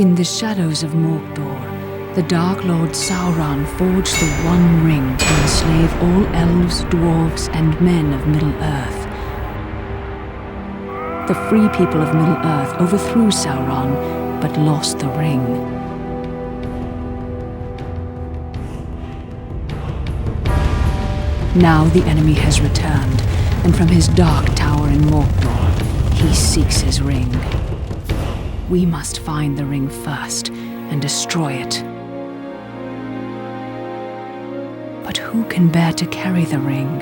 In the shadows of Mordor, the Dark Lord Sauron forged the One Ring to enslave all elves, dwarves, and men of Middle-earth. The free people of Middle-earth overthrew Sauron, but lost the ring. Now the enemy has returned, and from his dark tower in Mordor, he seeks his ring. We must find the ring first and destroy it. But who can bear to carry the ring?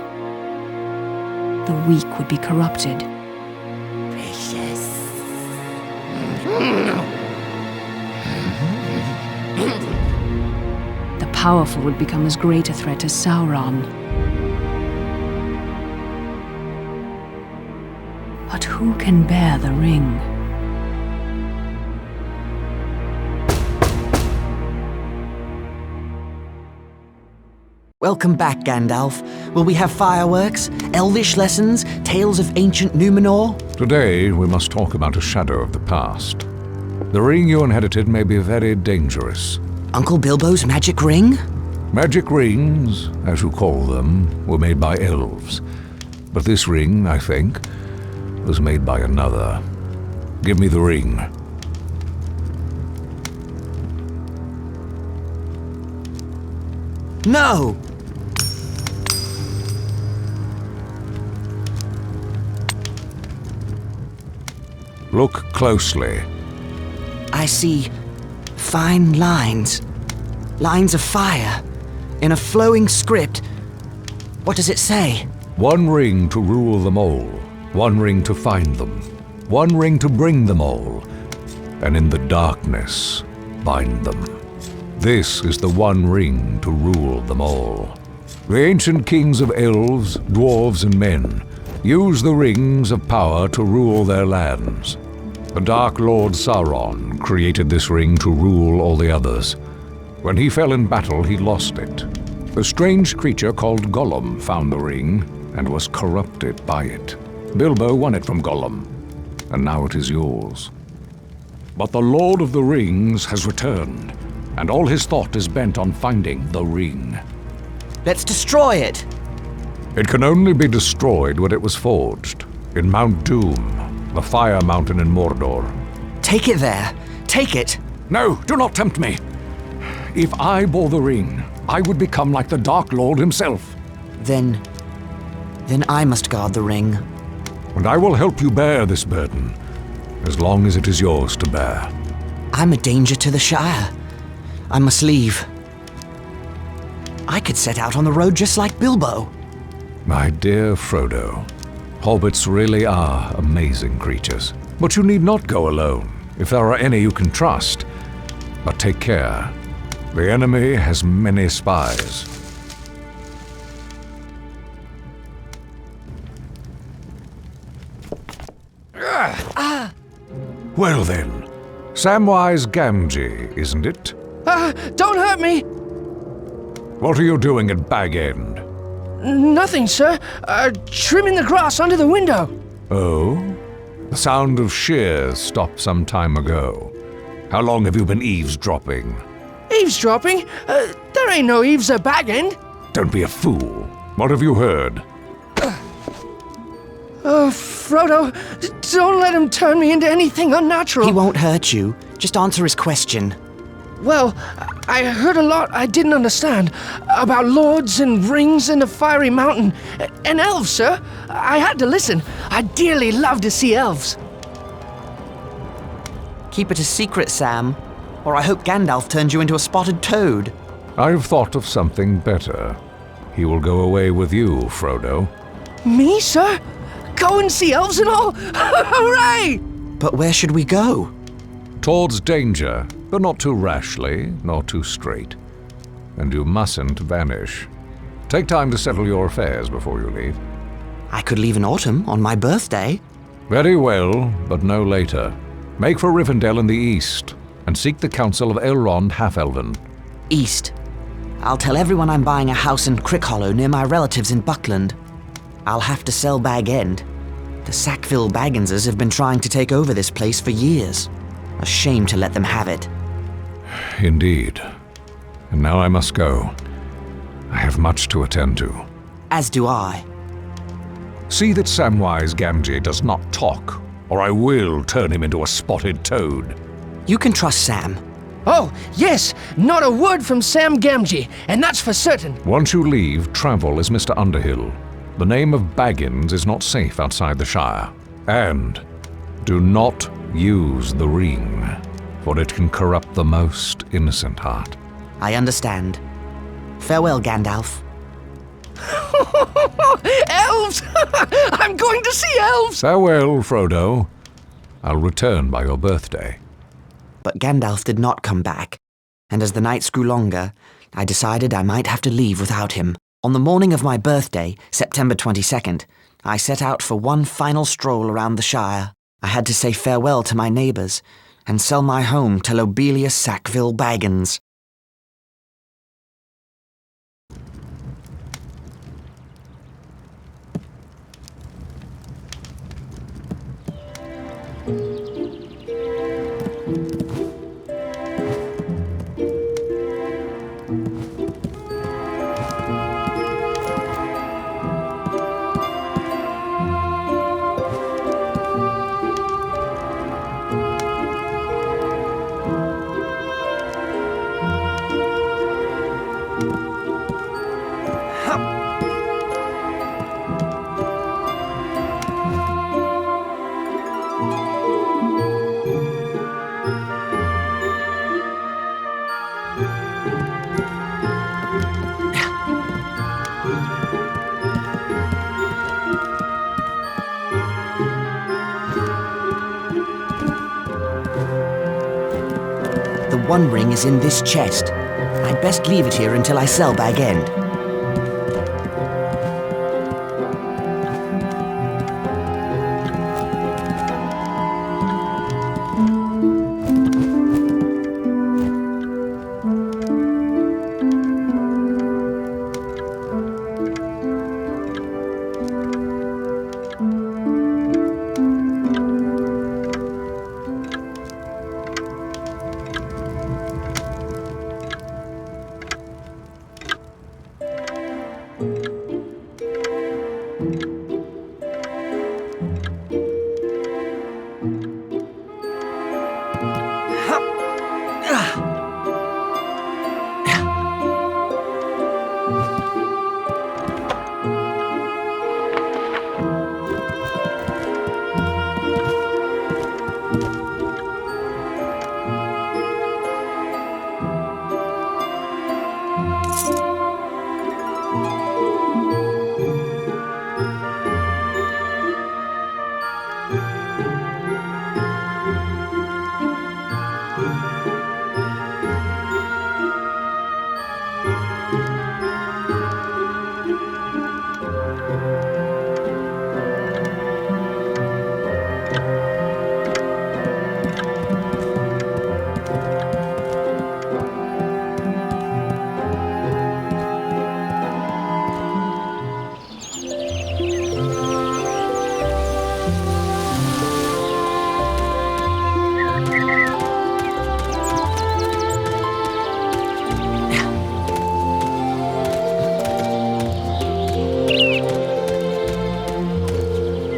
The weak would be corrupted. Precious. The powerful would become as great a threat as Sauron. But who can bear the ring? Welcome back, Gandalf. Will we have fireworks, elvish lessons, tales of ancient Numenor? Today, we must talk about a shadow of the past. The ring you inherited may be very dangerous. Uncle Bilbo's magic ring? Magic rings, as you call them, were made by elves. But this ring, I think, was made by another. Give me the ring. No! Look closely. I see fine lines. Lines of fire. In a flowing script. What does it say? One ring to rule them all. One ring to find them. One ring to bring them all. And in the darkness, bind them. This is the one ring to rule them all. The ancient kings of elves, dwarves, and men use the rings of power to rule their lands. The Dark Lord Sauron created this ring to rule all the others. When he fell in battle, he lost it. A strange creature called Gollum found the ring and was corrupted by it. Bilbo won it from Gollum, and now it is yours. But the Lord of the Rings has returned, and all his thought is bent on finding the ring. Let's destroy it! It can only be destroyed when it was forged, in Mount Doom, the Fire Mountain in Mordor. Take it there! Take it! No, do not tempt me! If I bore the ring, I would become like the Dark Lord himself. Then I must guard the ring. And I will help you bear this burden, as long as it is yours to bear. I'm a danger to the Shire. I must leave. I could set out on the road just like Bilbo. My dear Frodo, hobbits really are amazing creatures. But you need not go alone, if there are any you can trust. But take care. The enemy has many spies. Well then, Samwise Gamgee, isn't it? Don't hurt me! What are you doing at Bag End? Nothing, sir. Trimming the grass under the window. Oh? The sound of shears stopped some time ago. How long have you been eavesdropping? Eavesdropping? There ain't no eaves at Bag End. Don't be a fool. What have you heard? Oh, Frodo, don't let him turn me into anything unnatural. He won't hurt you. Just answer his question. Well, I heard a lot I didn't understand about lords and rings and the fiery mountain. And elves, sir. I had to listen. I'd dearly love to see elves. Keep it a secret, Sam, or I hope Gandalf turns you into a spotted toad. I've thought of something better. He will go away with you, Frodo. Me, sir? Go and see elves and all? Hooray! But where should we go? Towards danger, but not too rashly, nor too straight. And you mustn't vanish. Take time to settle your affairs before you leave. I could leave in autumn, on my birthday. Very well, but no later. Make for Rivendell in the east, and seek the counsel of Elrond Half-Elven. East. I'll tell everyone I'm buying a house in Crickhollow near my relatives in Buckland. I'll have to sell Bag End. The Sackville Bagginses have been trying to take over this place for years. A shame to let them have it. Indeed. And now I must go. I have much to attend to. As do I. See that Samwise Gamgee does not talk, or I will turn him into a spotted toad. You can trust Sam. Oh, yes, not a word from Sam Gamgee, and that's for certain. Once you leave, travel as Mr. Underhill. The name of Baggins is not safe outside the Shire. And do not use the ring, for it can corrupt the most innocent heart. I understand. Farewell, Gandalf. Elves! I'm going to see elves! Farewell, Frodo. I'll return by your birthday. But Gandalf did not come back, and as the nights grew longer, I decided I might have to leave without him. On the morning of my birthday, September 22nd, I set out for one final stroll around the Shire. I had to say farewell to my neighbours and sell my home to Lobelia Sackville Baggins. The One Ring is in this chest. I'd best leave it here until I sell Bag End.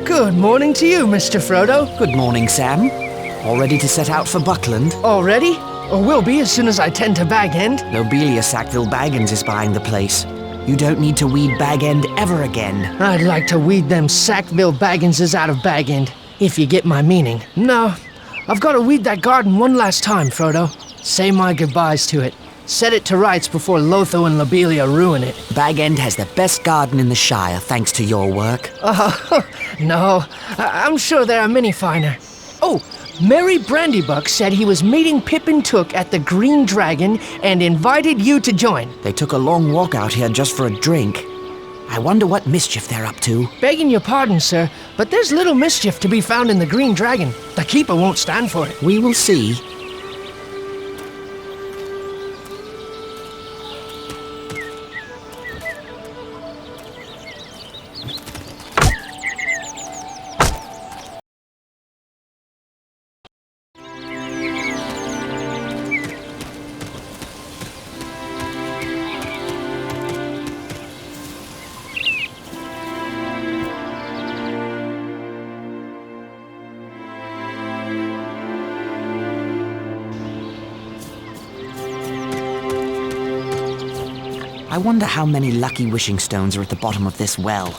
Good morning to you, Mr. Frodo. Good morning, Sam. All ready to set out for Buckland? Already? Or will be as soon as I tend to Bag End. Lobelia Sackville Baggins is buying the place. You don't need to weed Bag End ever again. I'd like to weed them Sackville Bagginses out of Bag End, if you get my meaning. No, I've got to weed that garden one last time, Frodo. Say my goodbyes to it. Set it to rights before Lotho and Lobelia ruin it. Bag End has the best garden in the Shire, thanks to your work. No, I'm sure there are many finer. Oh, Merry Brandybuck said he was meeting Pippin Took at the Green Dragon and invited you to join. They took a long walk out here just for a drink. I wonder what mischief they're up to. Begging your pardon, sir, but there's little mischief to be found in the Green Dragon. The Keeper won't stand for it. We will see. I wonder how many lucky wishing stones are at the bottom of this well.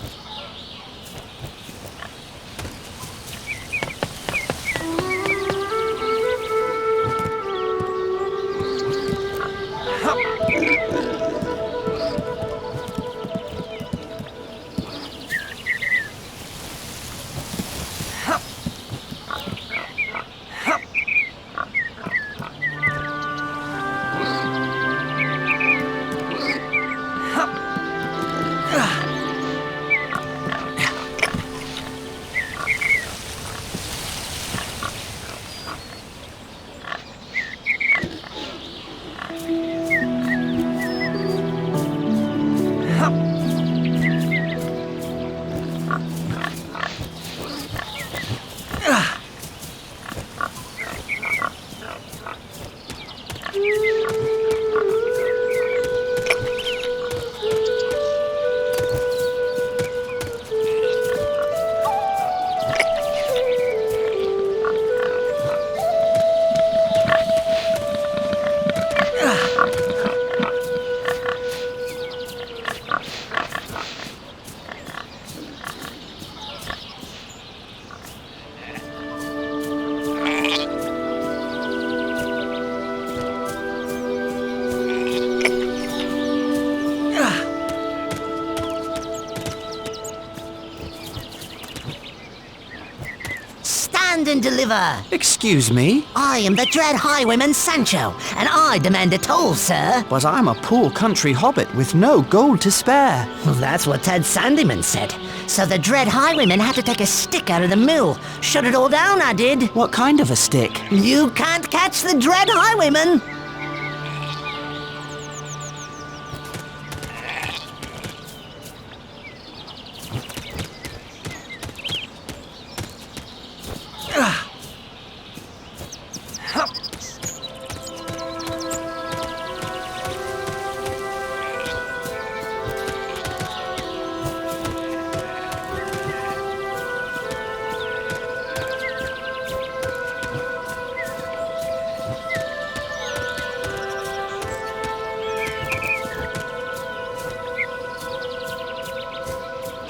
And deliver. Excuse me? I am the Dread Highwayman Sancho, and I demand a toll, sir. But I'm a poor country hobbit with no gold to spare. Well, that's what Ted Sandyman said. So the Dread Highwayman had to take a stick out of the mill. Shut it all down, I did. What kind of a stick? You can't catch the Dread Highwayman.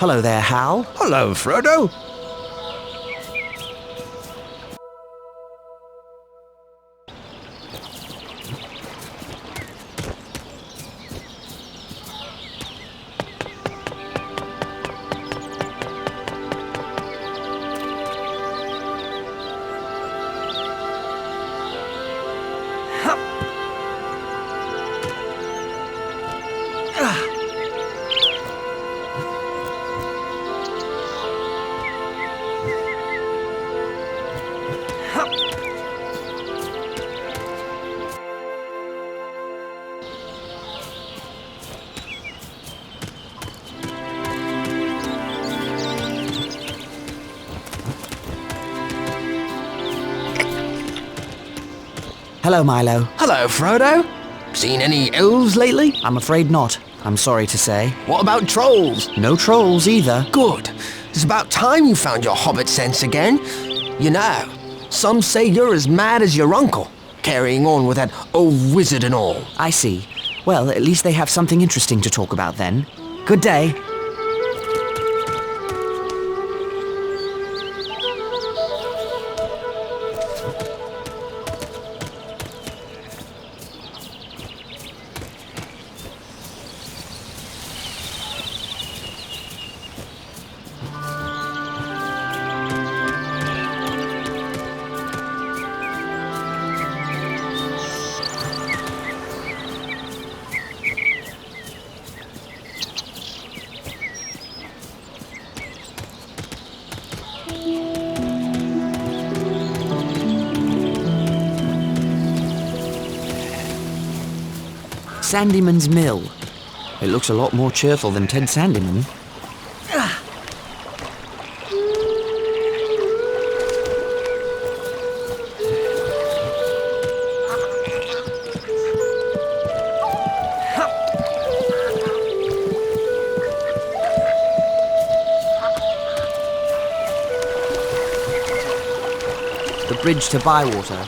Hello there, Hal. Hello, Frodo. Hello, Milo. Hello, Frodo. Seen any elves lately? I'm afraid not. I'm sorry to say. What about trolls? No trolls either. Good. It's about time you found your hobbit sense again. You know, some say you're as mad as your uncle, carrying on with that old wizard and all. I see. Well, at least they have something interesting to talk about then. Good day. Sandyman's Mill. It looks a lot more cheerful than Ted Sandyman. The bridge to Bywater.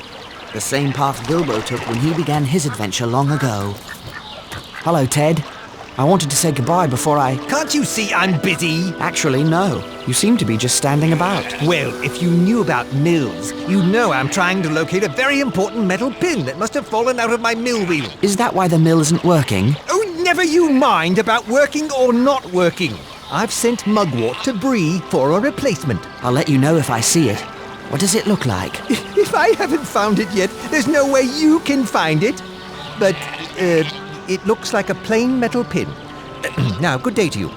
The same path Bilbo took when he began his adventure long ago. Hello, Ted. I wanted to say goodbye before I... Can't you see I'm busy? Actually, no. You seem to be just standing about. Well, if you knew about mills, you'd know I'm trying to locate a very important metal pin that must have fallen out of my mill wheel. Is that why the mill isn't working? Oh, never you mind about working or not working. I've sent Mugwort to Bree for a replacement. I'll let you know if I see it. What does it look like? If I haven't found it yet, there's no way you can find it. But, it looks like a plain metal pin. Now, good day to you.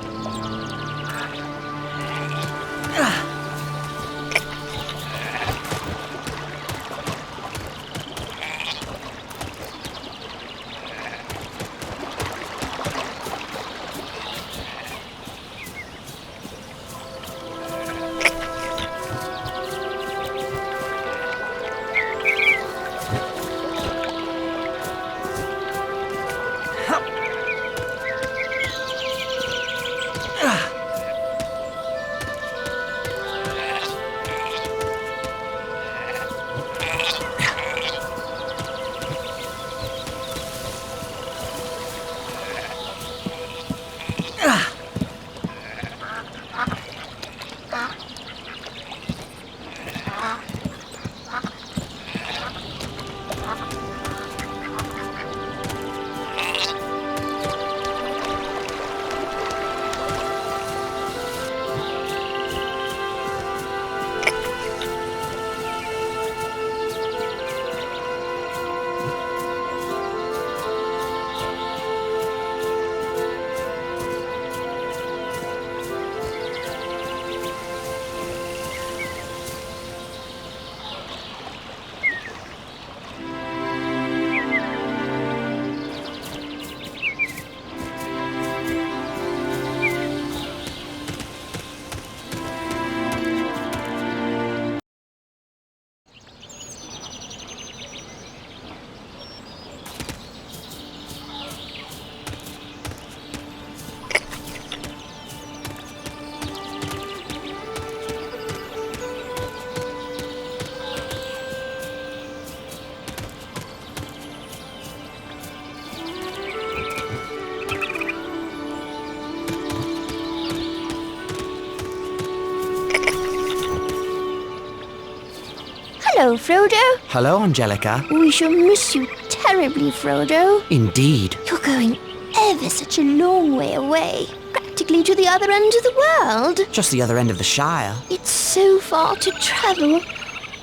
Hello, Frodo. Hello, Angelica. We shall miss you terribly, Frodo. Indeed. You're going ever such a long way away, practically to the other end of the world. Just the other end of the Shire. It's so far to travel.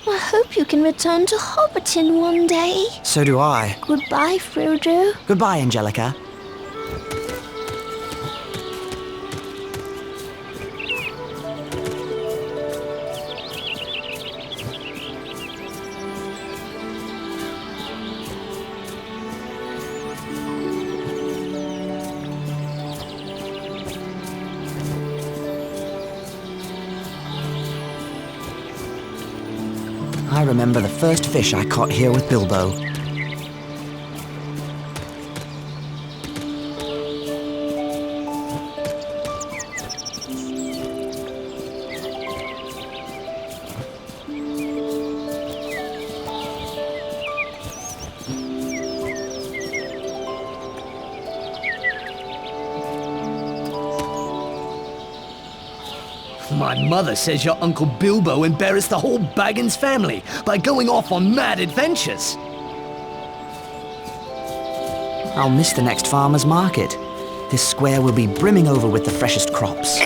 I hope you can return to Hobbiton one day. So do I. Goodbye, Frodo. Goodbye, Angelica. I remember the first fish I caught here with Bilbo. My mother says your Uncle Bilbo embarrassed the whole Baggins family by going off on mad adventures. I'll miss the next farmer's market. This square will be brimming over with the freshest crops.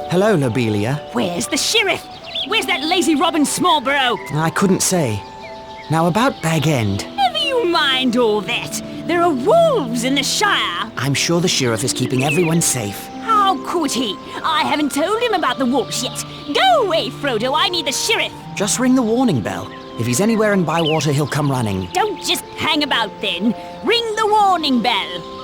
Hello, Lobelia. Where's the sheriff? Where's that lazy Robin Smallborough? I couldn't say. Now about Bag End. Never you mind all that. There are wolves in the Shire. I'm sure the sheriff is keeping everyone safe. How could he? I haven't told him about the wolves yet. Go away, Frodo. I need the sheriff. Just ring the warning bell. If he's anywhere in Bywater, he'll come running. Don't just hang about then. Ring the warning bell.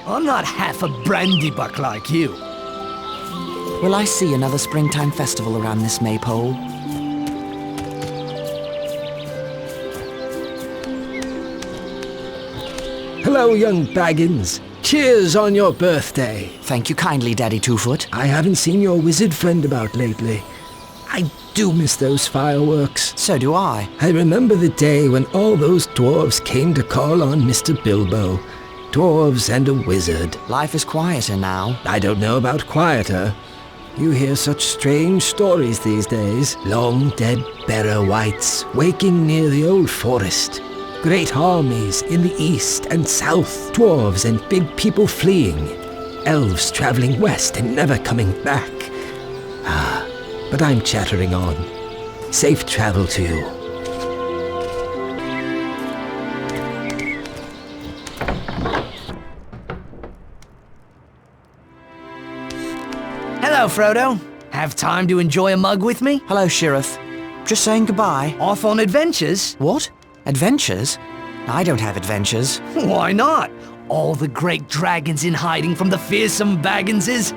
I'm not half a brandy buck like you. Will I see another springtime festival around this maypole? Hello, young Baggins. Cheers on your birthday. Thank you kindly, Daddy Two-Foot. I haven't seen your wizard friend about lately. I do miss those fireworks. So do I. I remember the day when all those dwarves came to call on Mr. Bilbo. Dwarves and a wizard. Life is quieter now. I don't know about quieter. You hear such strange stories these days. Long dead Barrow Whites waking near the old forest. Great armies in the east and south. Dwarves and big people fleeing. Elves traveling west and never coming back. But I'm chattering on. Safe travel to you. Hello, Frodo. Have time to enjoy a mug with me? Hello, Sheriff. Just saying goodbye. Off on adventures? What? Adventures? I don't have adventures. Why not? All the great dragons in hiding from the fearsome Bagginses?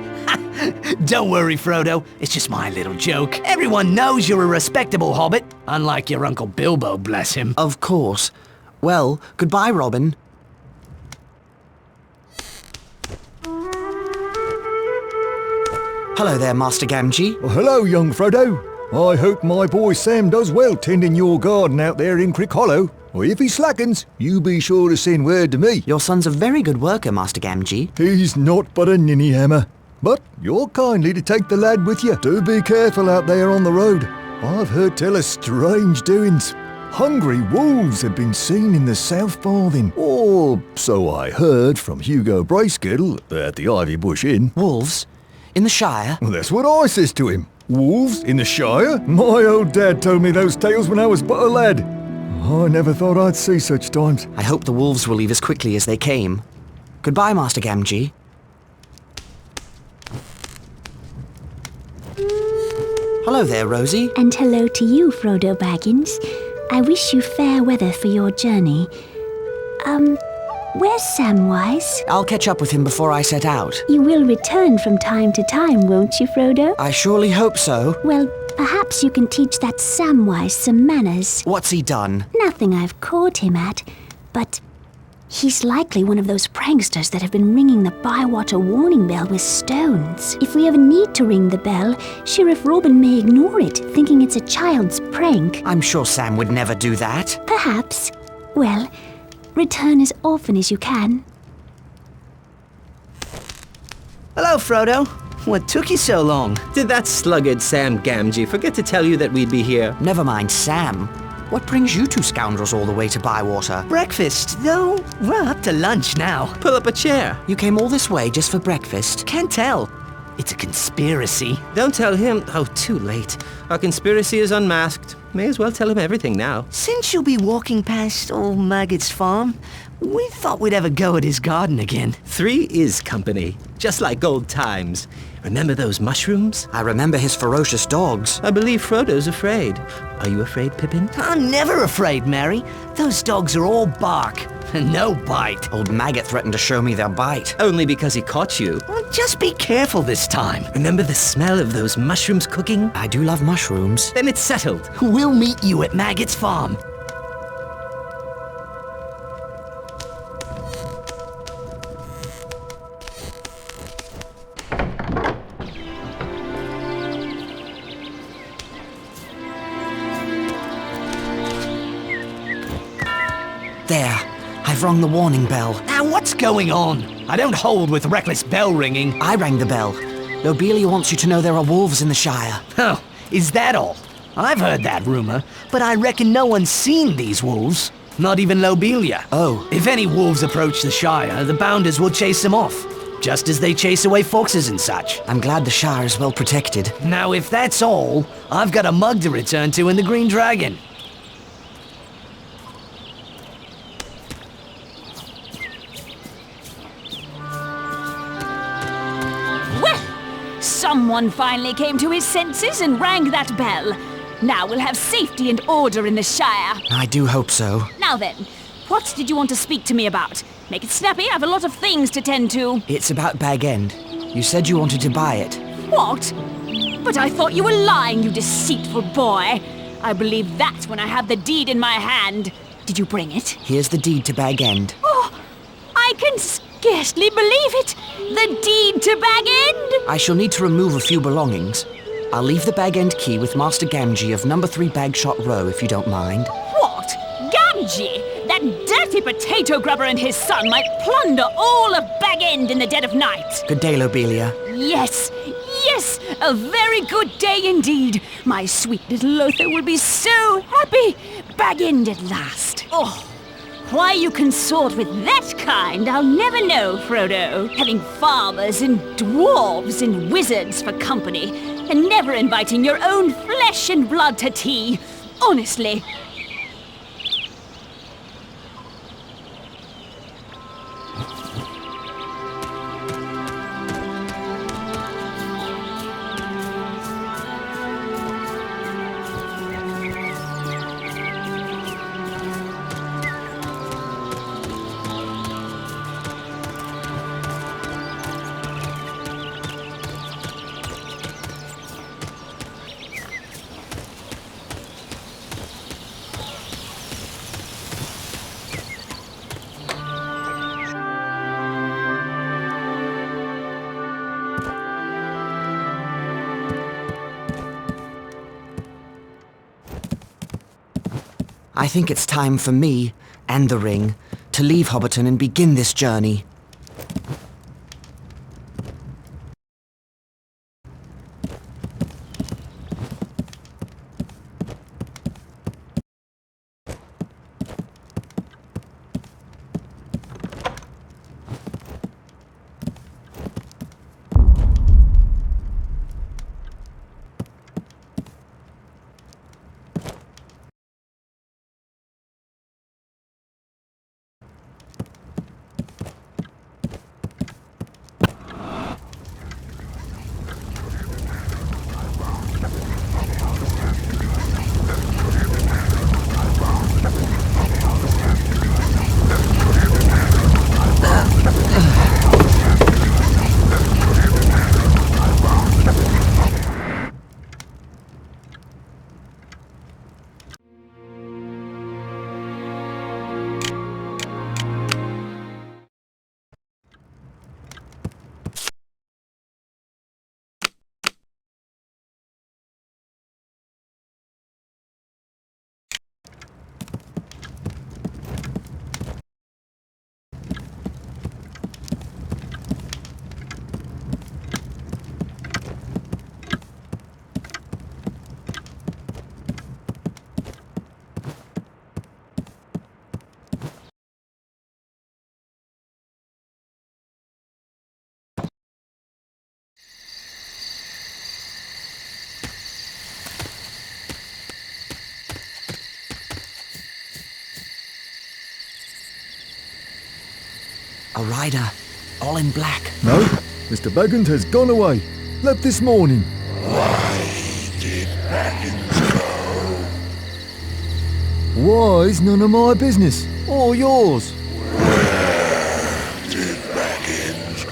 Don't worry, Frodo. It's just my little joke. Everyone knows you're a respectable hobbit, unlike your Uncle Bilbo, bless him. Of course. Well, goodbye, Robin. Hello there, Master Gamgee. Well, hello, young Frodo. I hope my boy Sam does well tending your garden out there in Crick Hollow. Or if he slackens, you be sure to send word to me. Your son's a very good worker, Master Gamgee. He's not but a ninny hammer. But you're kindly to take the lad with you. Do be careful out there on the road. I've heard tell of strange doings. Hungry wolves have been seen in the South Farthing. Or so I heard from Hugo Bracegirdle at the Ivy Bush Inn. Wolves? In the Shire? Well, that's what I says to him. Wolves in the Shire? My old dad told me those tales when I was but a lad. I never thought I'd see such times. I hope the wolves will leave as quickly as they came. Goodbye, Master Gamgee. Hello there, Rosie. And hello to you, Frodo Baggins. I wish you fair weather for your journey. Where's Samwise? I'll catch up with him before I set out. You will return from time to time, won't you, Frodo? I surely hope so. Well, perhaps you can teach that Samwise some manners. What's he done? Nothing I've caught him at, but he's likely one of those pranksters that have been ringing the Bywater warning bell with stones. If we ever need to ring the bell, Sheriff Robin may ignore it, thinking it's a child's prank. I'm sure Sam would never do that. Perhaps. Well, return as often as you can. Hello, Frodo. What took you so long? Did that sluggard Sam Gamgee forget to tell you that we'd be here? Never mind Sam. What brings you two scoundrels all the way to Bywater? Breakfast, though. We're up to lunch now. Pull up a chair. You came all this way just for breakfast? Can't tell. It's a conspiracy. Don't tell him. Oh, too late. Our conspiracy is unmasked. May as well tell him everything now. Since you'll be walking past old Maggot's farm, we thought we'd have a go at his garden again. 3 is company, just like old times. Remember those mushrooms? I remember his ferocious dogs. I believe Frodo's afraid. Are you afraid, Pippin? I'm never afraid, Mary. Those dogs are all bark and no bite. Old Maggot threatened to show me their bite. Only because he caught you. Well, just be careful this time. Remember the smell of those mushrooms cooking? I do love mushrooms. Then it's settled. We'll meet you at Maggot's farm. There. I've rung the warning bell. Now what's going on? I don't hold with reckless bell ringing. I rang the bell. Lobelia wants you to know there are wolves in the Shire. Oh, is that all? I've heard that rumor, but I reckon no one's seen these wolves. Not even Lobelia. Oh. If any wolves approach the Shire, the Bounders will chase them off, just as they chase away foxes and such. I'm glad the Shire is well protected. Now, if that's all, I've got a mug to return to in the Green Dragon. Someone finally came to his senses and rang that bell. Now we'll have safety and order in the Shire. I do hope so. Now then, what did you want to speak to me about? Make it snappy, I have a lot of things to tend to. It's about Bag End. You said you wanted to buy it. What? But I thought you were lying, you deceitful boy. I believe that when I have the deed in my hand. Did you bring it? Here's the deed to Bag End. Oh, I can scarcely believe it. The deed to Bag End. I shall need to remove a few belongings. I'll leave the Bag End key with Master Gamgee of number 3 Bagshot Row, if you don't mind. What? Gamgee? That dirty potato grubber and his son might plunder all of Bag End in the dead of night. Good day, Lobelia. Yes, yes, a very good day indeed. My sweet little Lothar will be so happy. Bag End at last. Oh, why you consort with that kind, I'll never know, Frodo. Having farmers and dwarves and wizards for company, and never inviting your own flesh and blood to tea. Honestly. I think it's time for me, and the ring, to leave Hobbiton and begin this journey. A rider, all in black. No, Mr. Baggins has gone away. Left this morning. Why did Baggins go? Why's none of my business, or yours. Where did Baggins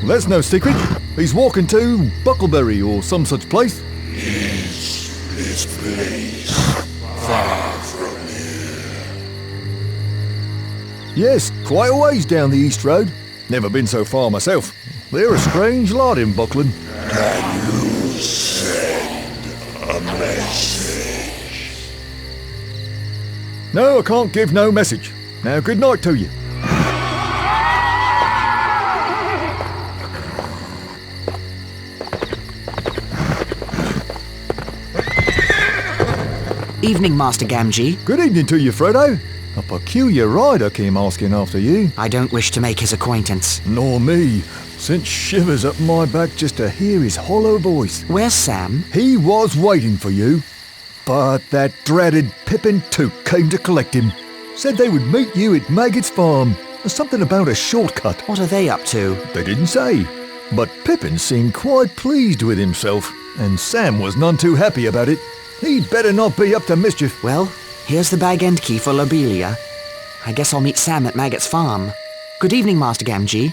go? That's no secret. He's walking to Buckleberry or some such place. Is this place far from here? Yes, quite a ways down the East Road. Never been so far myself. They're a strange lot in Buckland. Can you send a message? No, I can't give no message. Now, good night to you. Evening, Master Gamgee. Good evening to you, Frodo. A peculiar rider came asking after you. I don't wish to make his acquaintance. Nor me. Sent shivers up my back just to hear his hollow voice. Where's Sam? He was waiting for you. But that dreaded Pippin Took came to collect him. Said they would meet you at Maggot's farm. There's something about a shortcut. What are they up to? They didn't say. But Pippin seemed quite pleased with himself, and Sam was none too happy about it. He'd better not be up to mischief. Well, here's the Bag End key for Lobelia. I guess I'll meet Sam at Maggot's farm. Good evening, Master Gamgee.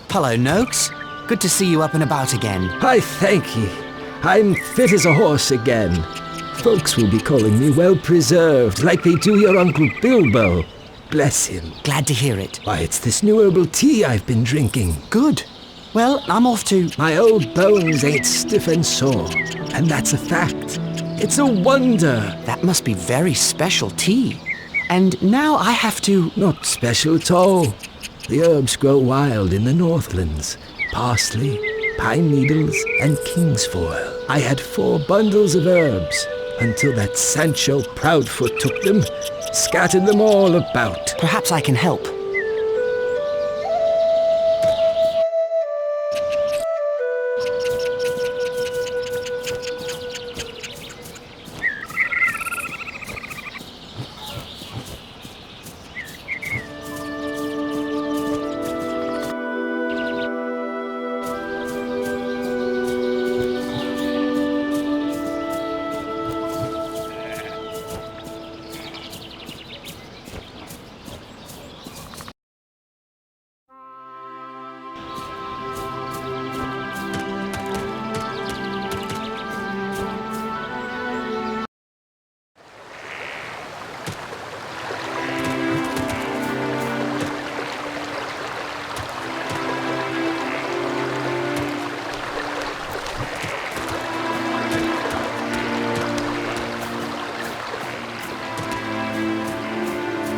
Hello, Noakes. Good to see you up and about again. I thank ye. I'm fit as a horse again. Folks will be calling me well-preserved, like they do your Uncle Bilbo. Bless him. Glad to hear it. Why, it's this new herbal tea I've been drinking. Good. Well, I'm off to... My old bones ain't stiff and sore, and that's a fact. It's a wonder. That must be very special tea. And now I have to... Not special at all. The herbs grow wild in the Northlands. Parsley, pine needles, and kingsfoil. I had 4 bundles of herbs, until that Sancho Proudfoot took them, scattered them all about. Perhaps I can help.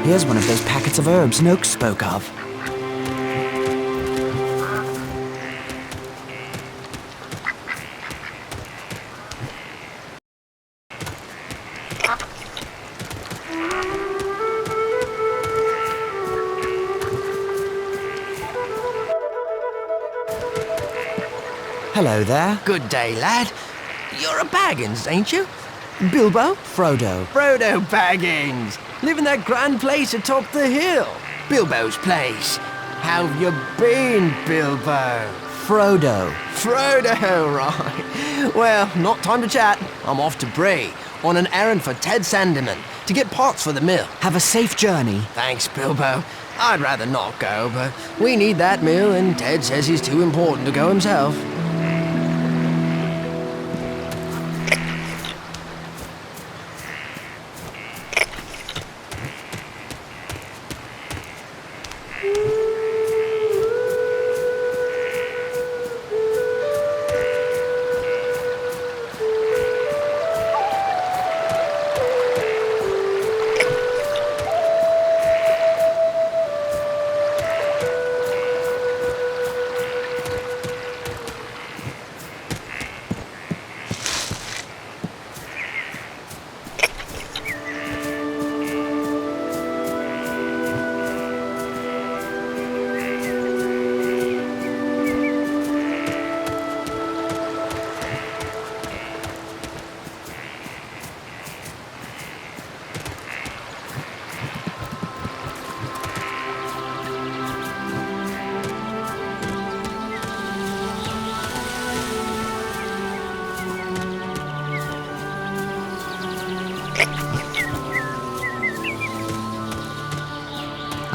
Here's one of those packets of herbs Noakes spoke of. Hello there. Good day, lad. You're a Baggins, ain't you? Bilbo? Frodo. Frodo Baggins. Live in that grand place atop the hill. Bilbo's place. How've you been, Bilbo? Frodo. Frodo, right. Well, not time to chat. I'm off to Bree on an errand for Ted Sandyman to get parts for the mill. Have a safe journey. Thanks, Bilbo. I'd rather not go, but we need that mill, and Ted says he's too important to go himself.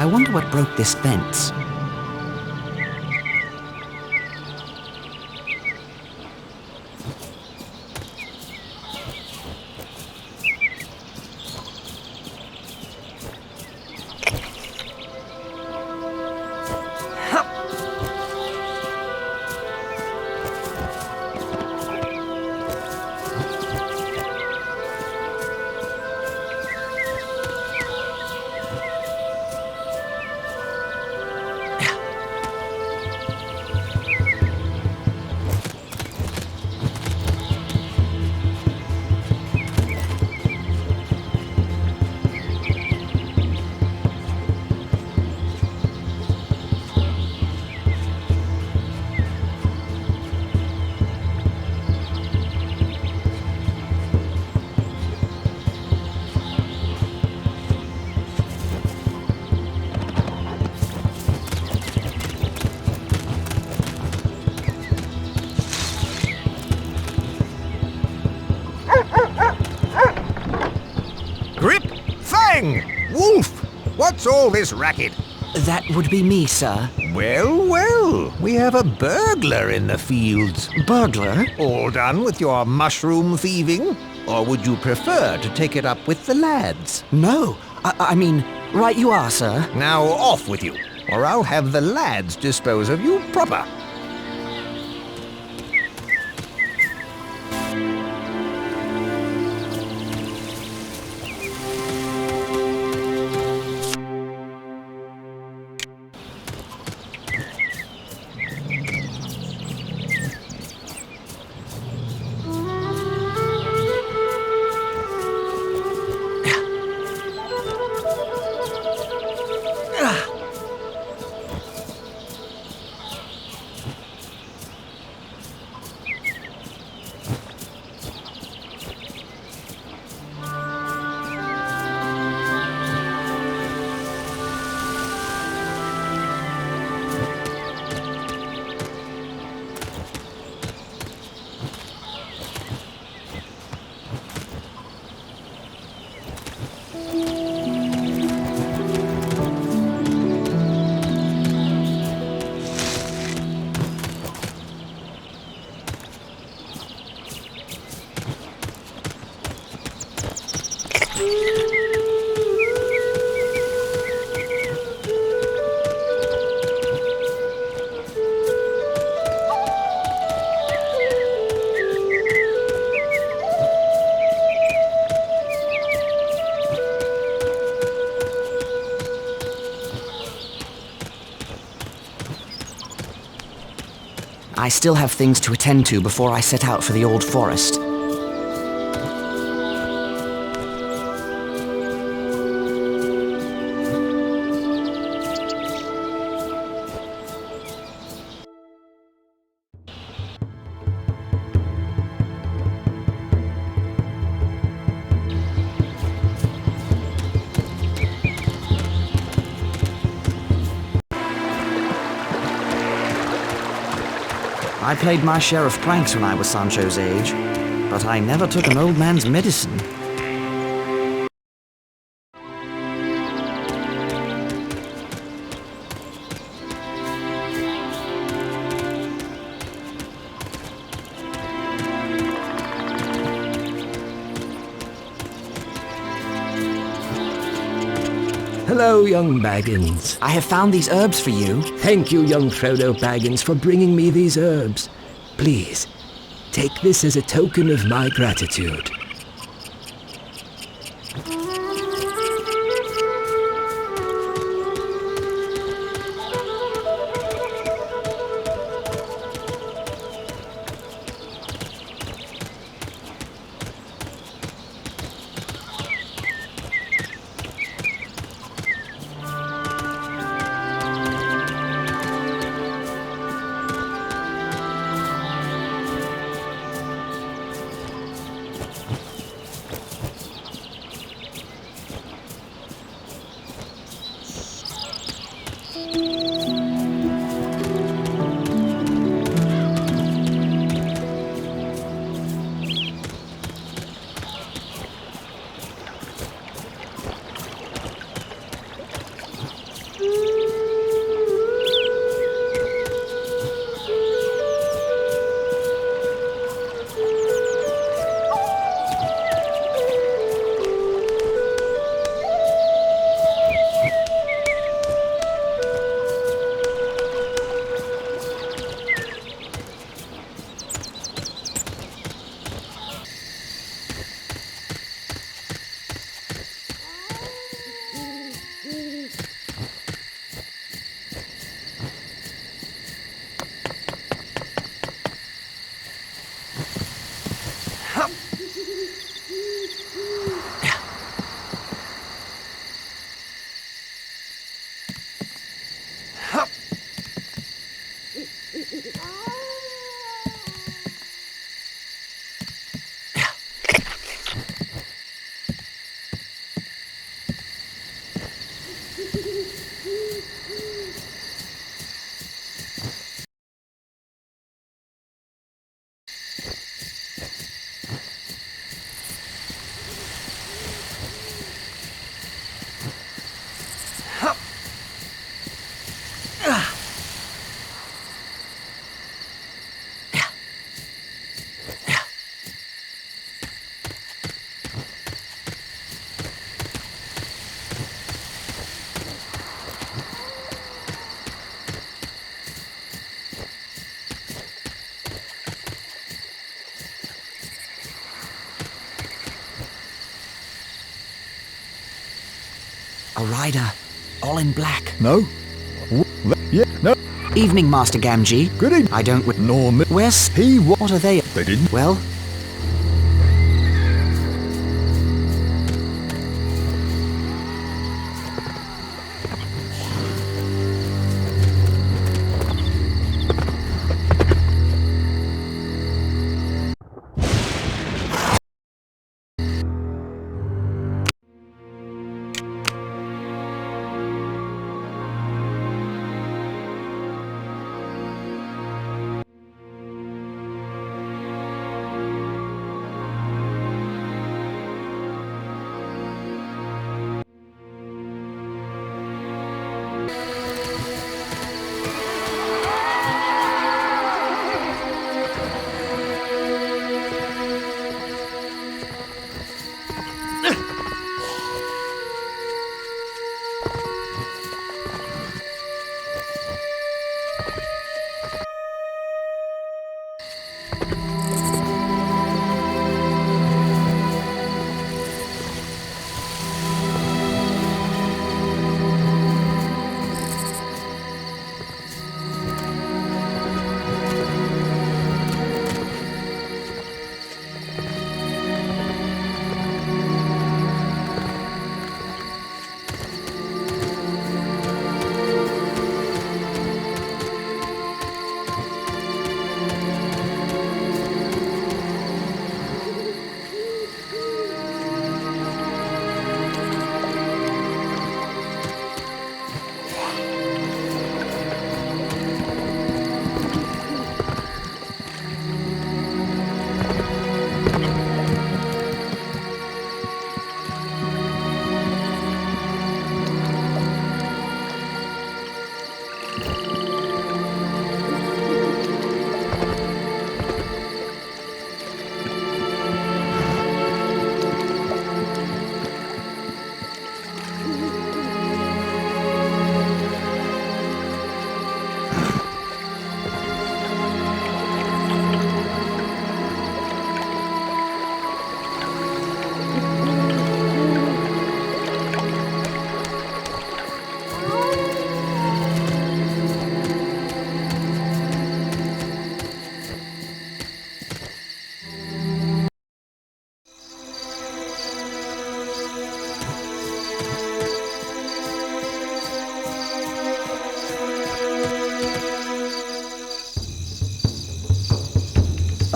I wonder what broke this fence. Grip! Fang! Wolf! What's all this racket? That would be me, sir. Well, well, we have a burglar in the fields. Burglar? All done with your mushroom thieving? Or would you prefer to take it up with the lads? No, I mean, right you are, sir. Now off with you, or I'll have the lads dispose of you proper. I still have things to attend to before I set out for the old forest. I played my share of pranks when I was Sancho's age, but I never took an old man's medicine. Hello, young Baggins. I have found these herbs for you. Thank you, young Frodo Baggins, for bringing me these herbs. Please, take this as a token of my gratitude. A rider, all in black. No? Yeah, no. Evening, Master Gamgee. Good evening. I don't... No, Where's... he wa- What are they... They didn't. Well...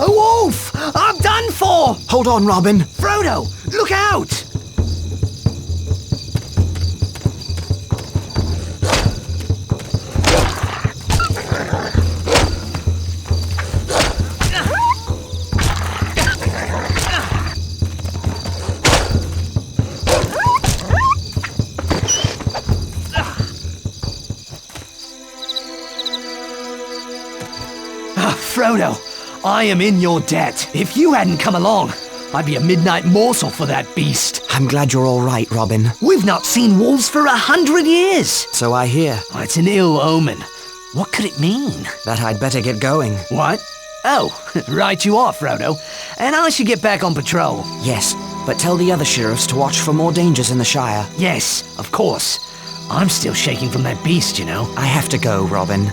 A wolf! I'm done for! Hold on, Robin. Frodo, look out! Frodo, I am in your debt. If you hadn't come along, I'd be a midnight morsel for that beast. I'm glad you're all right, Robin. We've not seen wolves for 100 years. So I hear. Oh, it's an ill omen. What could it mean? That I'd better get going. What? Oh, right you are, Frodo. And I should get back on patrol. Yes, but tell the other sheriffs to watch for more dangers in the Shire. Yes, of course. I'm still shaking from that beast, you know. I have to go, Robin.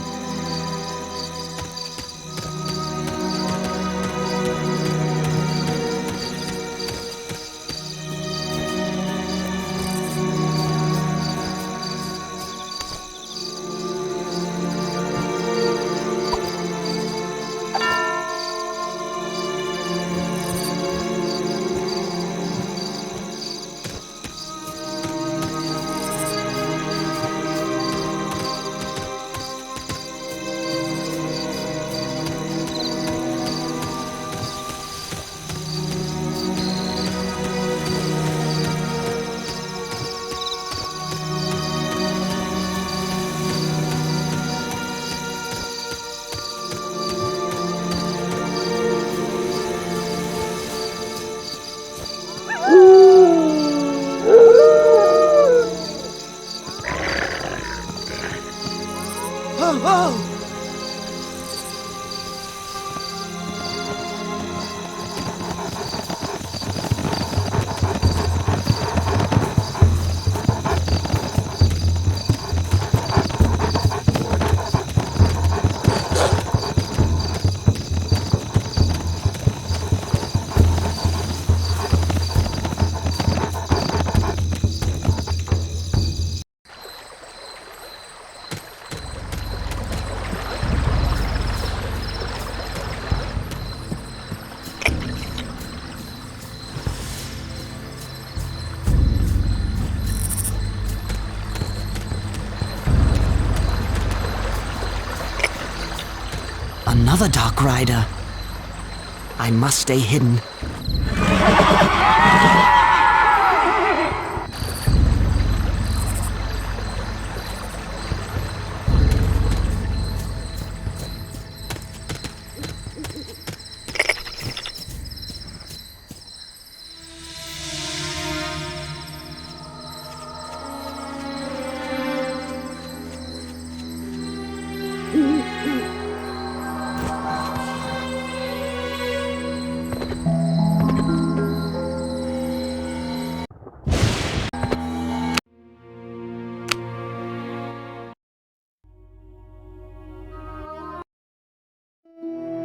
Another Dark Rider. I must stay hidden.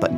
But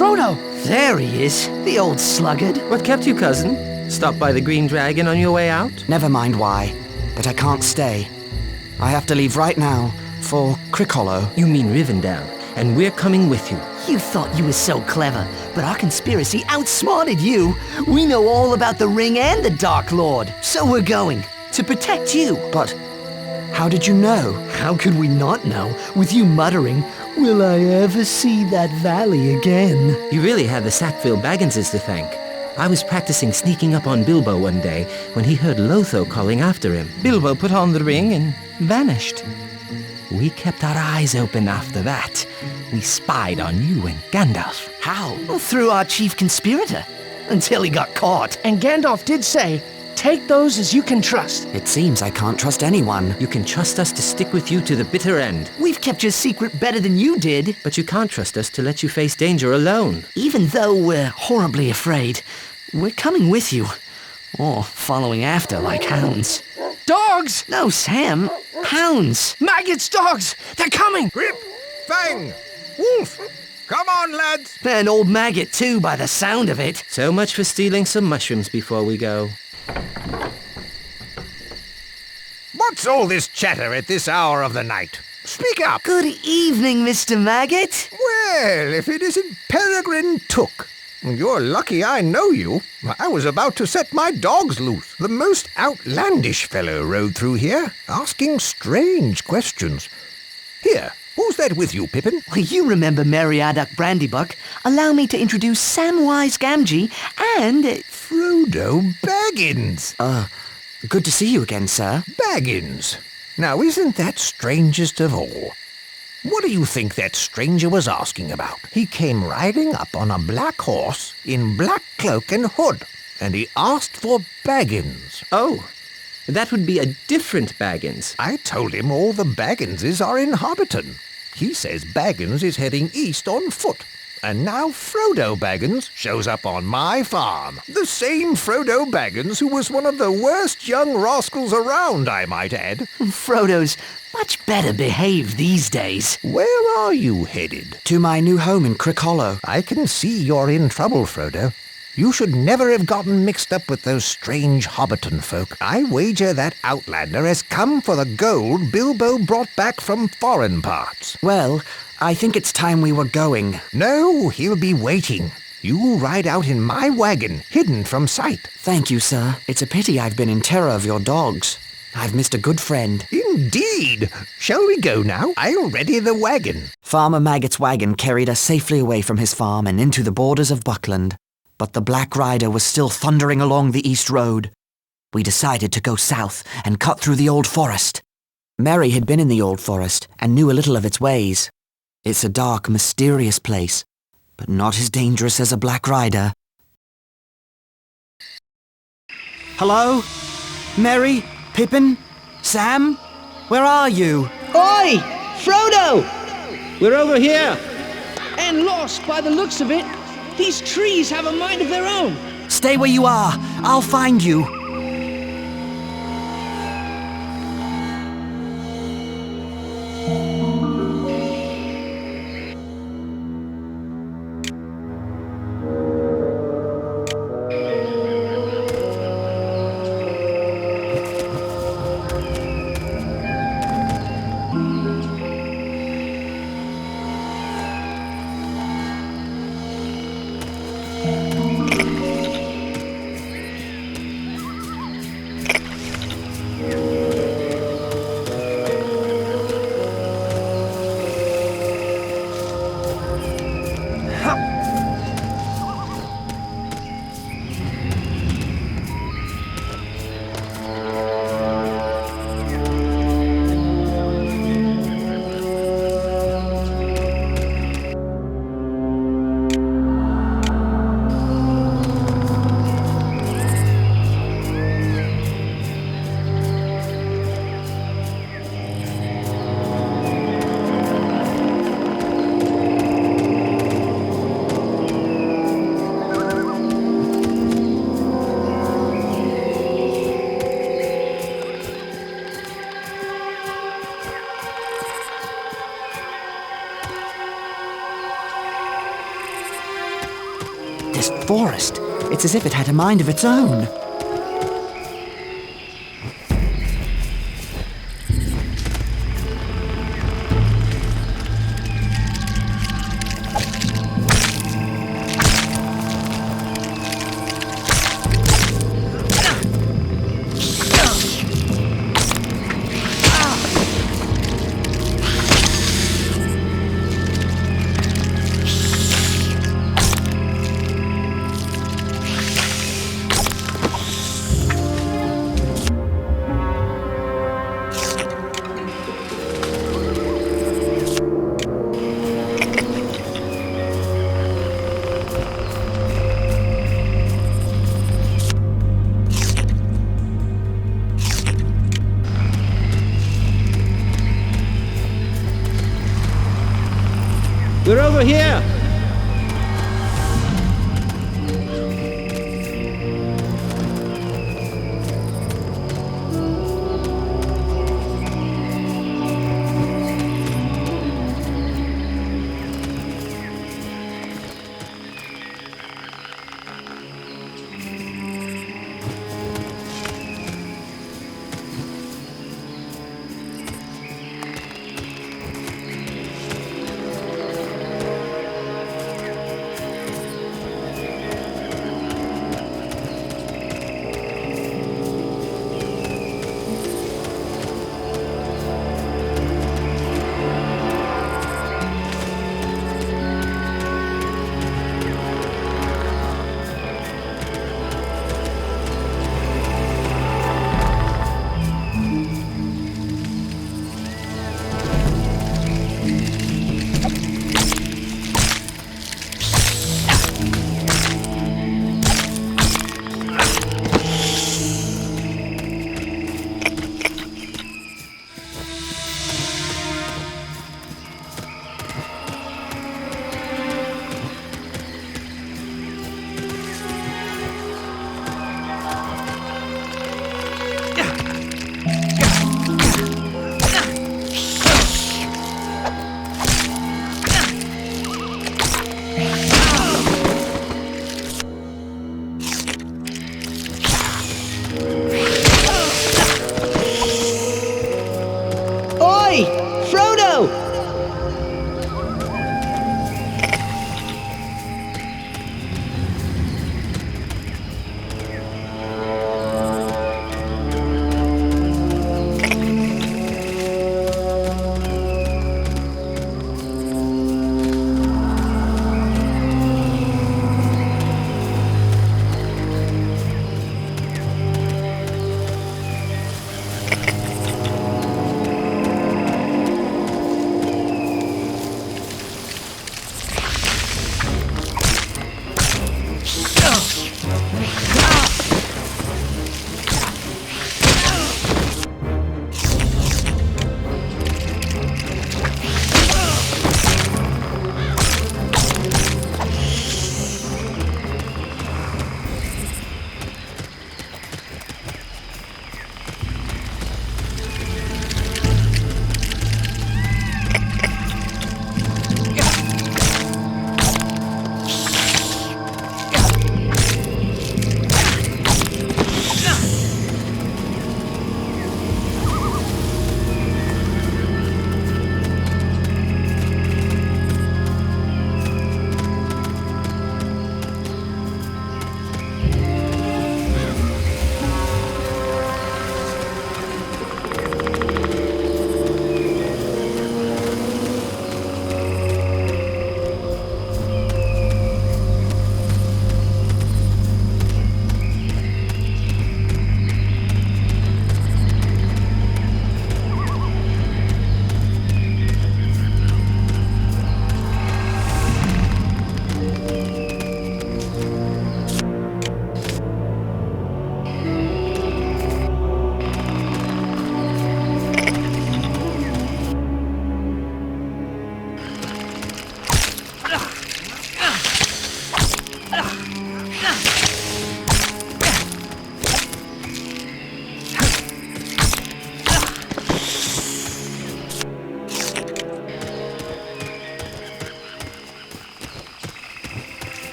Frodo! There he is, the old sluggard. What kept you, cousin? Stop by the Green Dragon on your way out? never mind why, but I can't stay. I have to leave right now for Crickhollow. You mean Rivendell, and we're coming with you. You thought you were so clever, but our conspiracy outsmarted you. We know all about the Ring and the Dark Lord, so we're going to protect you. But how did you know? How could we not know, with you muttering, "Will I ever see that valley again?" You really have the Sackville Bagginses to thank. I was practicing sneaking up on Bilbo one day when he heard Lotho calling after him. Bilbo put on the ring and vanished. We kept our eyes open after that. We spied on you and Gandalf. How? Well, through our chief conspirator, until he got caught. And Gandalf did say, take those as you can trust. It seems I can't trust anyone. You can trust us to stick with you to the bitter end. We've kept your secret better than you did. But you can't trust us to let you face danger alone. Even though we're horribly afraid, we're coming with you. Or following after like hounds. Dogs! No, Sam. Hounds. Maggots, dogs! They're coming! Grip! Fang! Wolf! Come on, lads! And old Maggot, too, by the sound of it. So much for stealing some mushrooms before we go. What's all this chatter at this hour of the night? Speak up! Good evening, Mr. Maggot. Well, if it isn't Peregrine Took. You're lucky I know you. I was about to set my dogs loose. The most outlandish fellow rode through here, asking strange questions. Here, who's that with you, Pippin? Well, you remember Meriadoc Brandybuck. Allow me to introduce Samwise Gamgee and... Frodo Baggins. Good to see you again, sir. Baggins. Now, isn't that strangest of all? What do you think that stranger was asking about? He came riding up on a black horse in black cloak and hood, and he asked for Baggins. Oh, That would be a different Baggins. I told him all the Bagginses are in Hobbiton. He says Baggins is heading east on foot. And now Frodo Baggins shows up on my farm. The same Frodo Baggins who was one of the worst young rascals around, I might add. Frodo's much better behaved these days. Where are you headed? To my new home in Crick Hollow. I can see you're in trouble, Frodo. You should never have gotten mixed up with those strange Hobbiton folk. I wager that Outlander has come for the gold Bilbo brought back from foreign parts. Well, I think it's time we were going. No, he'll be waiting. You ride out in my wagon, hidden from sight. Thank you, sir. It's a pity I've been in terror of your dogs. I've missed a good friend. Indeed. Shall we go now? I'll ready the wagon. Farmer Maggot's wagon carried us safely away from his farm and into the borders of Buckland. But the Black Rider was still thundering along the East Road. We decided to go south and cut through the Old Forest. Merry had been in the Old Forest and knew a little of its ways. It's a dark, mysterious place, but not as dangerous as a Black Rider. Hello? Merry? Pippin? Sam? Where are you? Oi! Frodo! We're over here! And lost by the looks of it. These trees have a mind of their own. Stay where you are. I'll find you. This forest, it's as if it had a mind of its own. We're over here!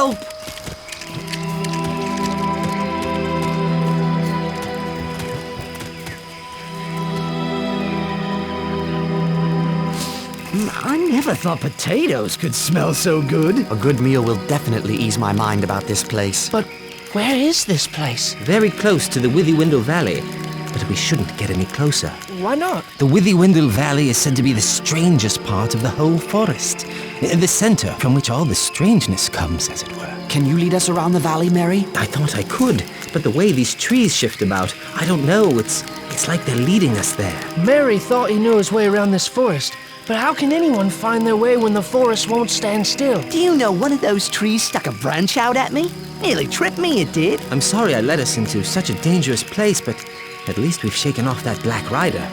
Help! I never thought potatoes could smell so good. A good meal will definitely ease my mind about this place. But where is this place? Very close to the Withywindle Valley, but we shouldn't get any closer. Why not? The Withywindle Valley is said to be the strangest part of the whole forest. The center from which all the strangeness comes, as it were. Can you lead us around the valley, Mary? I thought I could, but the way these trees shift about, I don't know. It's like they're leading us there. Mary thought he knew his way around this forest. But how can anyone find their way when the forest won't stand still? Do you know one of those trees stuck a branch out at me? Nearly tripped me, it did. I'm sorry I led us into such a dangerous place, but at least we've shaken off that Black Rider.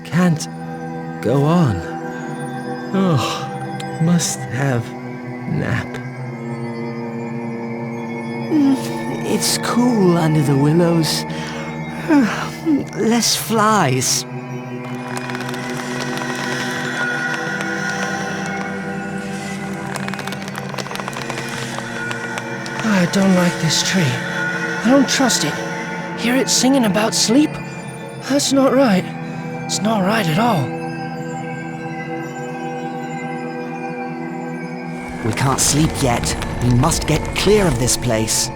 Can't go on. Oh, must have nap. It's cool under the willows. Less flies. I don't like this tree. I don't trust it. Hear it singing about sleep? That's not right. It's not right at all. We can't sleep yet. We must get clear of this place.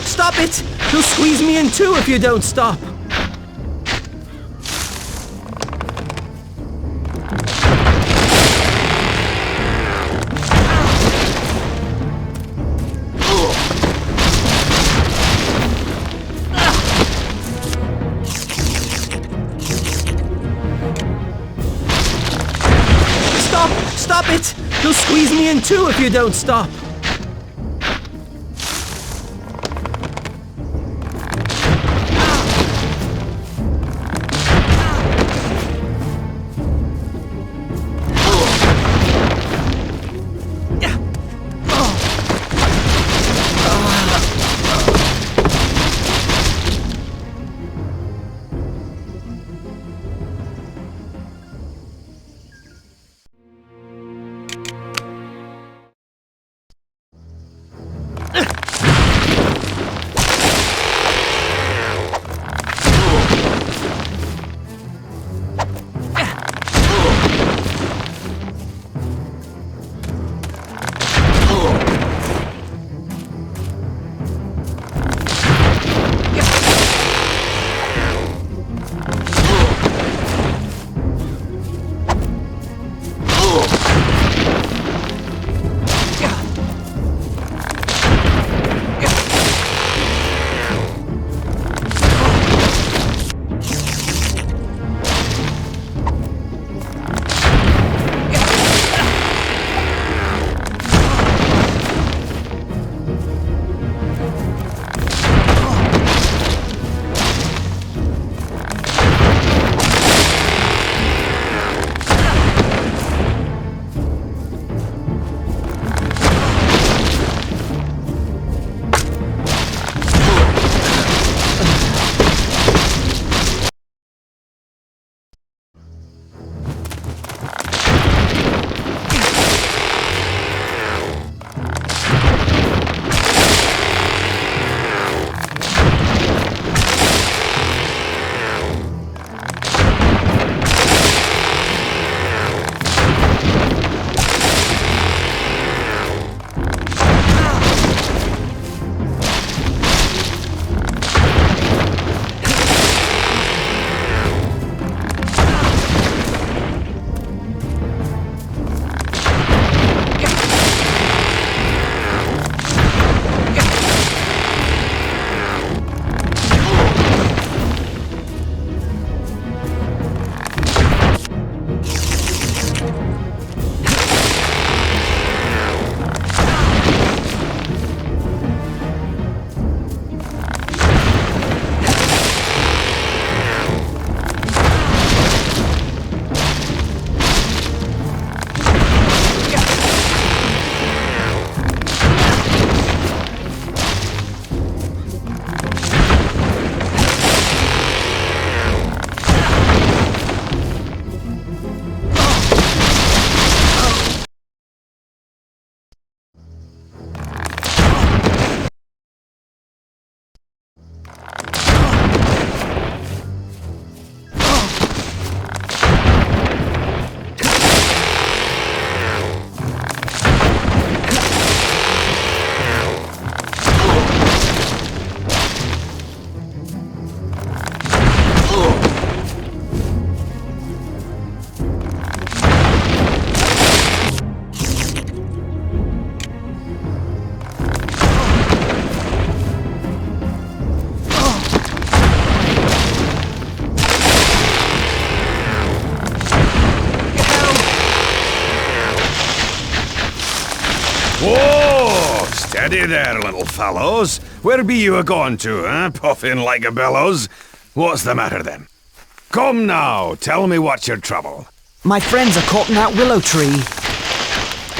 Stop it! You'll squeeze me in too if you don't stop. Stop it! You'll squeeze me in too if you don't stop. Steady there, little fellows. Where be you a-going to, puffing like a bellows? What's the matter then? Come now, tell me what's your trouble. My friends are caught in that willow tree.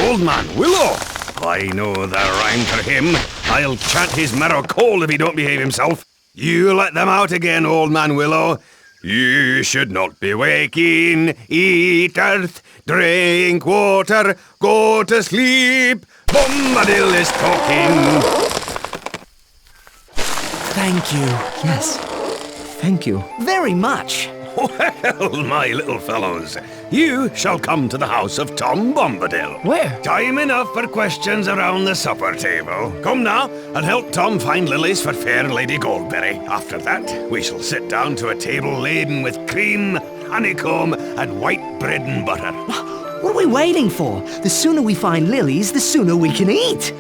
Old man Willow? I know the rhyme for him. I'll chant his marrow cold if he don't behave himself. You let them out again, old man Willow. You should not be waking. Eat earth, drink water, go to sleep. Bombadil is talking. Thank you. Yes. Thank you. Very much. Well, my little fellows, you shall come to the house of Tom Bombadil. Where? Time enough for questions around the supper table. Come now, and help Tom find lilies for fair Lady Goldberry. After that, we shall sit down to a table laden with cream, honeycomb, and white bread and butter. What are we waiting for? The sooner we find lilies, the sooner we can eat.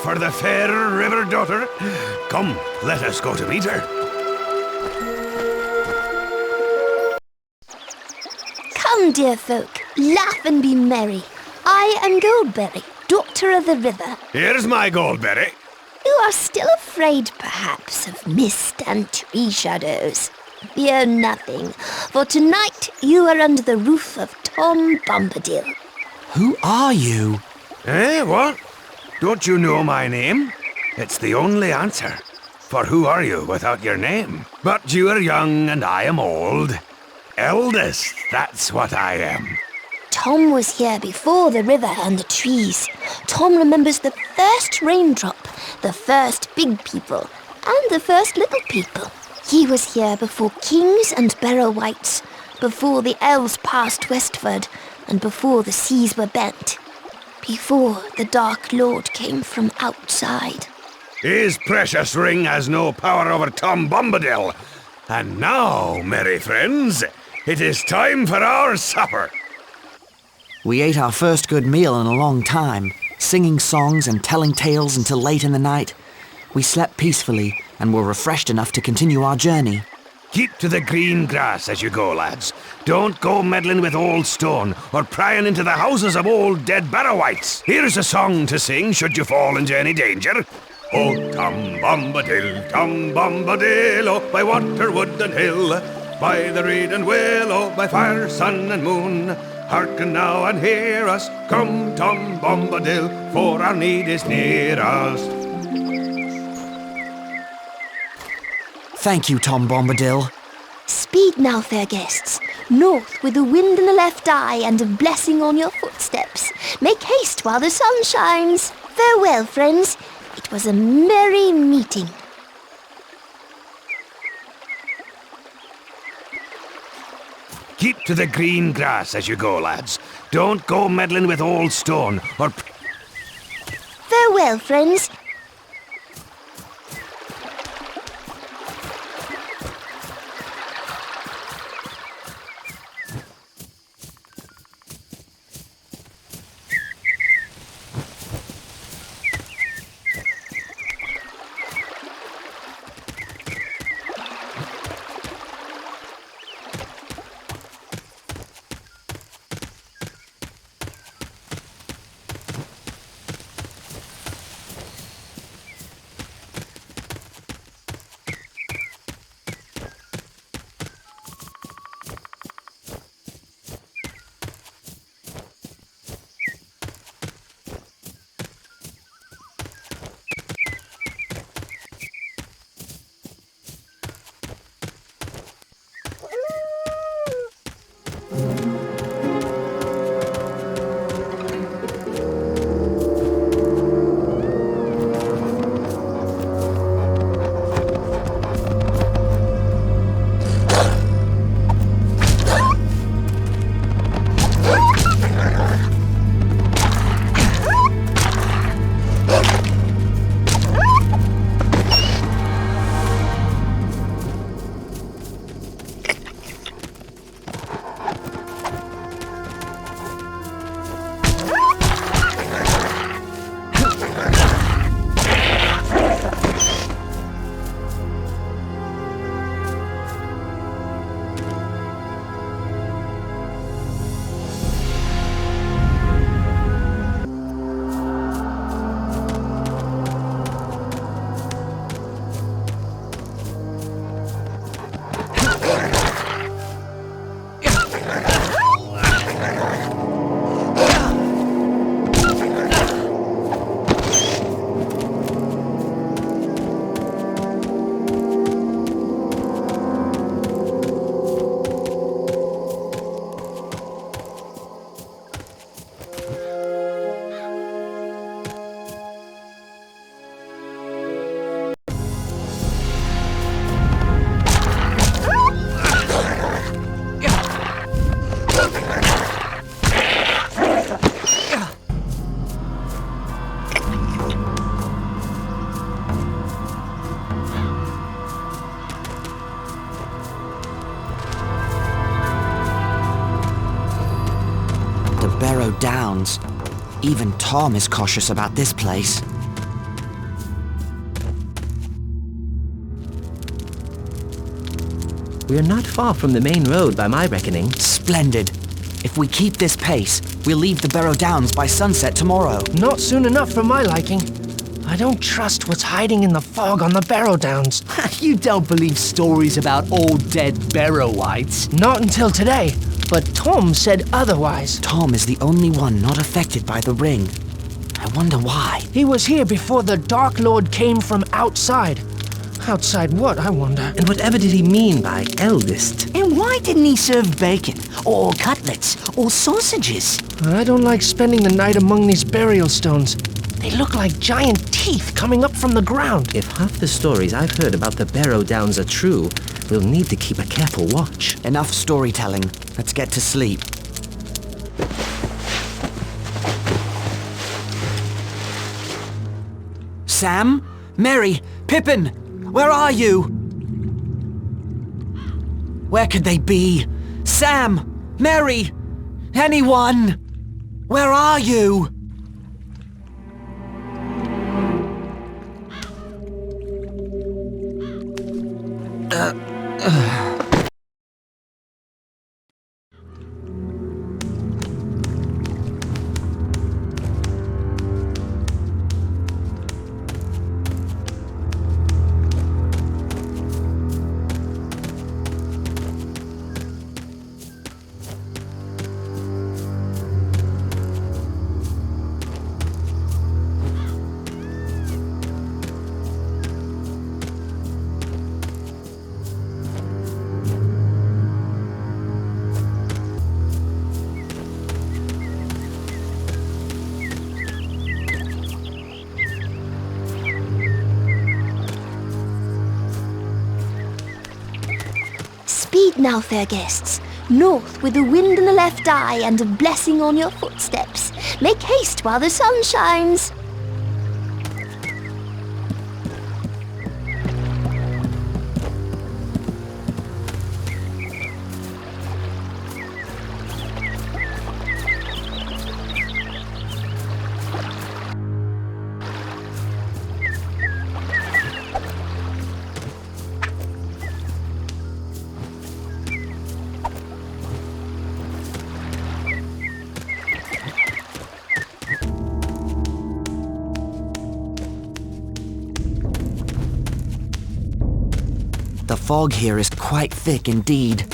for the fair river daughter? Come, let us go to meet her. Come, dear folk, laugh and be merry. I am Goldberry, daughter of the river. Here's my Goldberry. You are still afraid, perhaps, of mist and tree shadows. Fear nothing, for tonight you are under the roof of Tom Bombadil. Who are you? Eh, what? Don't you know my name? It's the only answer. For who are you without your name? But you are young and I am old. Eldest, that's what I am. Tom was here before the river and the trees. Tom remembers the first raindrop, the first big people, and the first little people. He was here before kings and barrow wights, before the elves passed westward, and before the seas were bent, before the Dark Lord came from outside. His precious ring has no power over Tom Bombadil. And now, merry friends, it is time for our supper. We ate our first good meal in a long time, singing songs and telling tales until late in the night. We slept peacefully and were refreshed enough to continue our journey. Keep to the green grass as you go, lads. Don't go meddling with old stone or prying into the houses of old dead barrow-wights. Here's a song to sing should you fall into any danger. Oh, Tom Bombadil, oh, by water, wood and hill, by the reed and willow, by fire, sun and moon. Hearken now and hear us, come Tom Bombadil, for our need is near us. Thank you, Tom Bombadil. Speed now, fair guests, north with the wind in the left eye and a blessing on your footsteps. Make haste while the sun shines. Farewell, friends. It was a merry meeting. Keep to the green grass as you go, lads. Don't go meddling with old stone or... Farewell, friends. Barrow Downs. Even Tom is cautious about this place. We're not far from the main road by my reckoning. Splendid. If we keep this pace, we'll leave the Barrow Downs by sunset tomorrow. Not soon enough for my liking. I don't trust what's hiding in the fog on the Barrow Downs. You don't believe stories about old dead Barrowites? Not until today, but Tom said otherwise. Tom is the only one not affected by the ring. I wonder why. He was here before the Dark Lord came from outside. Outside what, I wonder? And whatever did he mean by eldest? And why didn't he serve bacon, or cutlets, or sausages? I don't like spending the night among these burial stones. They look like giant teeth coming up from the ground. If half the stories I've heard about the Barrow Downs are true, we'll need to keep a careful watch. Enough storytelling. Let's get to sleep. Sam? Mary? Pippin? Where are you? Where could they be? Sam? Mary? Anyone? Where are you? Speed now, fair guests. North with the wind in the left eye and a blessing on your footsteps. Make haste while the sun shines. The fog here is quite thick indeed.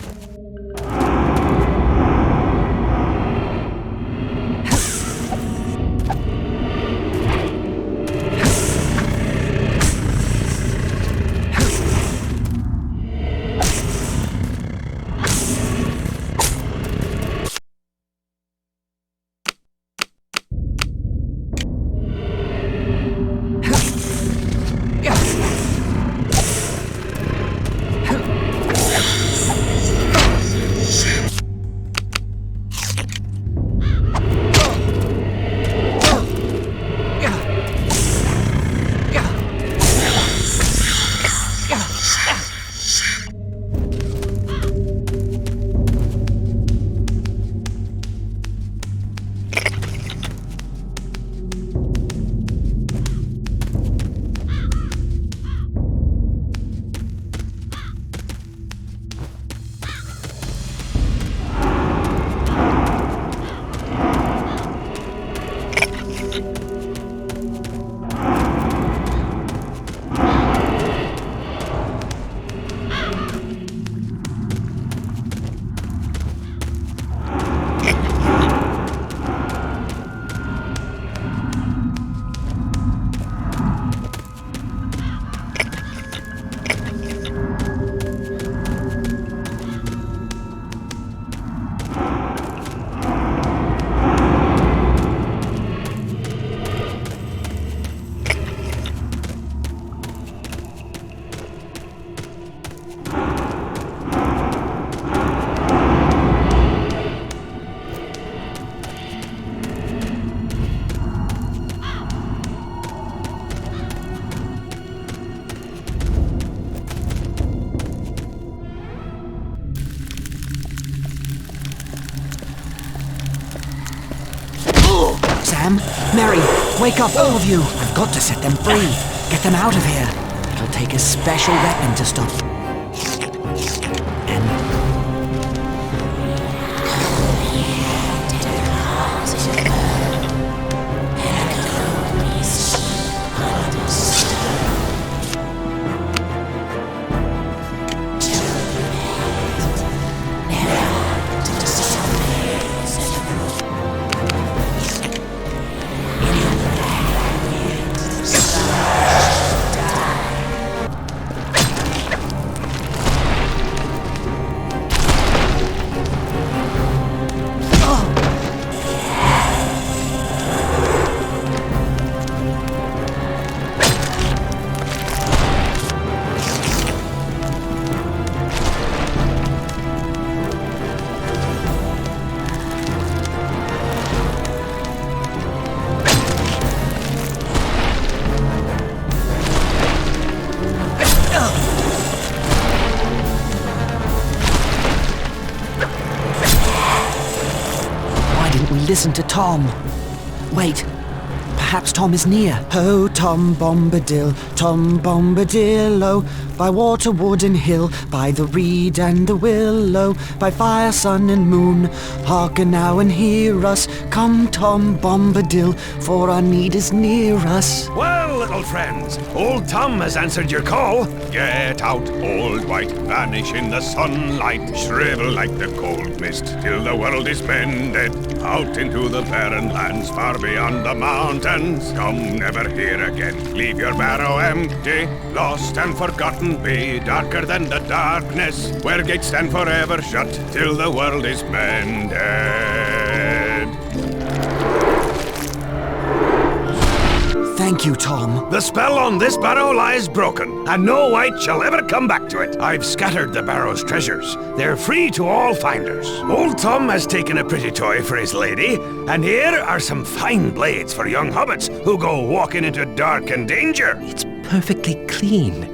Sam, Mary, wake up, all of you! I've got to set them free. Get them out of here. It'll take a special weapon to stop. listen to Tom. Wait, perhaps Tom is near. Oh, Tom Bombadil, oh, by water, wood and hill, by the reed and the willow, by fire, sun and moon, hearken now and hear us. Come, Tom Bombadil, for our need is near us. Well, little friends, old Tom has answered your call. Get out, old white, vanish in the sunlight, shrivel like the cold mist till the world is mended. Out into the barren lands far beyond the mountains. Come never here again, leave your barrow empty. Lost and forgotten be, darker than the darkness, where gates stand forever shut till the world is mended. Thank you, Tom. The spell on this barrow lies broken, and no wight shall ever come back to it. I've scattered the barrow's treasures. They're free to all finders. Old Tom has taken a pretty toy for his lady, and here are some fine blades for young hobbits who go walking into dark and danger. It's perfectly clean,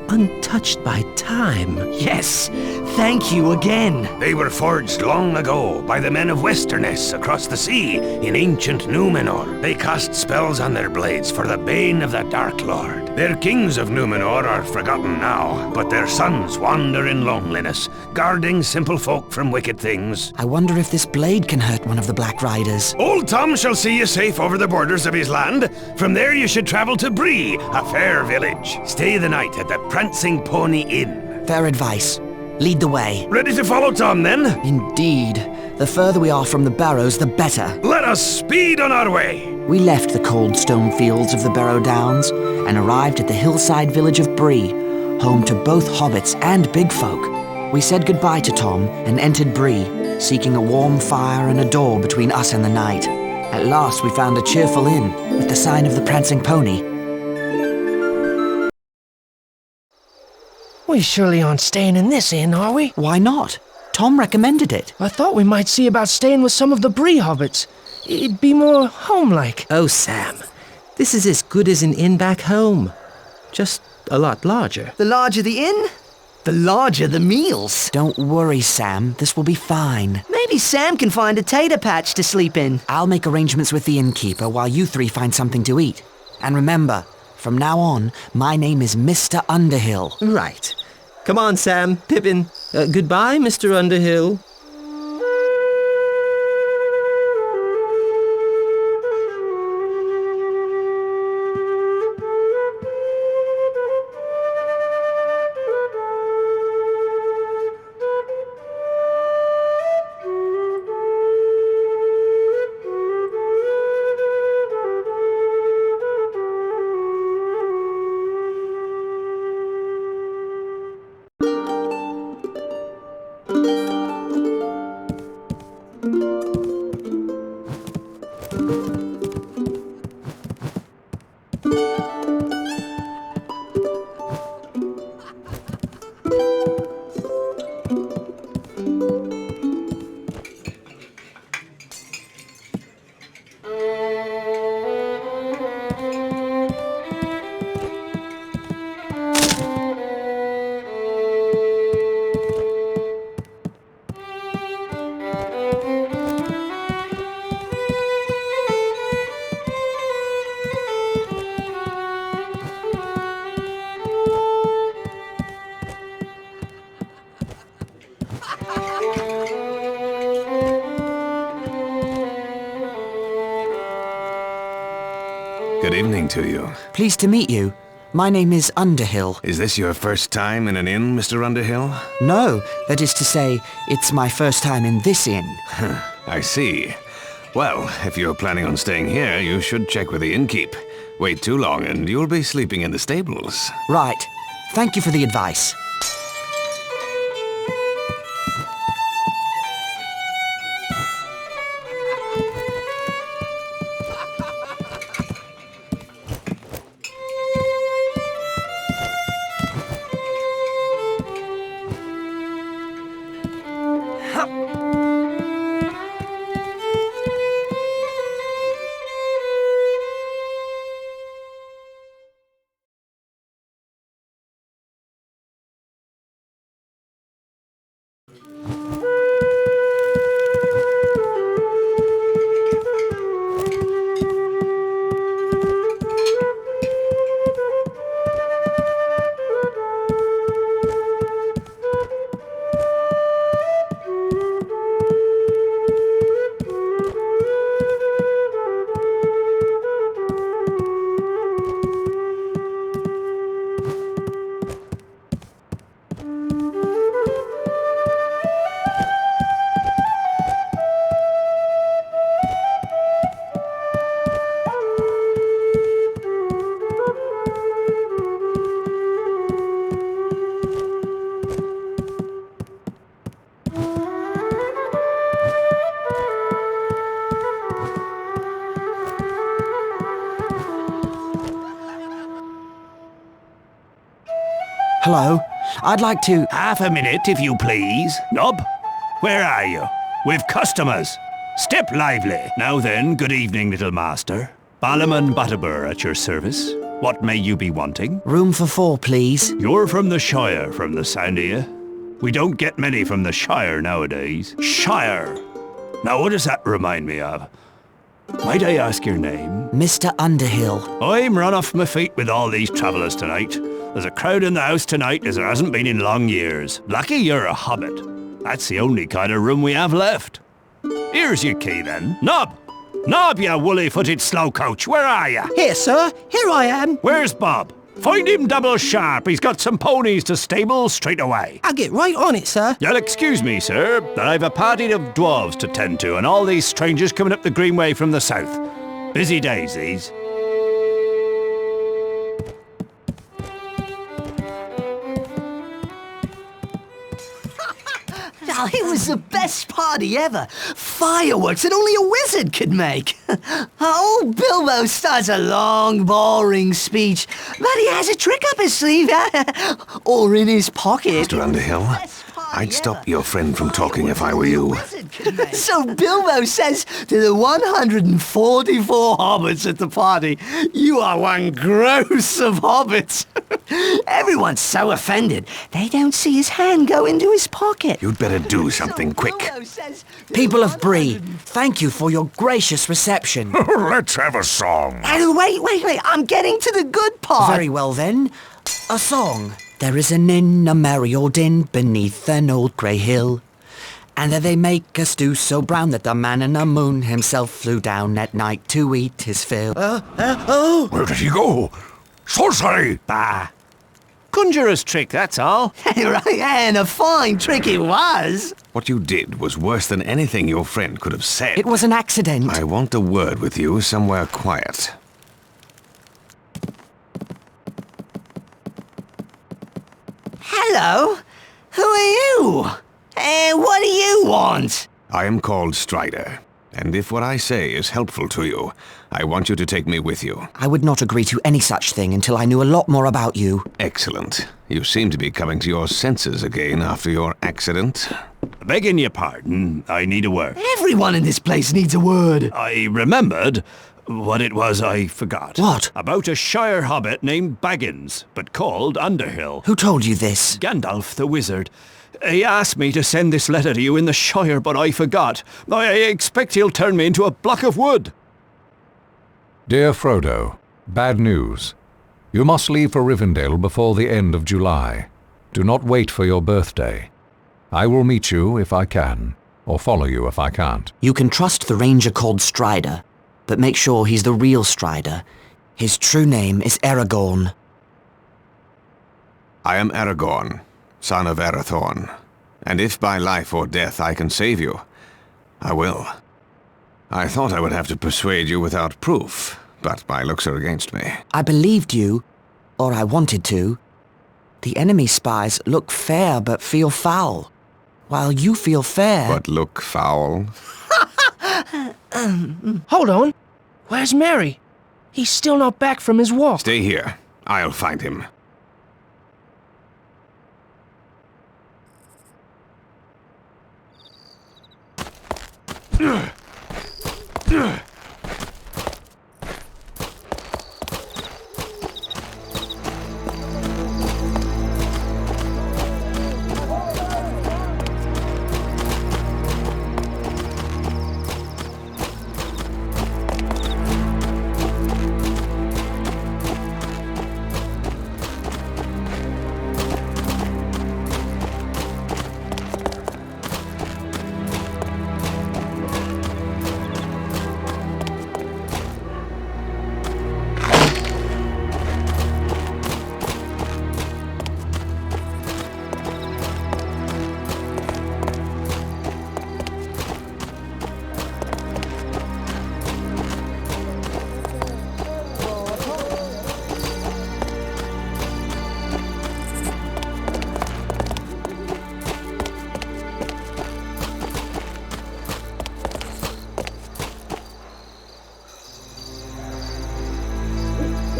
untouched by time. Yes, thank you again. They were forged long ago by the men of Westerness across the sea in ancient Numenor. They cast spells on their blades for the bane of the Dark Lord. Their kings of Numenor are forgotten now, but their sons wander in loneliness, guarding simple folk from wicked things. I wonder if this blade can hurt one of the Black Riders. Old Tom shall see you safe over the borders of his land. From there you should travel to Bree, a fair village. Stay the night at the Prancing Pony Inn. Fair advice. Lead the way. Ready to follow Tom, then? Indeed. The further we are from the barrows, the better. Let us speed on our way. We left the cold stone fields of the Barrow Downs and arrived at the hillside village of Bree, home to both hobbits and big folk. We said goodbye to Tom and entered Bree, seeking a warm fire and a door between us and the night. At last we found a cheerful inn with the sign of the Prancing Pony. We surely aren't staying in this inn, are we? Why not? Tom recommended it. I thought we might see about staying with some of the Bree hobbits. It'd be more home-like. Oh, Sam, this is as good as an inn back home. Just a lot larger. The larger the inn, the larger the meals. Don't worry, Sam. This will be fine. Maybe Sam can find a tater patch to sleep in. I'll make arrangements with the innkeeper while you three find something to eat. And remember, from now on, my name is Mr. Underhill. Right. Come on, Sam, Pippin. Goodbye, Mr. Underhill. Good evening to you. Pleased to meet you. My name is Underhill. Is this your first time in an inn, Mr. Underhill? No, that is to say, it's my first time in this inn. I see. Well, if you're planning on staying here, you should check with the innkeep. Wait too long and you'll be sleeping in the stables. Right. Thank you for the advice. Hello. I'd like to... Half a minute, if you please. Nob, where are you? We've customers. Step lively. Now then, good evening, little master. Balliman Butterbur at your service. What may you be wanting? Room for 4, please. You're from the Shire, from the sound of you. We don't get many from the Shire nowadays. Shire. Now what does that remind me of? Might I ask your name? Mr. Underhill. I'm run off my feet with all these travellers tonight. There's a crowd in the house tonight as there hasn't been in long years. Lucky you're a hobbit. That's the only kind of room we have left. Here's your key then. Nob! Nob, you woolly-footed slowcoach, where are you? Here, sir. Here I am. Where's Bob? Find him double sharp. He's got some ponies to stable straight away. I'll get right on it, sir. You'll excuse me, sir, that I've a party of dwarves to tend to and all these strangers coming up the Greenway from the south. Busy days, these. Oh, it was the best party ever. Fireworks that only a wizard could make. Old Bilbo starts a long, boring speech, but he has a trick up his sleeve, or in his pocket. Mr. Underhill, I'd stop your friend from talking if I were you. So Bilbo says to the 144 hobbits at the party, "You are one gross of hobbits." Everyone's so offended, they don't see his hand go into his pocket. You'd better do something quick. People of Bree, thank you for your gracious reception. Let's have a song. And wait, I'm getting to the good part. Very well then. A song. There is an inn, a merry old inn, beneath an old grey hill. And there they make a stew so brown that the man in the moon himself flew down at night to eat his fill. Where did he go? Sorcery! Bah. Conjurer's trick, that's all. Right, and a fine trick it was. What you did was worse than anything your friend could have said. It was an accident. I want a word with you somewhere quiet. Hello? Who are you? And what do you want? I am called Strider, and if what I say is helpful to you, I want you to take me with you. I would not agree to any such thing until I knew a lot more about you. Excellent. You seem to be coming to your senses again after your accident. Begging your pardon, I need a word. Everyone in this place needs a word. I remembered. What it was, I forgot. What? About a Shire hobbit named Baggins, but called Underhill. Who told you this? Gandalf the wizard. He asked me to send this letter to you in the Shire, but I forgot. I expect he'll turn me into a block of wood. Dear Frodo, bad news. You must leave for Rivendell before the end of July. Do not wait for your birthday. I will meet you if I can, or follow you if I can't. You can trust the ranger called Strider, but make sure he's the real Strider. His true name is Aragorn. I am Aragorn, son of Arathorn, and if by life or death I can save you, I will. I thought I would have to persuade you without proof, but my looks are against me. I believed you, or I wanted to. The enemy spies look fair but feel foul, while you feel fair. But look foul? Hold on. Where's Merry? He's still not back from his walk. Stay here. I'll find him.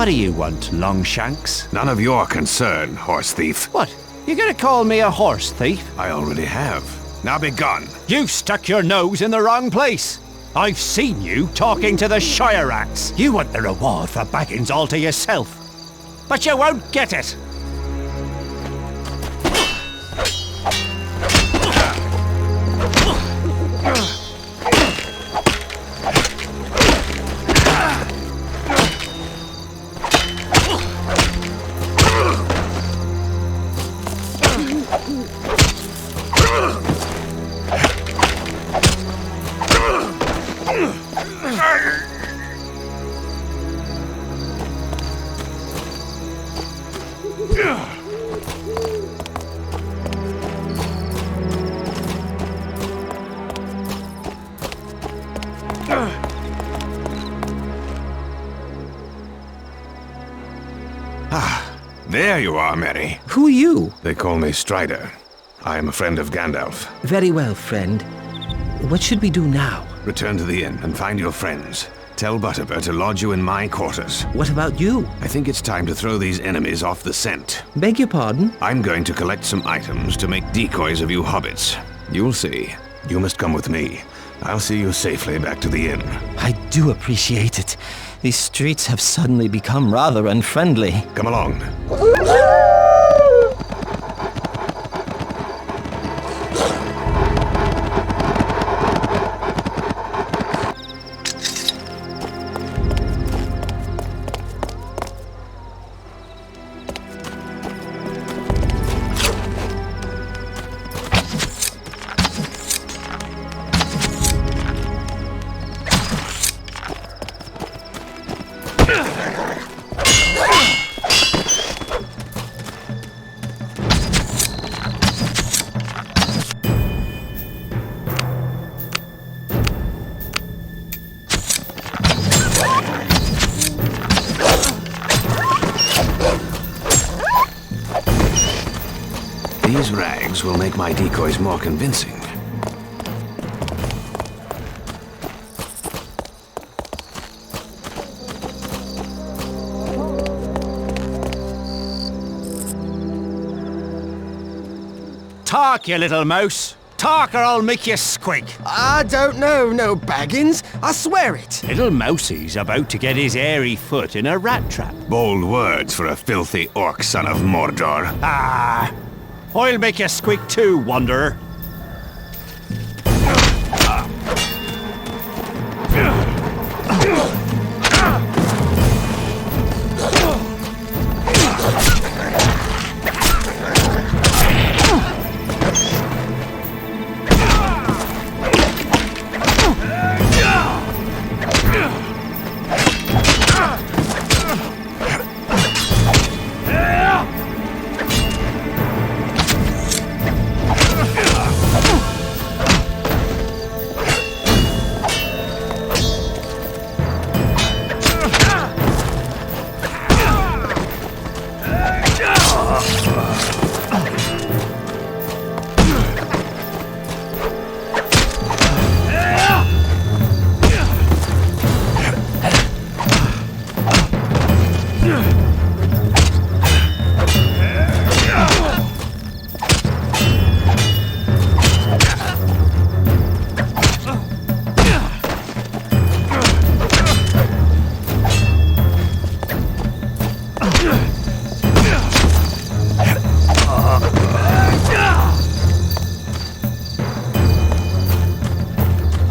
What do you want, Longshanks? None of your concern, horse thief. What? You gonna call me a horse thief? I already have. Now be gone. You stuck your nose in the wrong place. I've seen you talking to the Shire Rats. You want the reward for Baggins all to yourself. But you won't get it. There you are, Mary. Who are you? They call me Strider. I am a friend of Gandalf. Very well, friend. What should we do now? Return to the inn and find your friends. Tell Butterbur to lodge you in my quarters. What about you? I think it's time to throw these enemies off the scent. Beg your pardon? I'm going to collect some items to make decoys of you hobbits. You'll see. You must come with me. I'll see you safely back to the inn. I do appreciate it. These streets have suddenly become rather unfriendly. Come along. These rags will make my decoys more convincing. Talk, you little mouse. Talk or I'll make you squeak. I don't know, no Baggins. I swear it. Little Mousie's about to get his hairy foot in a rat trap. Bold words for a filthy orc son of Mordor. Ah, I'll make you squeak too, Wanderer.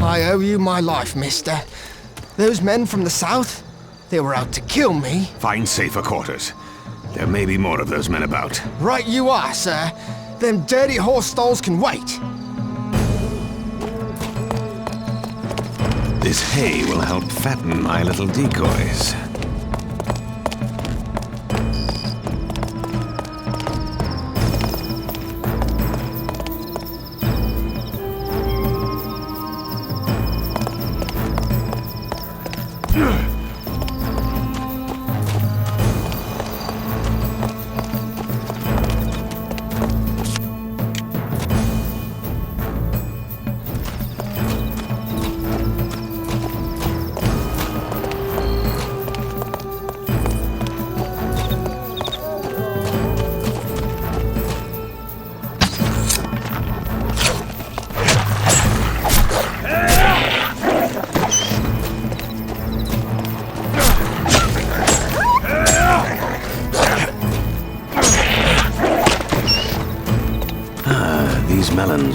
I owe you my life, mister. Those men from the south, they were out to kill me. Find safer quarters. There may be more of those men about. Right you are, sir. Them dirty horse stalls can wait. This hay will help fatten my little decoys.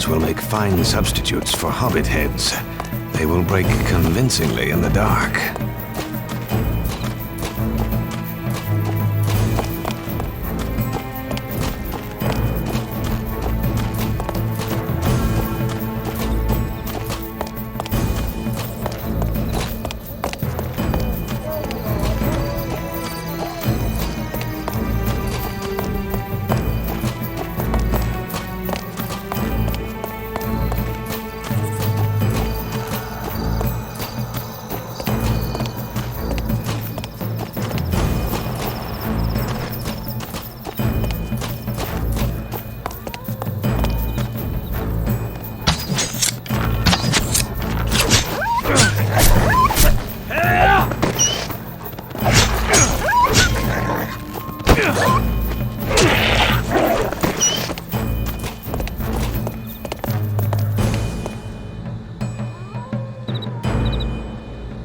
dragons will make fine substitutes for hobbit heads. They will break convincingly in the dark.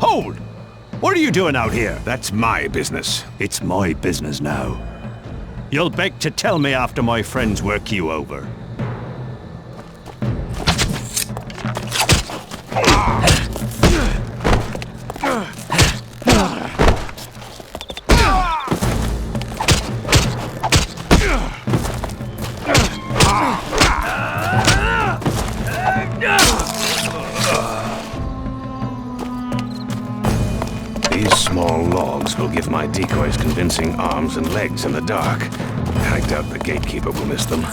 Hold! What are you doing out here? That's my business. It's my business now. You'll beg to tell me after my friends work you over. These small logs will give my decoys convincing arms and legs in the dark. I doubt the gatekeeper will miss them.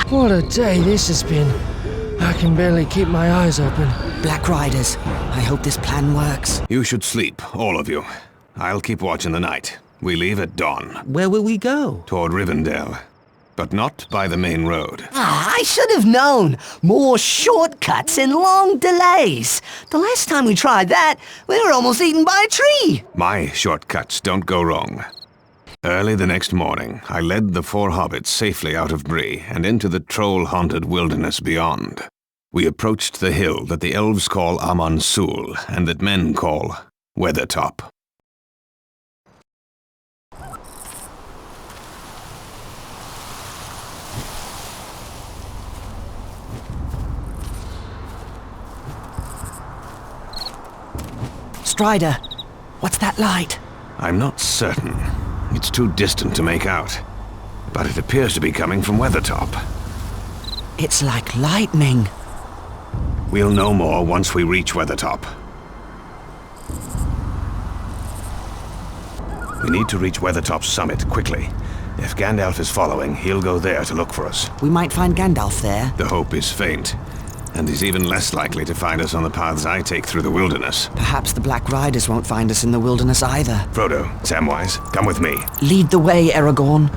What a day this has been. I can barely keep my eyes open. Black Riders, I hope this plan works. You should sleep, all of you. I'll keep watch in the night. We leave at dawn. Where will we go? Toward Rivendell. But not by the main road. Ah, I should have known. More shortcuts and long delays. The last time we tried that, we were almost eaten by a tree. My shortcuts don't go wrong. Early the next morning, I led the 4 hobbits safely out of Bree and into the troll-haunted wilderness beyond. We approached the hill that the elves call Amansul and that men call Weathertop. Strider, what's that light? I'm not certain. It's too distant to make out. But it appears to be coming from Weathertop. It's like lightning. We'll know more once we reach Weathertop. We need to reach Weathertop's summit quickly. If Gandalf is following, he'll go there to look for us. We might find Gandalf there. The hope is faint. And he's even less likely to find us on the paths I take through the wilderness. Perhaps the Black Riders won't find us in the wilderness either. Frodo, Samwise, come with me. Lead the way, Aragorn.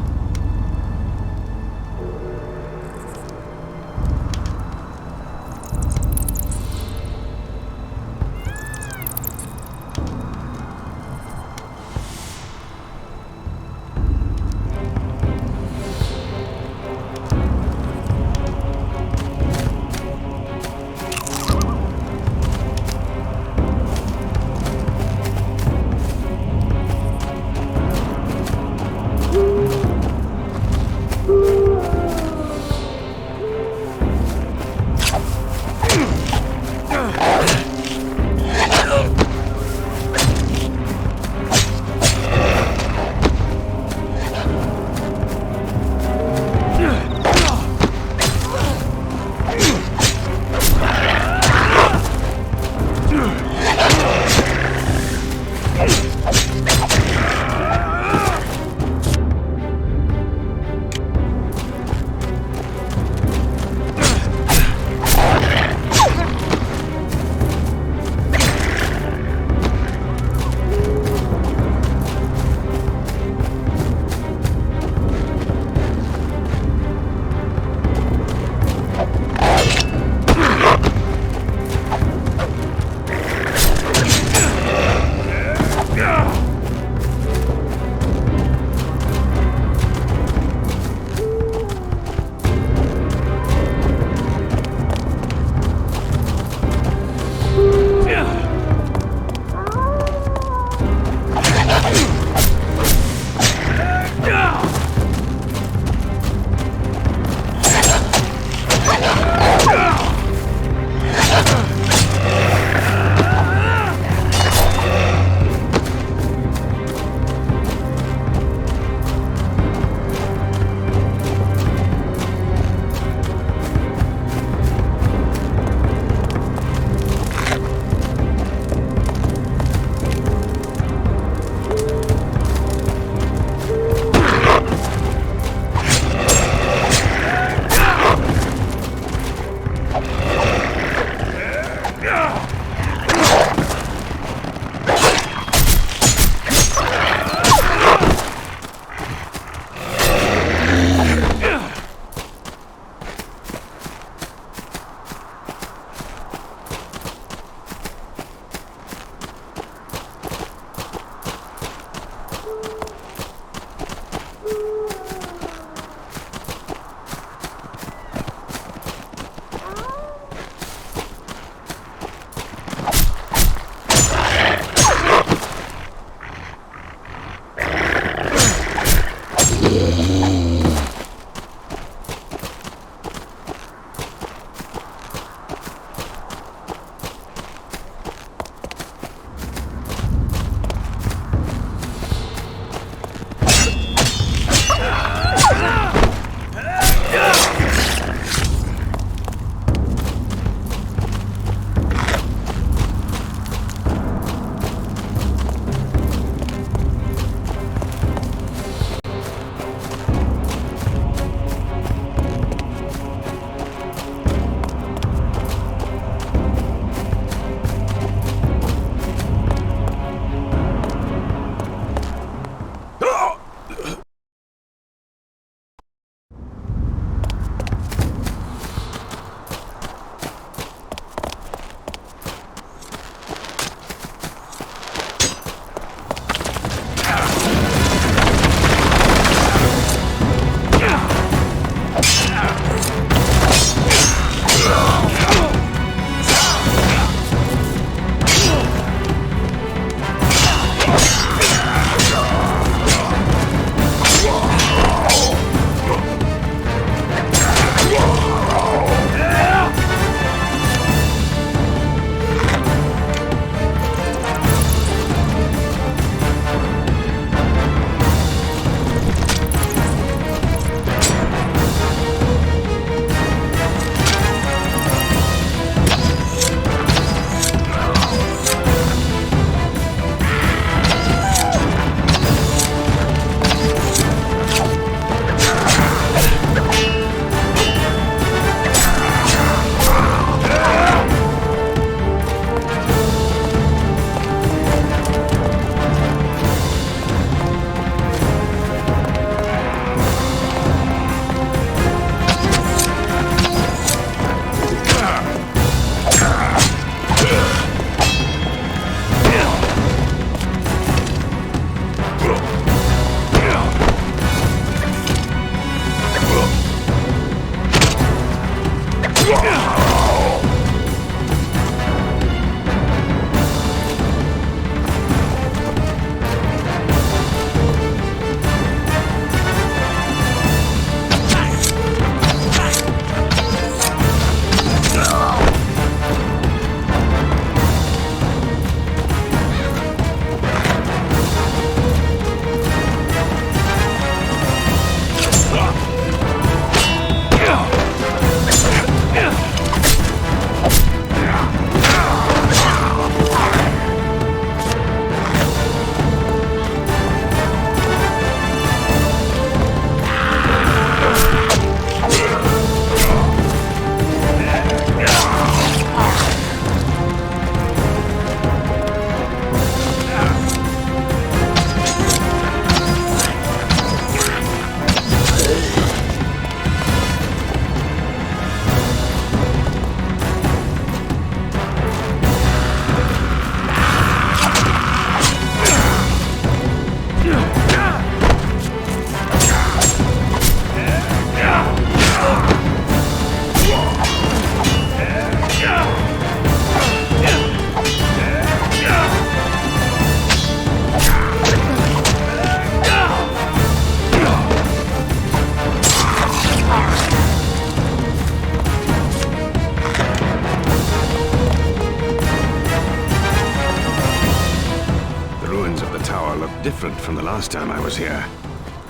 different from the last time I was here,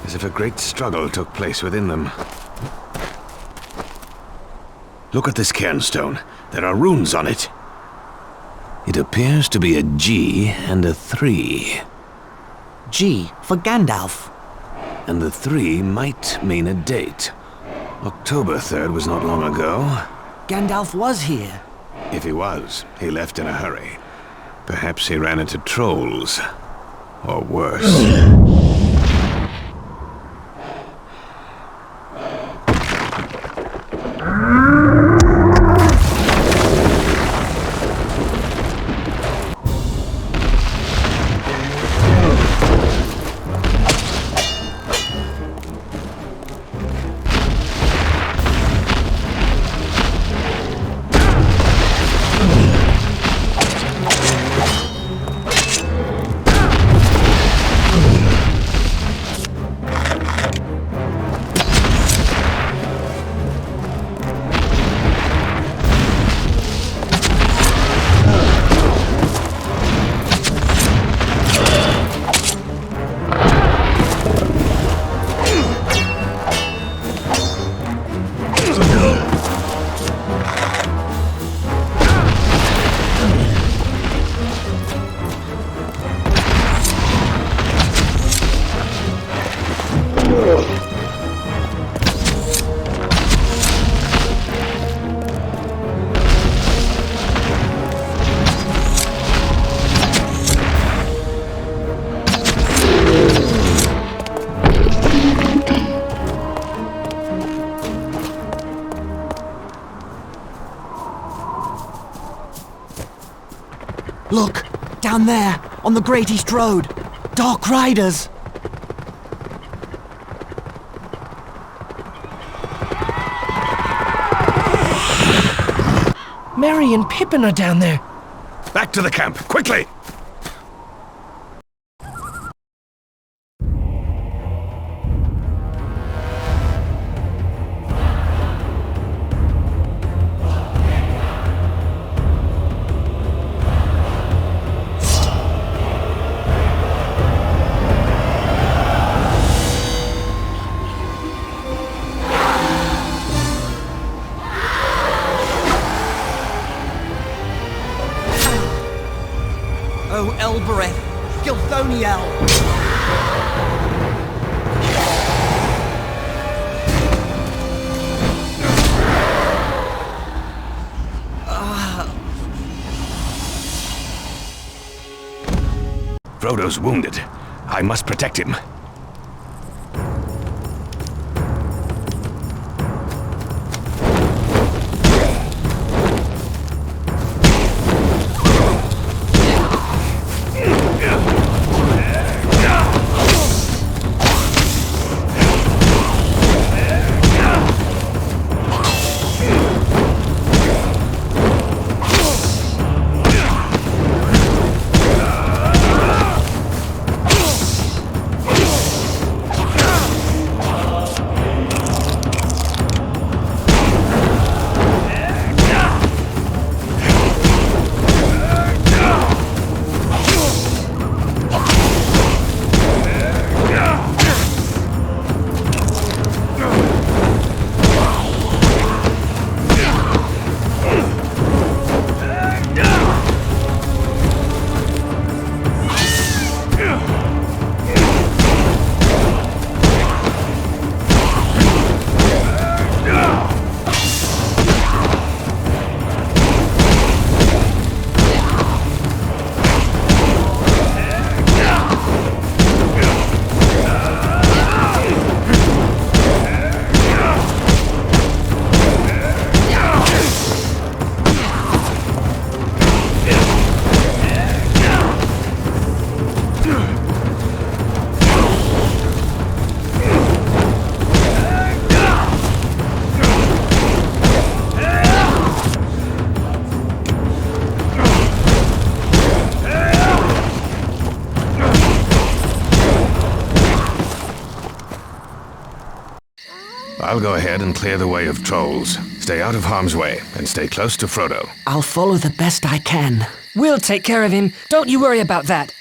as if a great struggle took place within them. Look at this cairnstone. There are runes on it. It appears to be a G and a 3. G for Gandalf. And the 3 might mean a date. October 3rd was not long ago. Gandalf was here. If he was, he left in a hurry. Perhaps he ran into trolls. Or worse. them there, on the Great East Road. Dark Riders. Merry and Pippin are down there. Back to the camp, quickly! Oh, Elbereth, Gilthoniel! Frodo's wounded. I must protect him. I'll go ahead and clear the way of trolls. Stay out of harm's way, and stay close to Frodo. I'll follow the best I can. We'll take care of him. Don't you worry about that.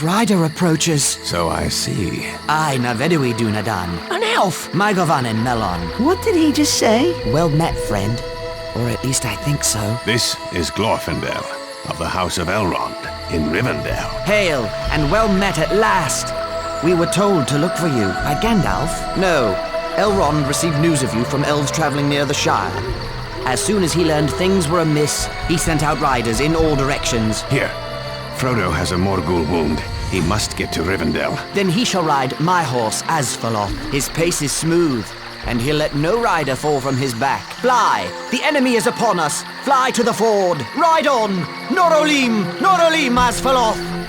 rider approaches. So I see. Aye, na vedui dunadan. An elf! Mygovan and Melon. What did he just say? Well met, friend. Or at least I think so. This is Glorfindel of the House of Elrond in Rivendell. Hail, and well met at last. We were told to look for you by Gandalf. No, Elrond received news of you from elves traveling near the Shire. As soon as he learned things were amiss, he sent out riders in all directions. Here, Frodo has a Morgul wound. He must get to Rivendell. Then he shall ride my horse, Asfaloth. His pace is smooth, and he'll let no rider fall from his back. Fly! The enemy is upon us! Fly to the ford! Ride on! Norolim! Norolim, Asfaloth!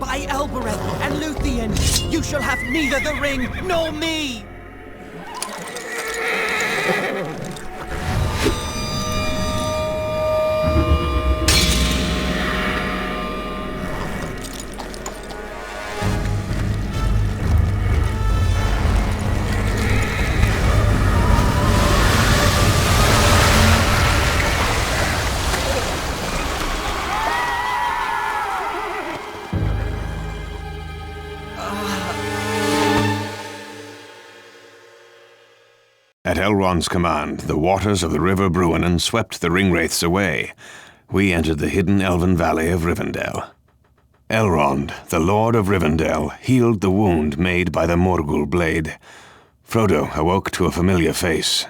By Elbereth and Luthien, you shall have neither the ring nor me! At Elrond's command, the waters of the River Bruinen swept the Ringwraiths away. We entered the hidden elven valley of Rivendell. Elrond, the Lord of Rivendell, healed the wound made by the Morgul blade. Frodo awoke to a familiar face.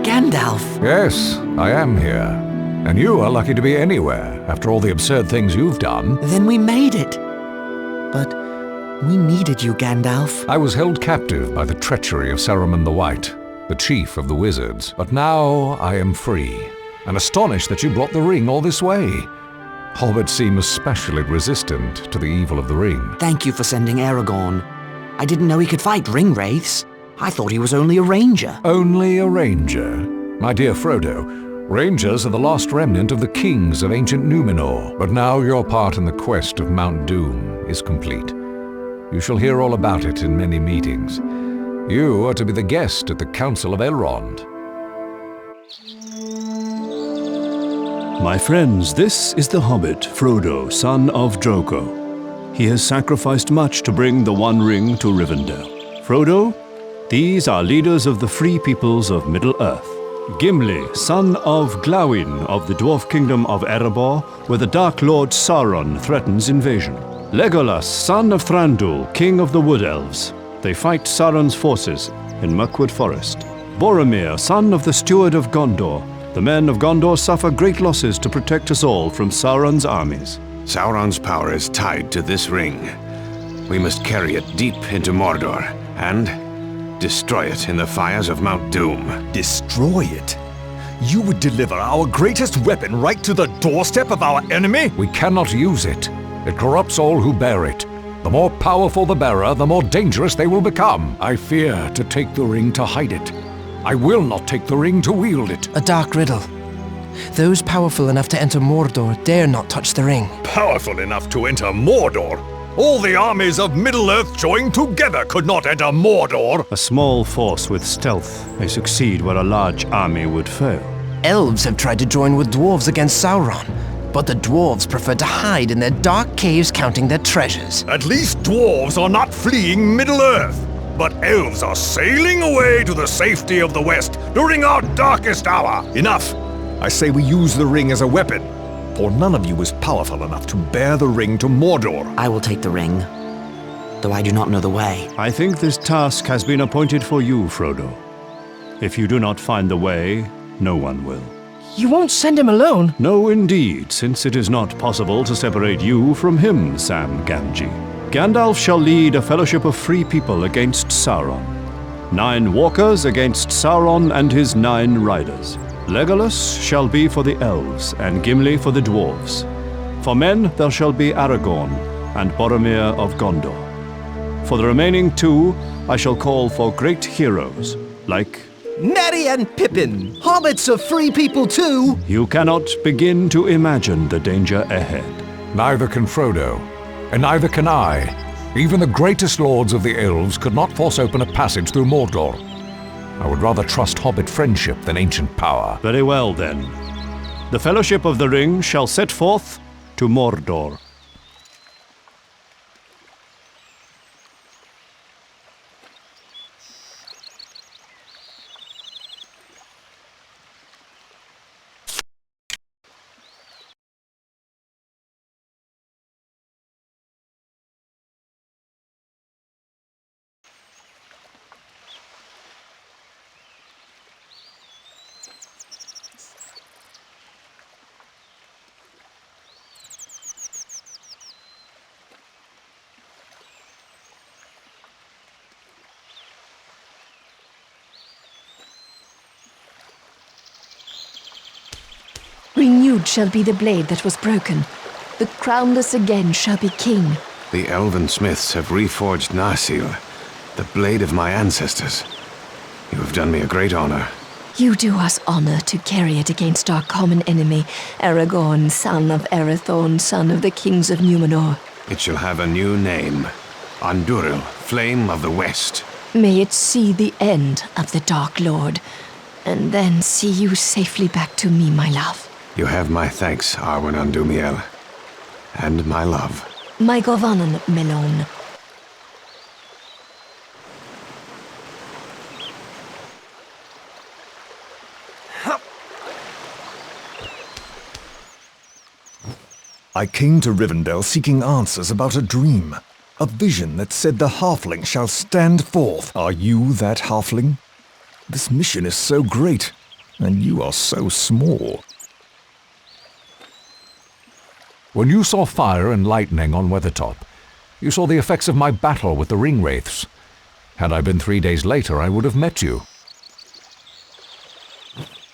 Gandalf! Yes, I am here. And you are lucky to be anywhere, after all the absurd things you've done. Then we made it. But we needed you, Gandalf. I was held captive by the treachery of Saruman the White, the chief of the wizards. But now I am free, and astonished that you brought the ring all this way. Hobbits seem especially resistant to the evil of the ring. Thank you for sending Aragorn. I didn't know he could fight ringwraiths. I thought he was only a ranger. Only a ranger? My dear Frodo, rangers are the lost remnant of the kings of ancient Numenor. But now your part in the quest of Mount Doom is complete. You shall hear all about it in many meetings. You are to be the guest at the Council of Elrond. My friends, this is the Hobbit, Frodo, son of Drogo. He has sacrificed much to bring the One Ring to Rivendell. Frodo, these are leaders of the free peoples of Middle-earth. Gimli, son of Glawin of the dwarf kingdom of Erebor, where the Dark Lord Sauron threatens invasion. Legolas, son of Thranduil, king of the Wood Elves. They fight Sauron's forces in Mirkwood Forest. Boromir, son of the Steward of Gondor. The men of Gondor suffer great losses to protect us all from Sauron's armies. Sauron's power is tied to this ring. We must carry it deep into Mordor and destroy it in the fires of Mount Doom. Destroy it? You would deliver our greatest weapon right to the doorstep of our enemy? We cannot use it. It corrupts all who bear it. The more powerful the bearer, the more dangerous they will become. I fear to take the ring to hide it. I will not take the ring to wield it. A dark riddle. Those powerful enough to enter Mordor dare not touch the ring. Powerful enough to enter Mordor? All the armies of Middle-earth joined together could not enter Mordor. A small force with stealth may succeed where a large army would fail. Elves have tried to join with dwarves against Sauron, but the dwarves prefer to hide in their dark caves counting their treasures. At least dwarves are not fleeing Middle-earth, but elves are sailing away to the safety of the West during our darkest hour. Enough! I say we use the ring as a weapon, for none of you is powerful enough to bear the ring to Mordor. I will take the ring, though I do not know the way. I think this task has been appointed for you, Frodo. If you do not find the way, no one will. You won't send him alone? No, indeed, since it is not possible to separate you from him, Sam Gamgee. Gandalf shall lead a fellowship of free people against Sauron. 9 walkers against Sauron and his 9 riders. Legolas shall be for the elves, and Gimli for the dwarves. For men there shall be Aragorn, and Boromir of Gondor. For the remaining 2, I shall call for great heroes, like... Merry and Pippin! Hobbits are free people too! You cannot begin to imagine the danger ahead. Neither can Frodo, and neither can I. Even the greatest lords of the elves could not force open a passage through Mordor. I would rather trust hobbit friendship than ancient power. Very well, then. The Fellowship of the Ring shall set forth to Mordor. Renewed shall be the blade that was broken. The crownless again shall be king. The elven smiths have reforged Narsil, the blade of my ancestors. You have done me a great honor. You do us honor to carry it against our common enemy, Aragorn, son of Arathorn, son of the kings of Numenor. It shall have a new name. Andúril, Flame of the West. May it see the end of the Dark Lord, and then see you safely back to me, my love. You have my thanks, Arwen Andúmiel, and my love. My Govanan, Melon. I came to Rivendell seeking answers about a dream. A vision that said the halfling shall stand forth. Are you that halfling? This mission is so great, and you are so small. When you saw fire and lightning on Weathertop, you saw the effects of my battle with the Ringwraiths. Had I been 3 days later, I would have met you.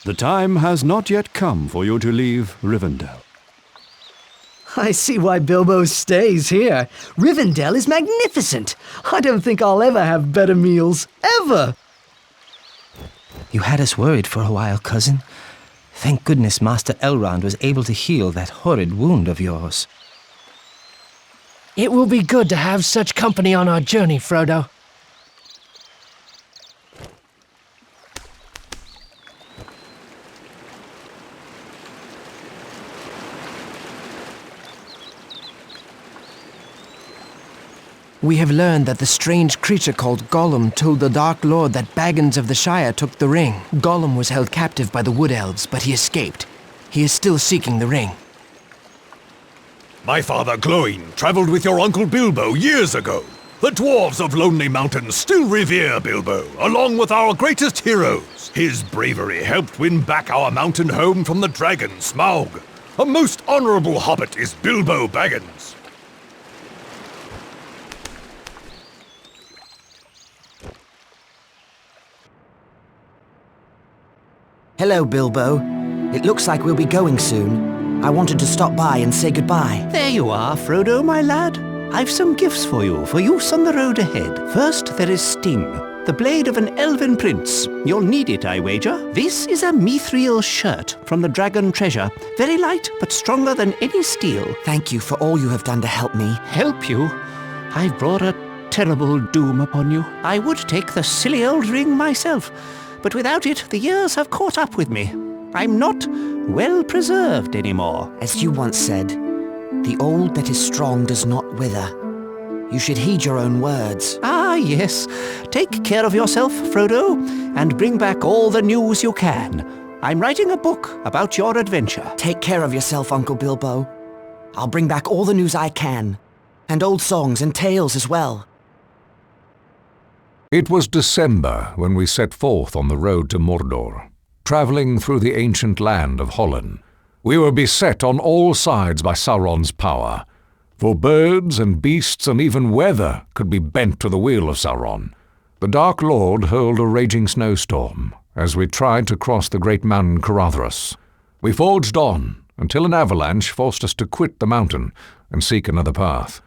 The time has not yet come for you to leave Rivendell. I see why Bilbo stays here. Rivendell is magnificent. I don't think I'll ever have better meals. Ever! You had us worried for a while, cousin. Thank goodness Master Elrond was able to heal that horrid wound of yours. It will be good to have such company on our journey, Frodo. We have learned that the strange creature called Gollum told the Dark Lord that Baggins of the Shire took the ring. Gollum was held captive by the Wood Elves, but he escaped. He is still seeking the ring. My father Glóin traveled with your Uncle Bilbo years ago. The dwarves of Lonely Mountain still revere Bilbo, along with our greatest heroes. His bravery helped win back our mountain home from the dragon Smaug. A most honorable hobbit is Bilbo Baggins. Hello, Bilbo. It looks like we'll be going soon. I wanted to stop by and say goodbye. There you are, Frodo, my lad. I've some gifts for use on the road ahead. First, there is Sting, the blade of an elven prince. You'll need it, I wager. This is a mithril shirt from the Dragon Treasure. Very light, but stronger than any steel. Thank you for all you have done to help me. Help you? I've brought a terrible doom upon you. I would take the silly old ring myself, but without it, the years have caught up with me. I'm not well preserved anymore. As you once said, the old that is strong does not wither. You should heed your own words. Ah, yes. Take care of yourself, Frodo, and bring back all the news you can. I'm writing a book about your adventure. Take care of yourself, Uncle Bilbo. I'll bring back all the news I can, and old songs and tales as well. It was December when we set forth on the road to Mordor, travelling through the ancient land of Hollin. We were beset on all sides by Sauron's power, for birds and beasts and even weather could be bent to the will of Sauron. The Dark Lord hurled a raging snowstorm as we tried to cross the great mountain Caradhras. We forged on until an avalanche forced us to quit the mountain and seek another path.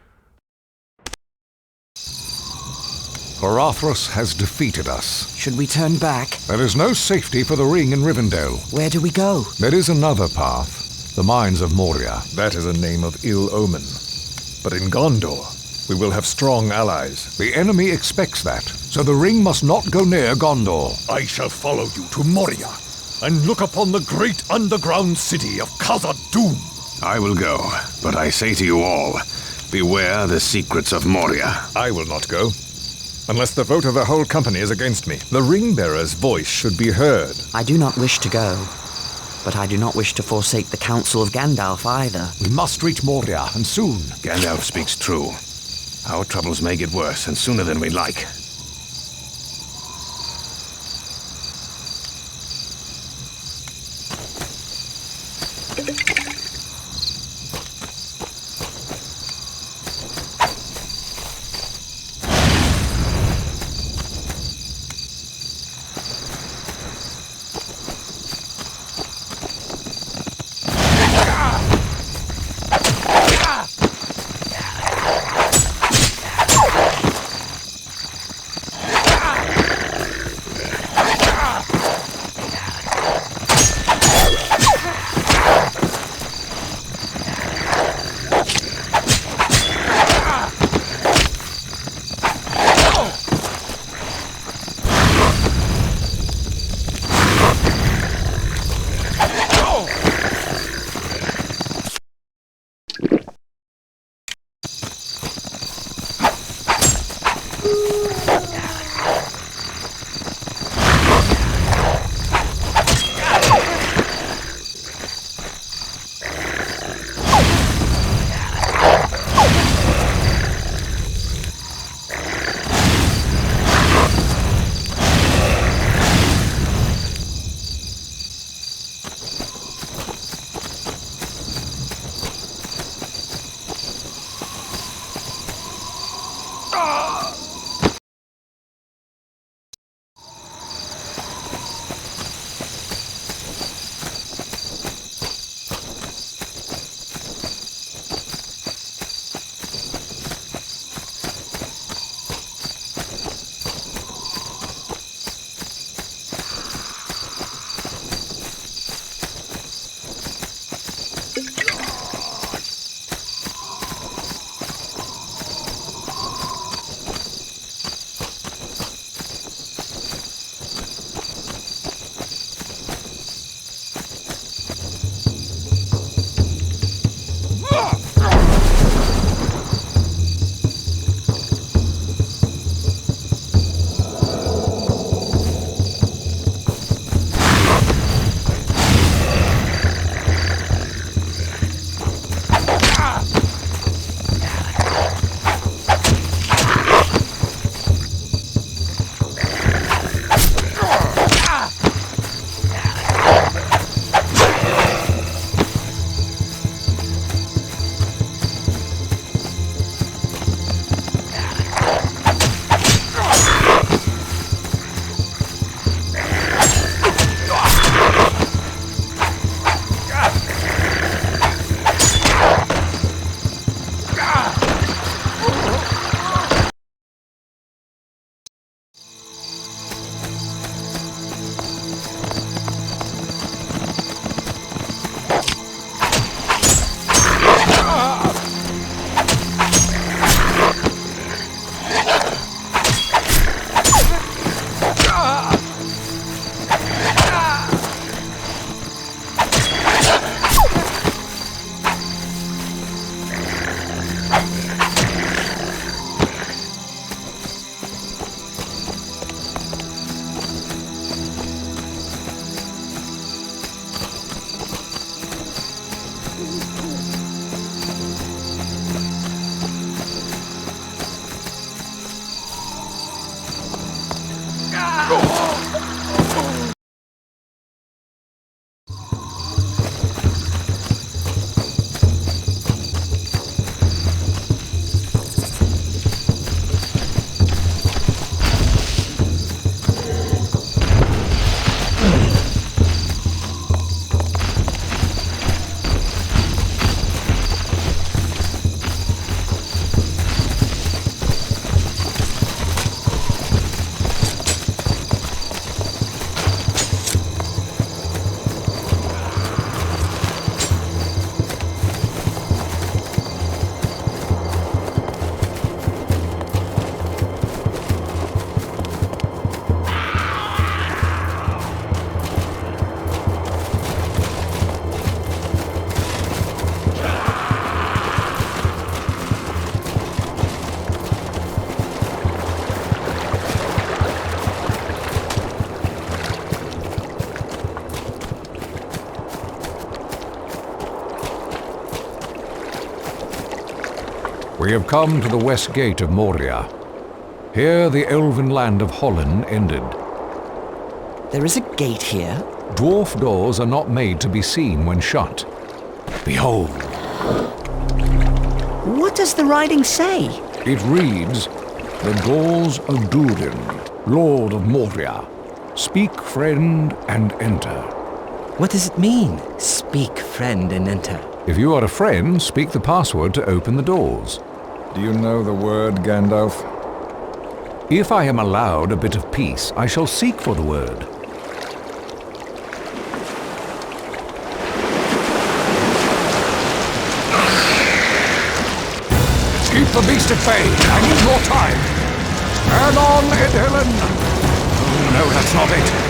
Hrothros has defeated us. Should we turn back? There is no safety for the ring in Rivendell. Where do we go? There is another path. The Mines of Moria. That is a name of ill omen. But in Gondor, we will have strong allies. The enemy expects that, so the ring must not go near Gondor. I shall follow you to Moria and look upon the great underground city of Khazad-dûm. I will go, but I say to you all, beware the secrets of Moria. I will not go. Unless the vote of the whole company is against me. The ring-bearer's voice should be heard. I do not wish to go, but I do not wish to forsake the counsel of Gandalf either. We must reach Moria, and soon. Gandalf speaks true. Our troubles may get worse, and sooner than we'd like. We have come to the west gate of Moria. Here the elven land of Holland ended. There is a gate here? Dwarf doors are not made to be seen when shut. Behold. What does the writing say? It reads, "The doors of Durin, Lord of Moria. Speak, friend, and enter." What does it mean? Speak, friend, and enter. If you are a friend, speak the password to open the doors. Do you know the word, Gandalf? If I am allowed a bit of peace, I shall seek for the word. Keep the beast at bay. I need more time. And on, Ed Helen. Oh, no, that's not it.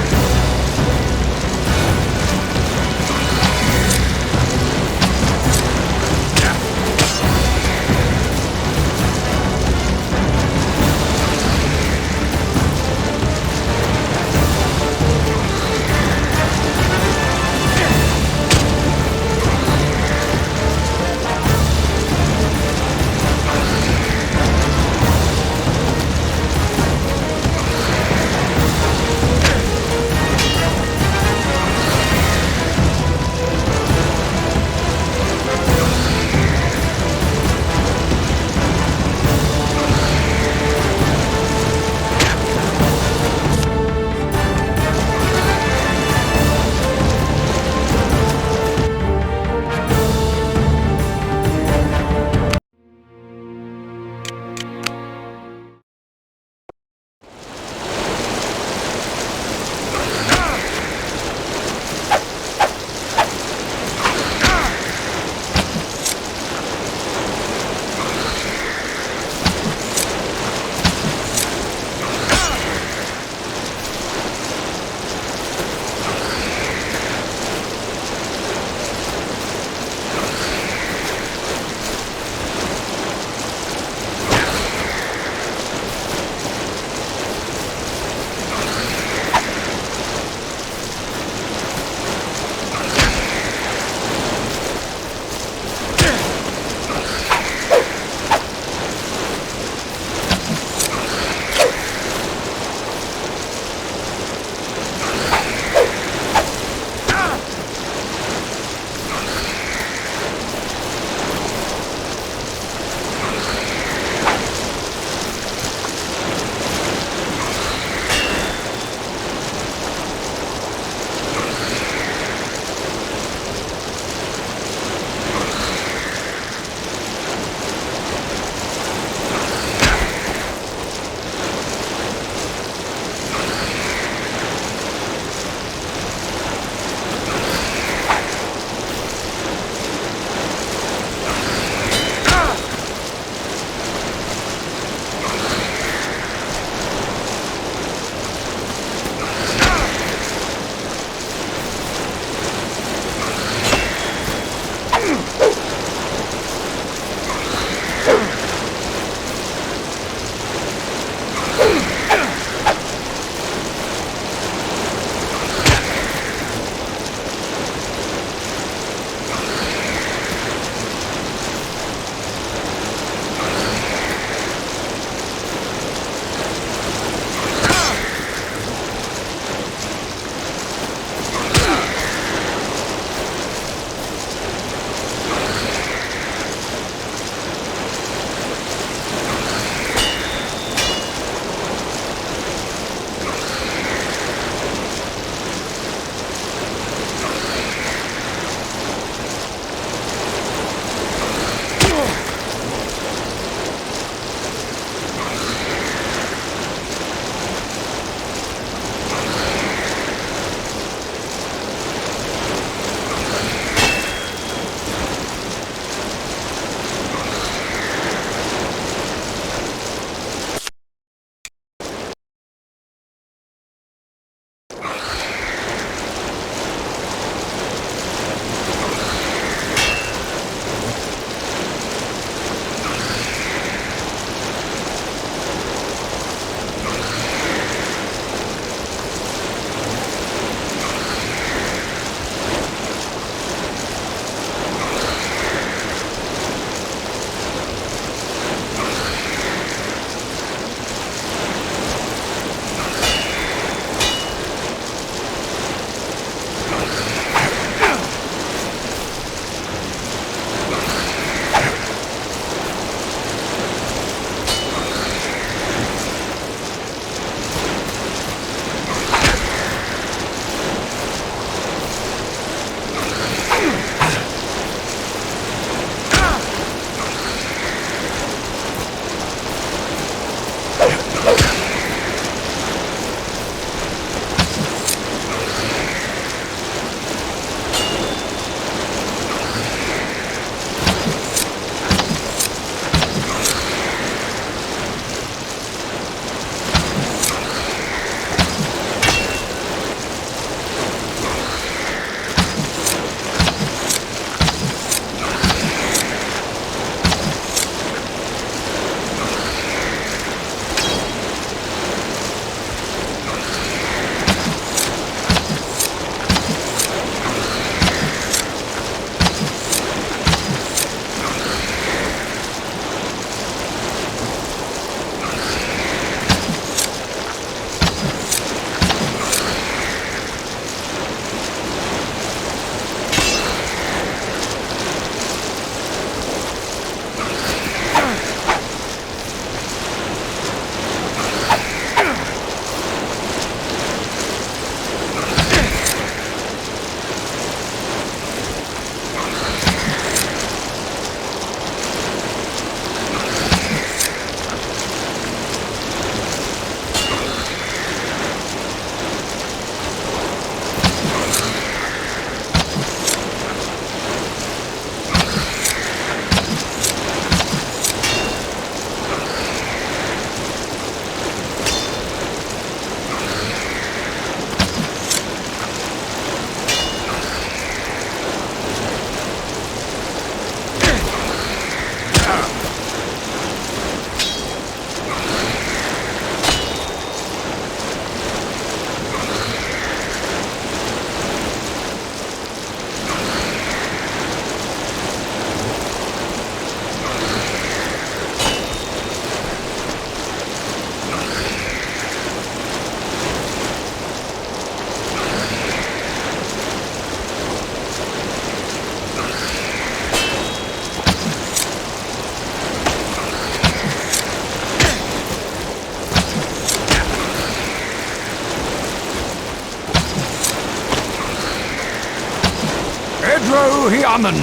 Pedro Hiamen!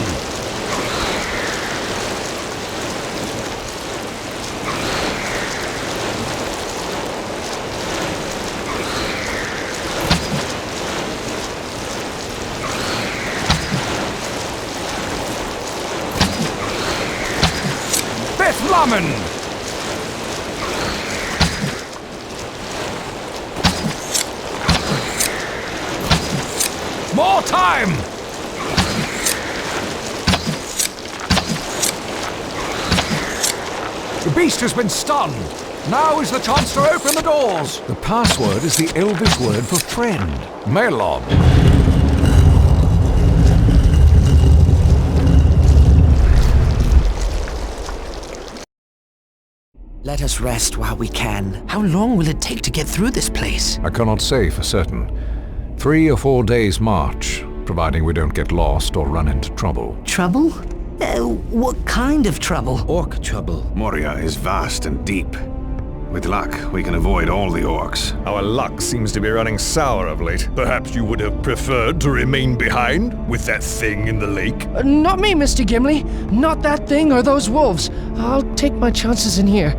Flammen! More time! The beast has been stunned. Now is the chance to open the doors. The password is the Elvish word for friend. Melon. Let us rest while we can. How long will it take to get through this place? I cannot say for certain. 3 or 4 days' march, providing we don't get lost or run into trouble. Trouble? What kind of trouble? Orc trouble. Moria is vast and deep. With luck, we can avoid all the orcs. Our luck seems to be running sour of late. Perhaps you would have preferred to remain behind with that thing in the lake? Not me, Mr. Gimli. Not that thing or those wolves. I'll take my chances in here.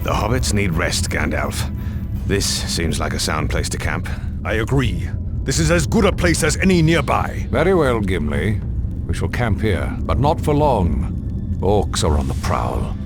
The hobbits need rest, Gandalf. This seems like a sound place to camp. I agree. This is as good a place as any nearby. Very well, Gimli. We shall camp here, but not for long. Orcs are on the prowl.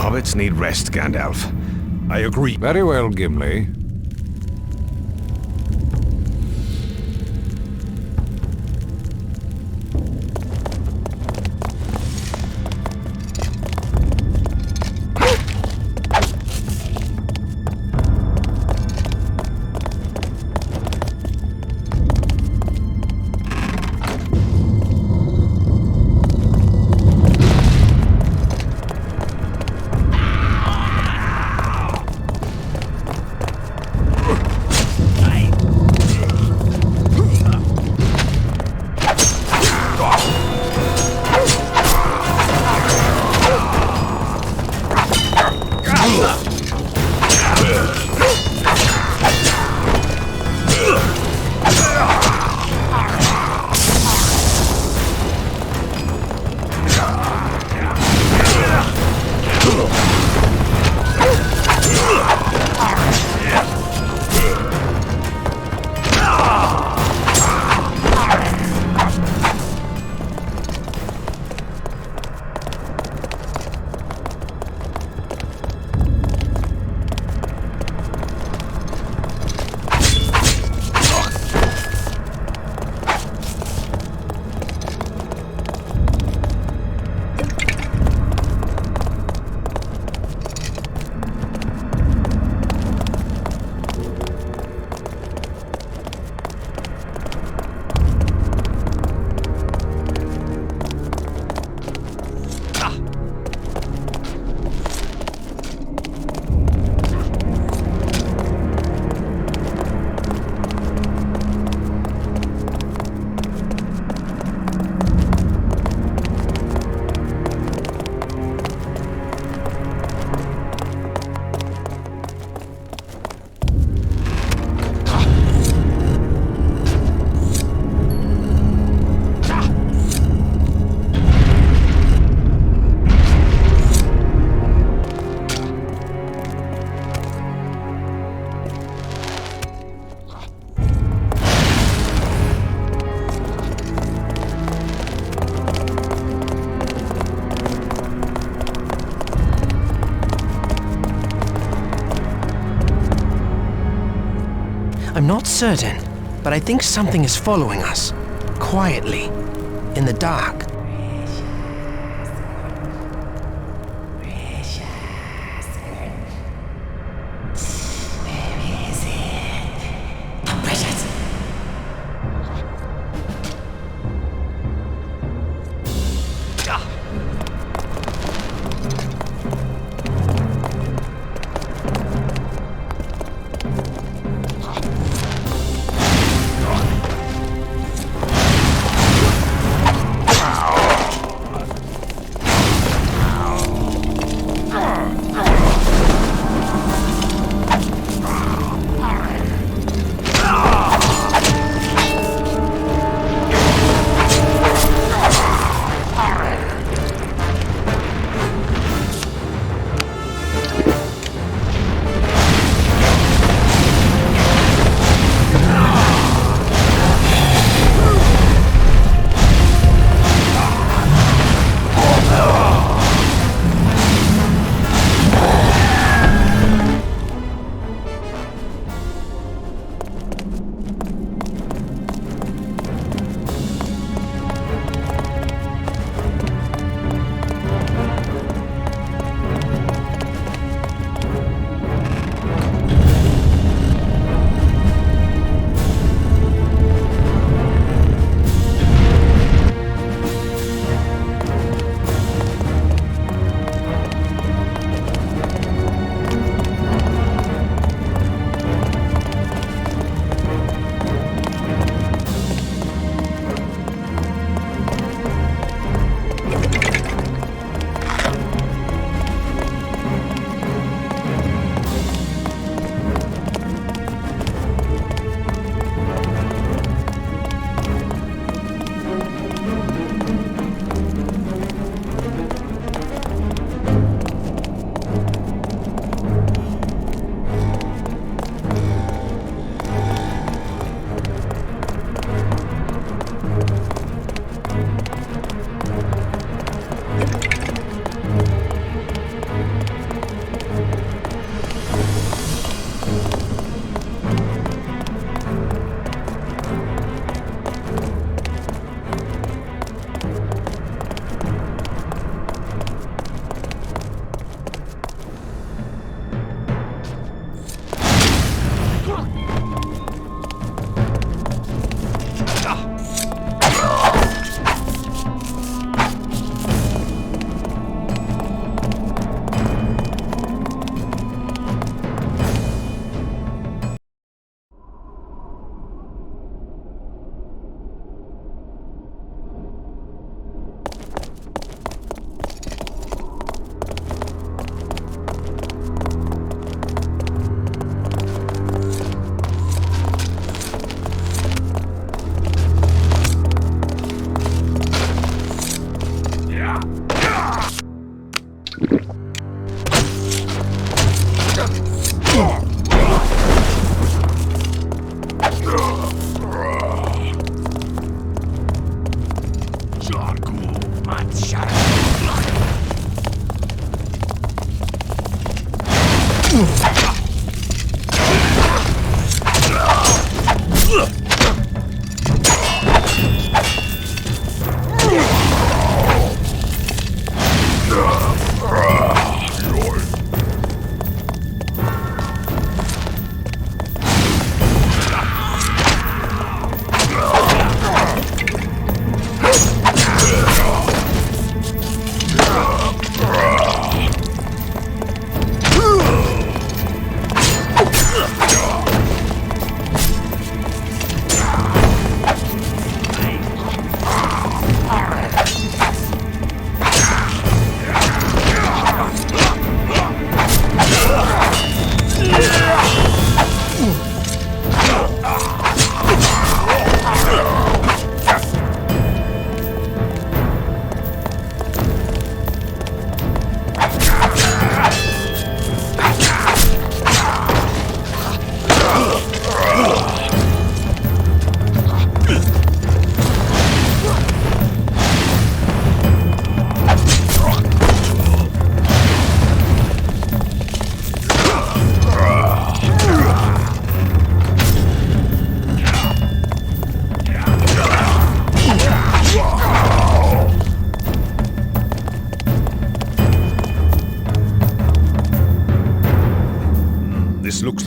Hobbits need rest, Gandalf. I agree. Very well, Gimli. not certain, but I think something is following us. Quietly. In the dark.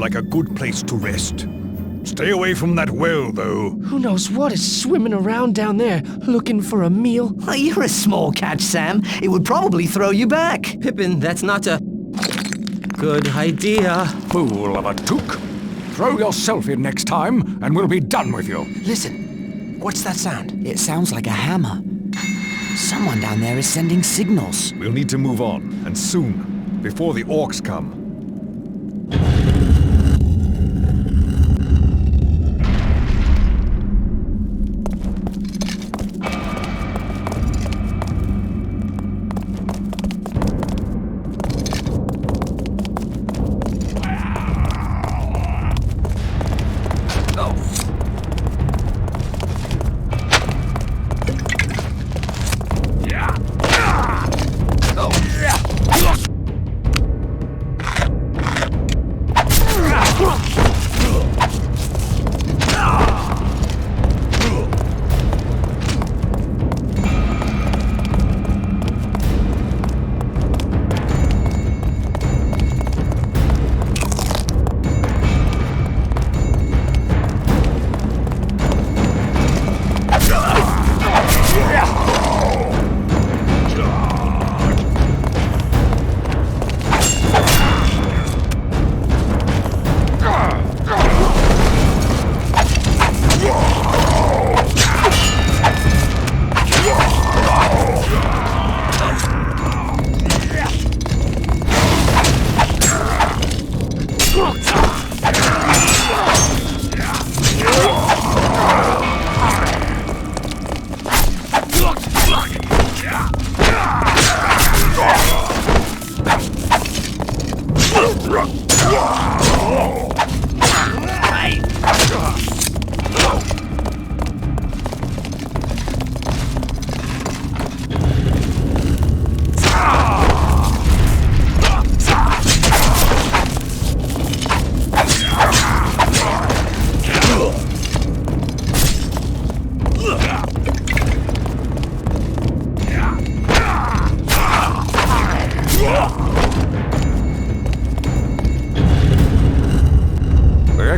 like a good place to rest. Stay away from that well, though. Who knows what is swimming around down there, looking for a meal? Oh, you're a small catch, Sam. It would probably throw you back. Pippin, that's not a good idea. Fool of a Took. Throw yourself in next time, and we'll be done with you. Listen, what's that sound? It sounds like a hammer. Someone down there is sending signals. We'll need to move on, and soon, before the orcs come.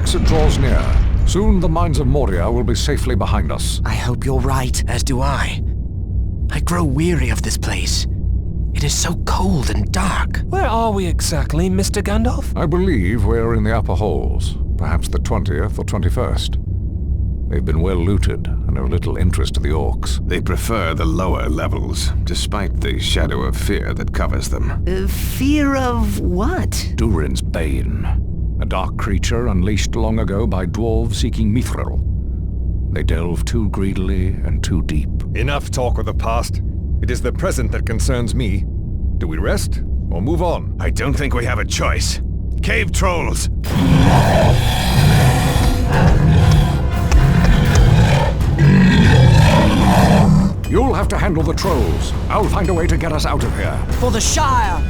exit draws near. Soon the mines of Moria will be safely behind us. I hope you're right. As do I. I grow weary of this place. It is so cold and dark. Where are we exactly, Mr. Gandalf? I believe we're in the upper halls. Perhaps the 20th or 21st. They've been well looted and of little interest to the orcs. They prefer the lower levels, despite the shadow of fear that covers them. Fear of what? Durin's Bane. A dark creature unleashed long ago by dwarves seeking mithril. They delve too greedily and too deep. Enough talk of the past. It is the present that concerns me. Do we rest or move on? I don't think we have a choice. Cave trolls! You'll have to handle the trolls. I'll find a way to get us out of here. For the Shire!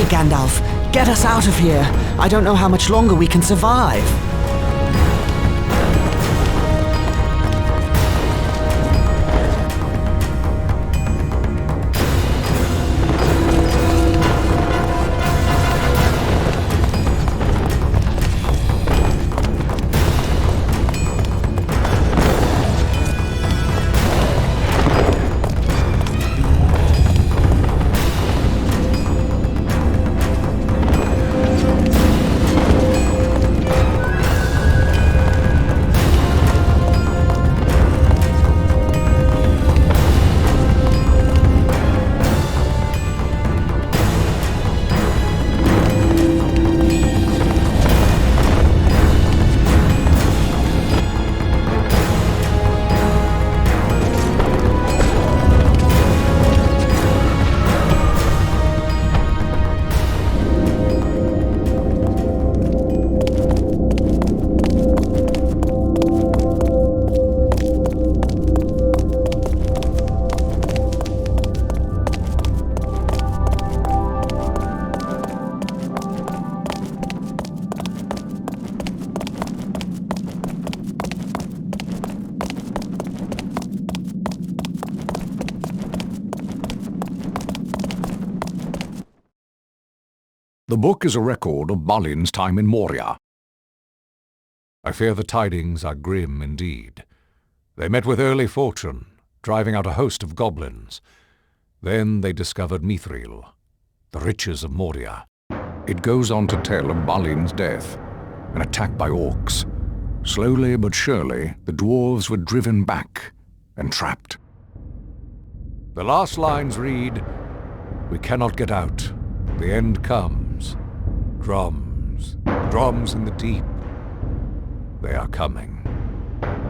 Gandalf. Get us out of here. I don't know how much longer we can survive. The book is a record of Balin's time in Moria. I fear the tidings are grim indeed. They met with early fortune, driving out a host of goblins. Then they discovered Mithril, the riches of Moria. It goes on to tell of Balin's death, an attack by orcs. Slowly but surely, the dwarves were driven back and trapped. The last lines read, "We cannot get out. The end comes. Drums, drums in the deep. They are coming."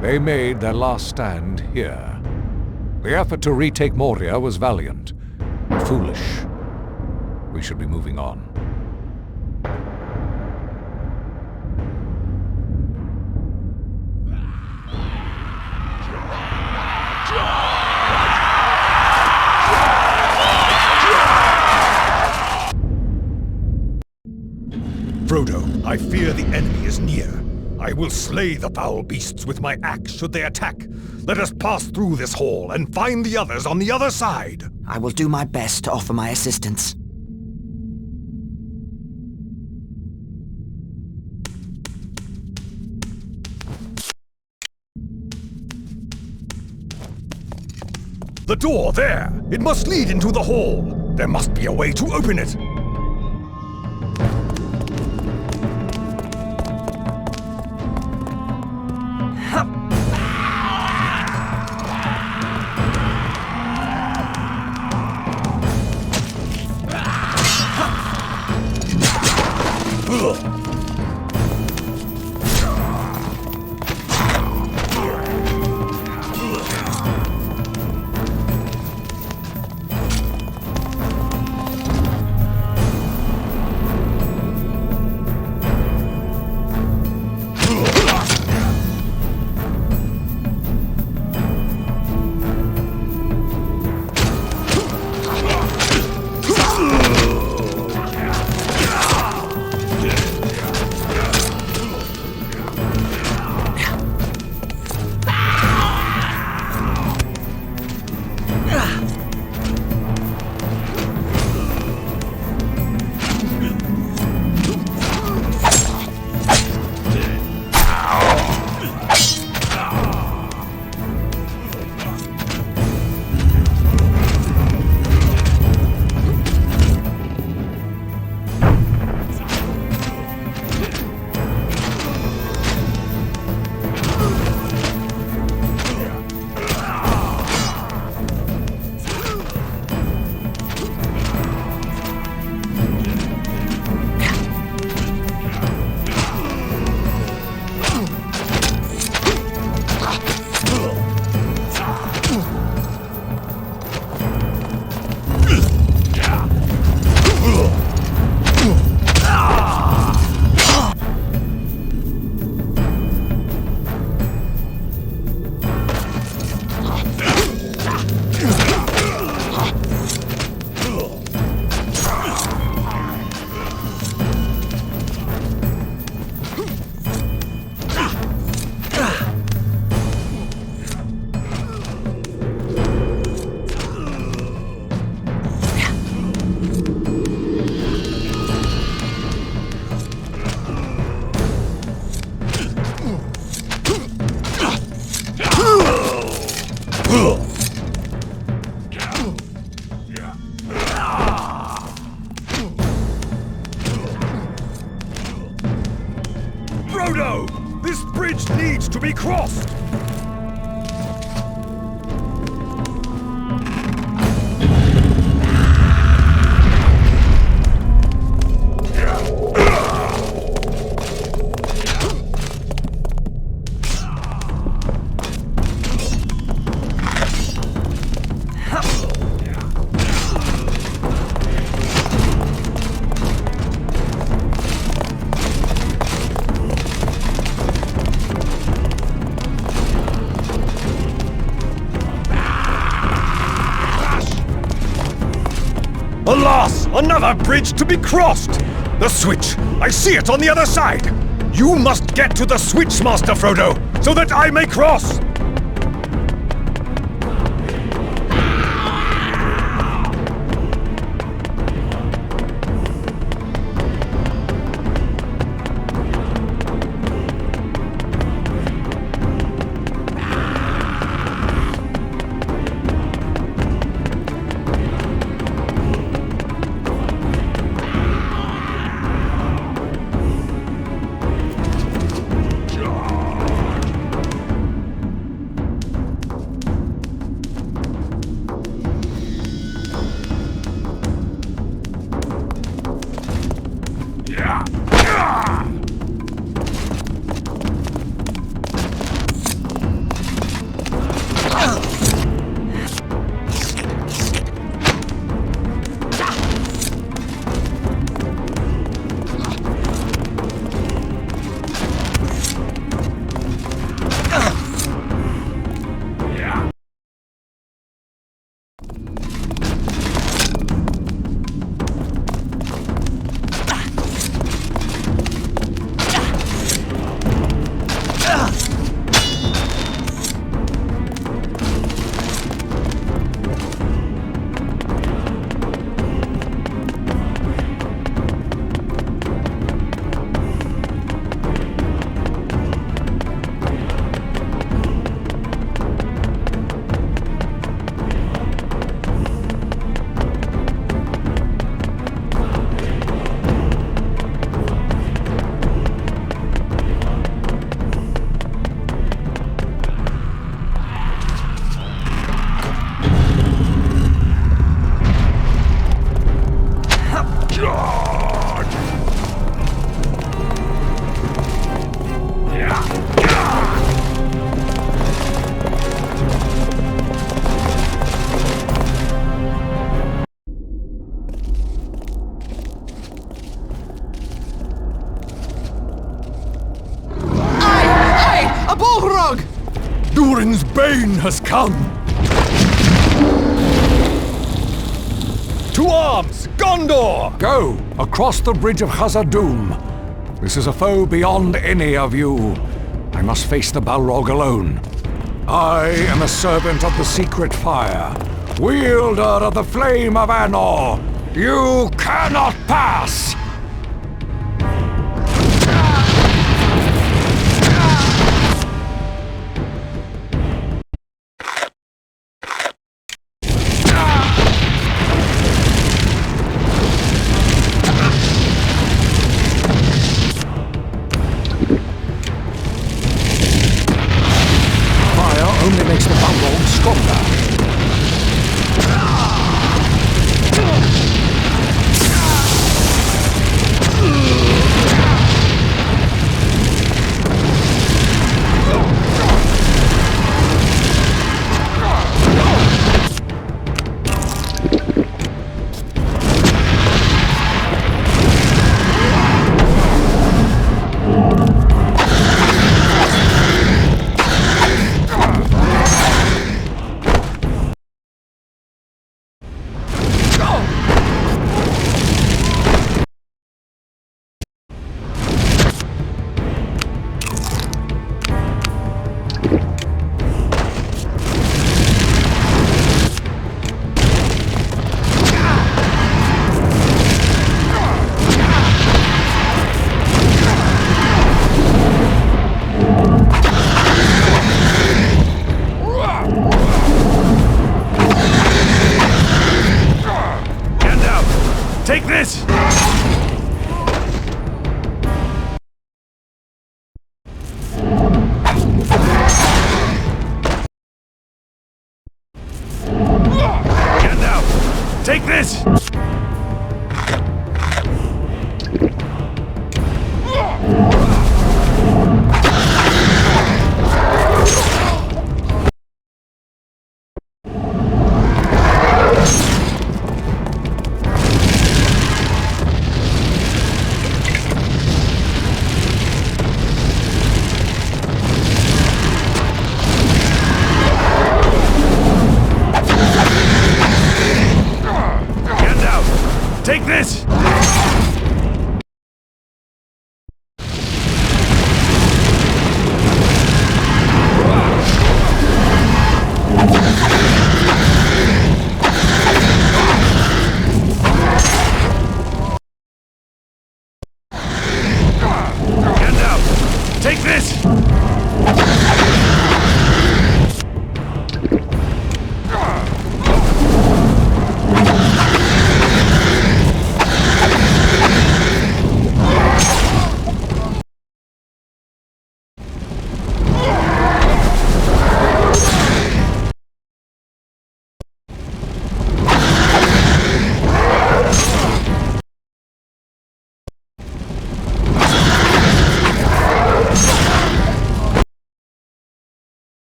They made their last stand here. The effort to retake Moria was valiant, but foolish. We should be moving on. Frodo, I fear the enemy is near. I will slay the foul beasts with my axe should they attack. Let us pass through this hall and find the others on the other side. I will do my best to offer my assistance. The door there! It must lead into the hall. There must be a way to open it. crossed! Alas! Another bridge to be crossed! The switch! I see it on the other side! You must get to the switch, Master Frodo, so that I may cross! Durin's bane has come! To arms! Gondor! Go! Across the bridge of Khazad-dûm. This is a foe beyond any of you. I must face the Balrog alone. I am a servant of the secret fire, wielder of the flame of Anor. You cannot pass! Only makes the Balrog stronger. Take this! Take this! Gandalf! Take this!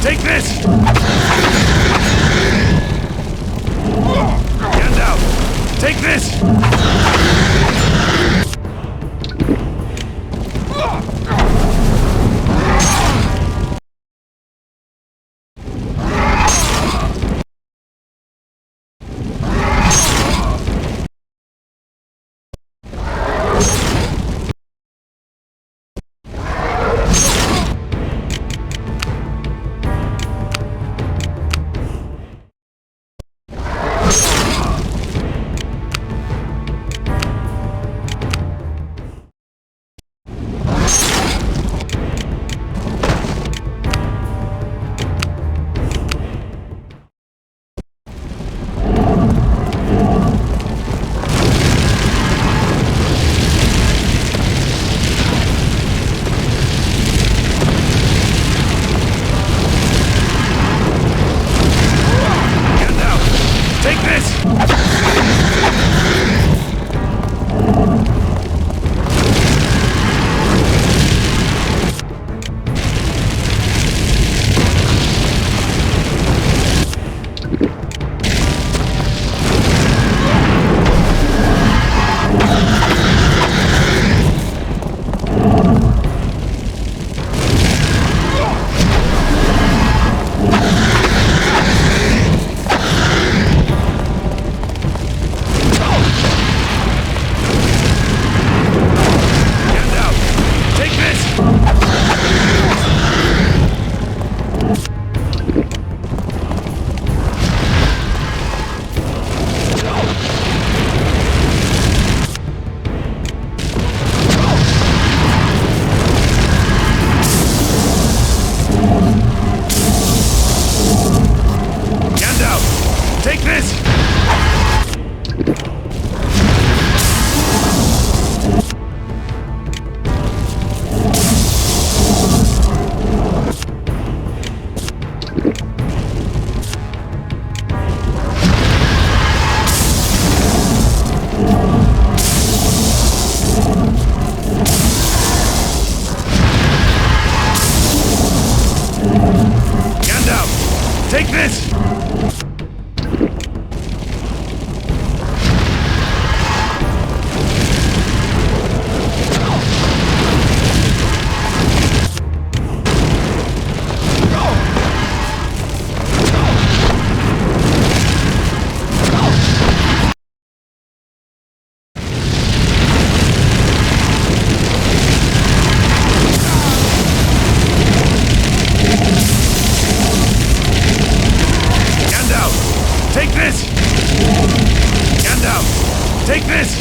Take this! Gandalf! Take this! Take this! Gandalf! Take this! Take this! Gandalf! Take this!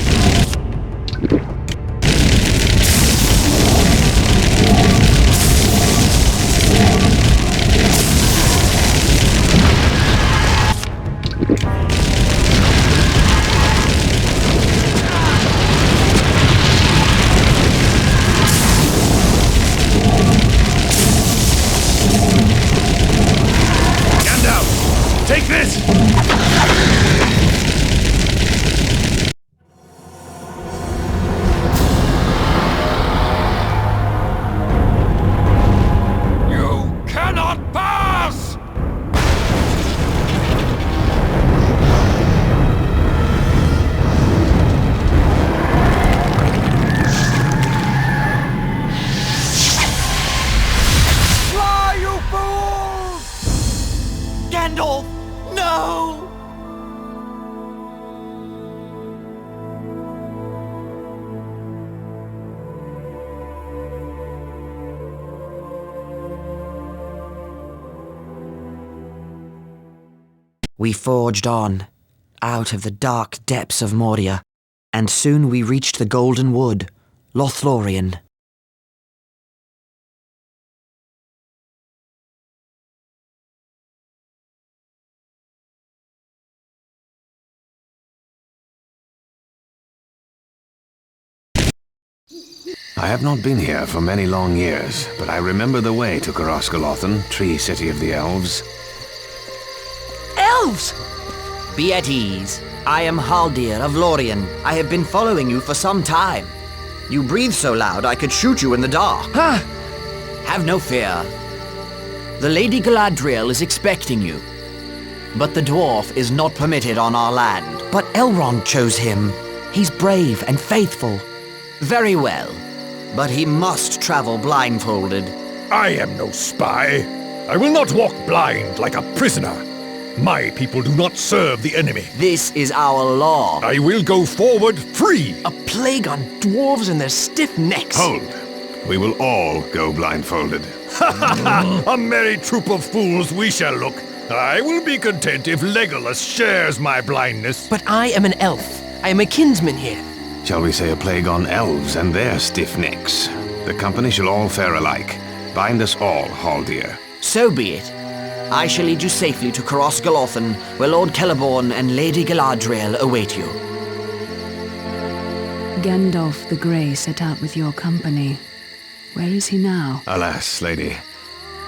We forged on, out of the dark depths of Moria, and soon we reached the Golden Wood, Lothlorien. I have not been here for many long years, but I remember the way to Coroscolothan, Tree City of the Elves. Elves! Be at ease. I am Haldir of Lorien. I have been following you for some time. You breathe so loud I could shoot you in the dark. Have no fear. The Lady Galadriel is expecting you. But the dwarf is not permitted on our land. But Elrond chose him. He's brave and faithful. Very well. But he must travel blindfolded. I am no spy. I will not walk blind like a prisoner. My people do not serve the enemy. This is our law. I will go forward free. A plague on dwarves and their stiff necks. Hold. We will all go blindfolded. A merry troop of fools we shall look. I will be content if Legolas shares my blindness. But I am an elf. I am a kinsman here. Shall we say a plague on elves and their stiff necks? The company shall all fare alike. Bind us all, Haldir. So be it. I shall lead you safely to Coroscolothan, where Lord Celeborn and Lady Galadriel await you. Gandalf the Grey set out with your company. Where is he now? Alas, lady,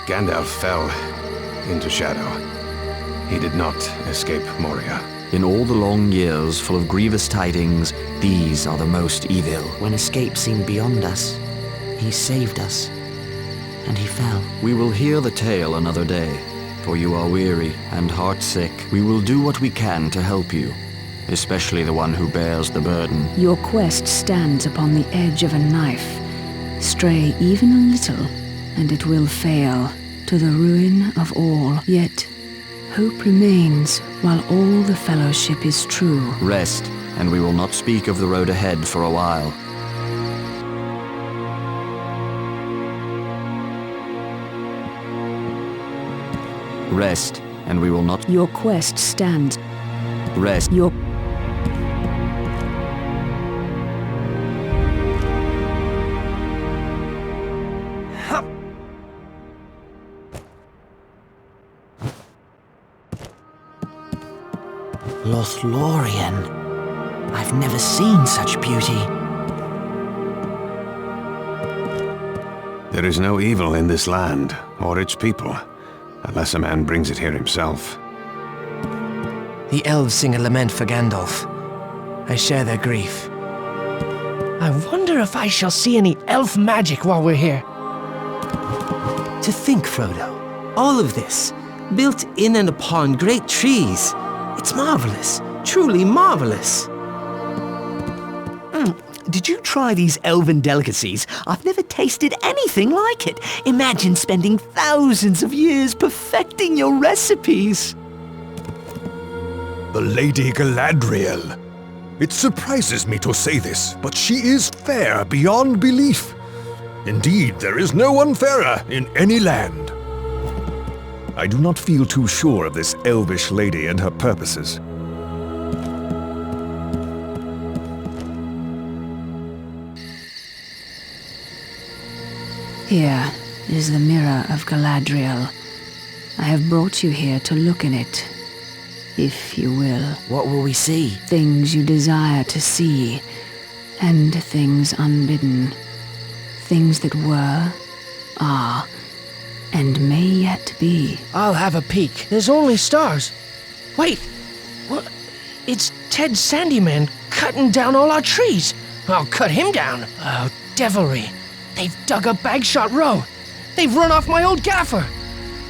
Gandalf fell into shadow. He did not escape Moria. In all the long years full of grievous tidings, these are the most evil. When escape seemed beyond us, he saved us, and he fell. We will hear the tale another day, for you are weary and heartsick. We will do what we can to help you, especially the one who bears the burden. Your quest stands upon the edge of a knife. Stray even a little, and it will fail, to the ruin of all. Yet hope remains while all the fellowship is true. Rest, and we will not speak of the road ahead for a while. Rest, and we will not... Your quest stands. Rest. Your... Lothlorien. I've never seen such beauty. There is no evil in this land, or its people, unless a man brings it here himself. The elves sing a lament for Gandalf. I share their grief. I wonder if I shall see any elf magic while we're here. To think, Frodo, all of this, built in and upon great trees. It's marvelous, truly marvelous. Did you try these elven delicacies? I've never tasted anything like it. Imagine spending thousands of years perfecting your recipes. The Lady Galadriel. It surprises me to say this, but she is fair beyond belief. Indeed, there is no one fairer in any land. I do not feel too sure of this elvish lady and her purposes. Here is the mirror of Galadriel. I have brought you here to look in it, if you will. What will we see? Things you desire to see, and things unbidden. Things that were, are, and may yet be. I'll have a peek. There's only stars. Wait, what? It's Ted Sandyman cutting down all our trees. I'll cut him down. Oh, devilry. They've dug up Bagshot Row. They've run off my old gaffer.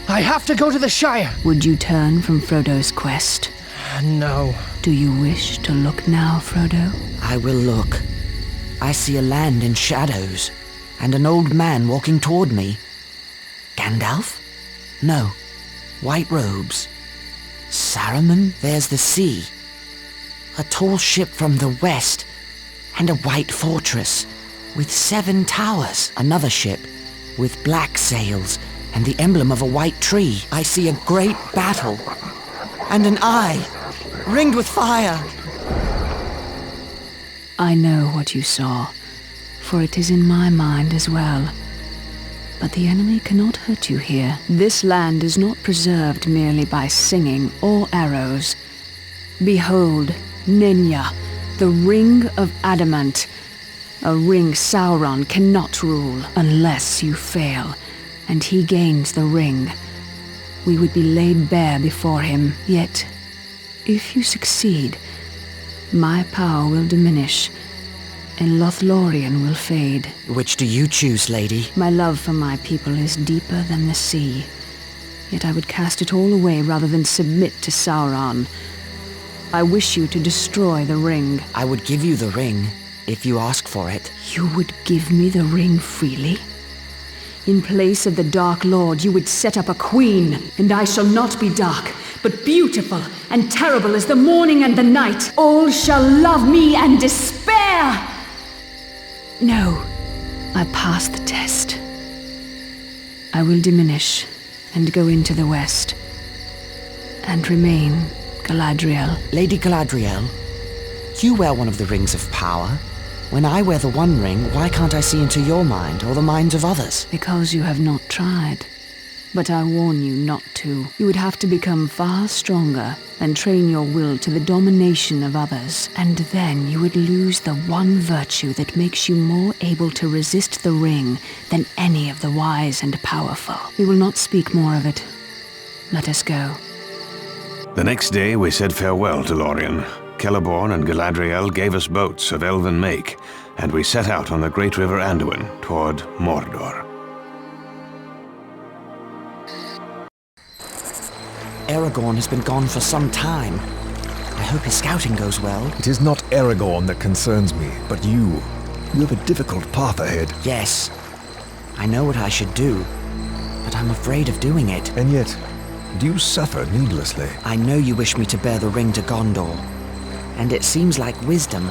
I have to go to the Shire. Would you turn from Frodo's quest? No. Do you wish to look now, Frodo? I will look. I see a land in shadows, and an old man walking toward me. Gandalf? No. White robes. Saruman? There's the sea. A tall ship from the west, and a white fortress with 7 towers. Another ship with black sails and the emblem of a white tree. I see a great battle. and an eye, ringed with fire. I know what you saw, for it is in my mind as well. But the enemy cannot hurt you here. This land is not preserved merely by singing or arrows. Behold, Nenya, the ring of adamant. A ring Sauron cannot rule unless you fail, and he gains the ring. We would be laid bare before him, yet, if you succeed, my power will diminish, and Lothlorien will fade. Which do you choose, lady? My love for my people is deeper than the sea, yet I would cast it all away rather than submit to Sauron. I wish you to destroy the ring. I would give you the ring, if you ask for it. You would give me the ring freely? In place of the Dark Lord, you would set up a queen, and I shall not be dark, but beautiful and terrible as the morning and the night. All shall love me and despair! No, I passed the test. I will diminish and go into the west, and remain Galadriel. Lady Galadriel, you wear one of the rings of power. When I wear the One Ring, why can't I see into your mind or the minds of others? Because you have not tried. But I warn you not to. You would have to become far stronger and train your will to the domination of others. And then you would lose the one virtue that makes you more able to resist the ring than any of the wise and powerful. We will not speak more of it. Let us go. The next day we said farewell to Lorien. Celeborn and Galadriel gave us boats of elven make, and we set out on the great river Anduin toward Mordor. Aragorn has been gone for some time. I hope his scouting goes well. It is not Aragorn that concerns me, but you. You have a difficult path ahead. Yes, I know what I should do, but I'm afraid of doing it. And yet, do you suffer needlessly? I know you wish me to bear the ring to Gondor, and it seems like wisdom,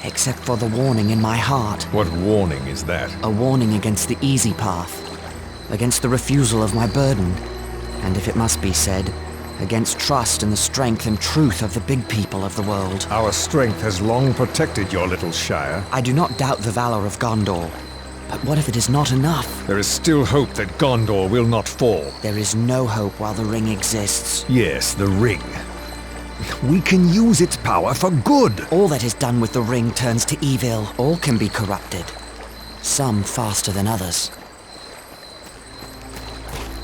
except for the warning in my heart. What warning is that? A warning against the easy path, against the refusal of my burden, and if it must be said, against trust in the strength and truth of the big people of the world. Our strength has long protected your little shire. I do not doubt the valor of Gondor, but what if it is not enough? There is still hope that Gondor will not fall. There is no hope while the ring exists. Yes, the ring. We can use its power for good. All that is done with the ring turns to evil. All can be corrupted. Some faster than others.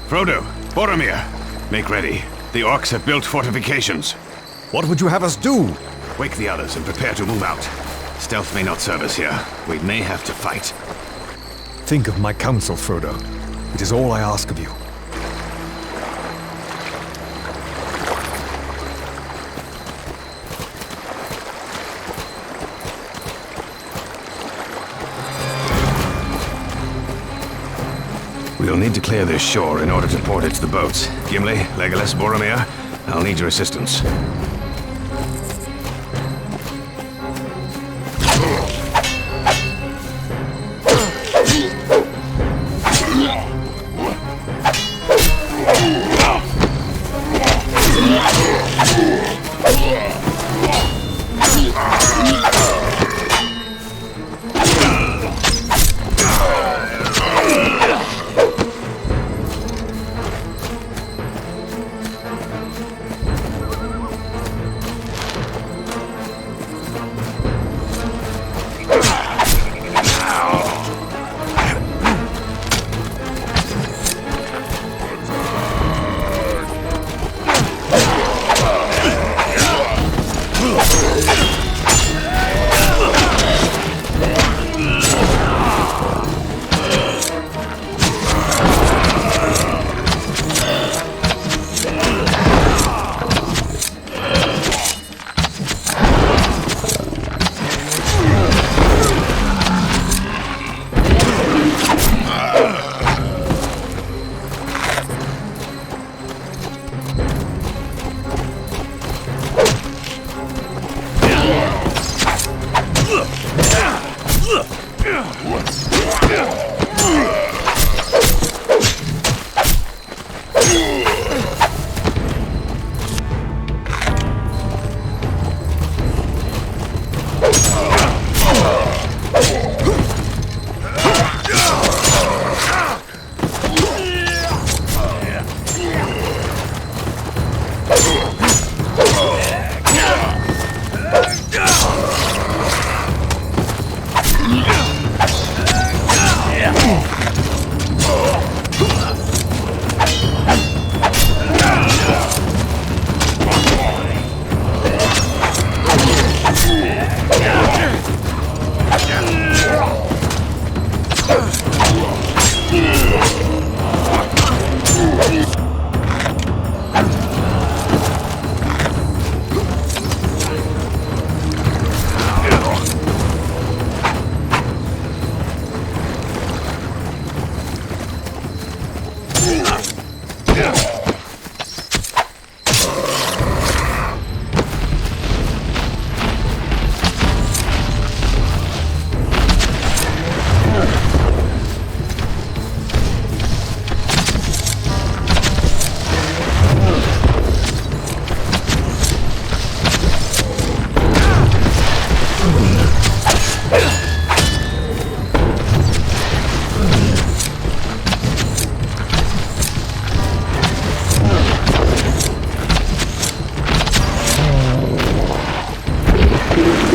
Frodo, Boromir, make ready. The orcs have built fortifications. What would you have us do? Wake the others and prepare to move out. Stealth may not serve us here. We may have to fight. Think of my counsel, Frodo. It is all I ask of you. We'll need to clear this shore in order to port it to the boats. Gimli, Legolas, Boromir, I'll need your assistance.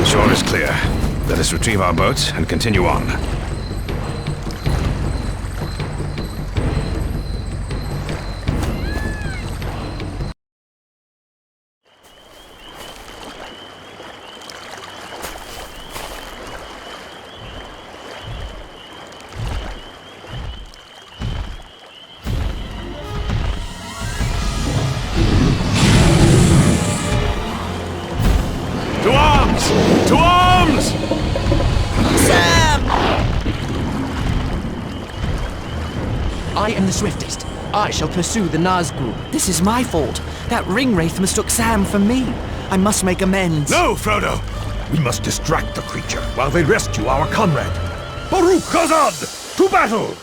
Shore is clear. Let us retrieve our boats and continue on. To arms! To arms! Sam! I am the swiftest. I shall pursue the Nazgul. This is my fault. That ring wraith mistook Sam for me. I must make amends. No, Frodo! We must distract the creature while they rescue our comrade. Baruch Khazad! To battle!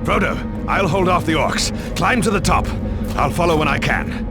Frodo, I'll hold off the orcs. Climb to the top. I'll follow when I can.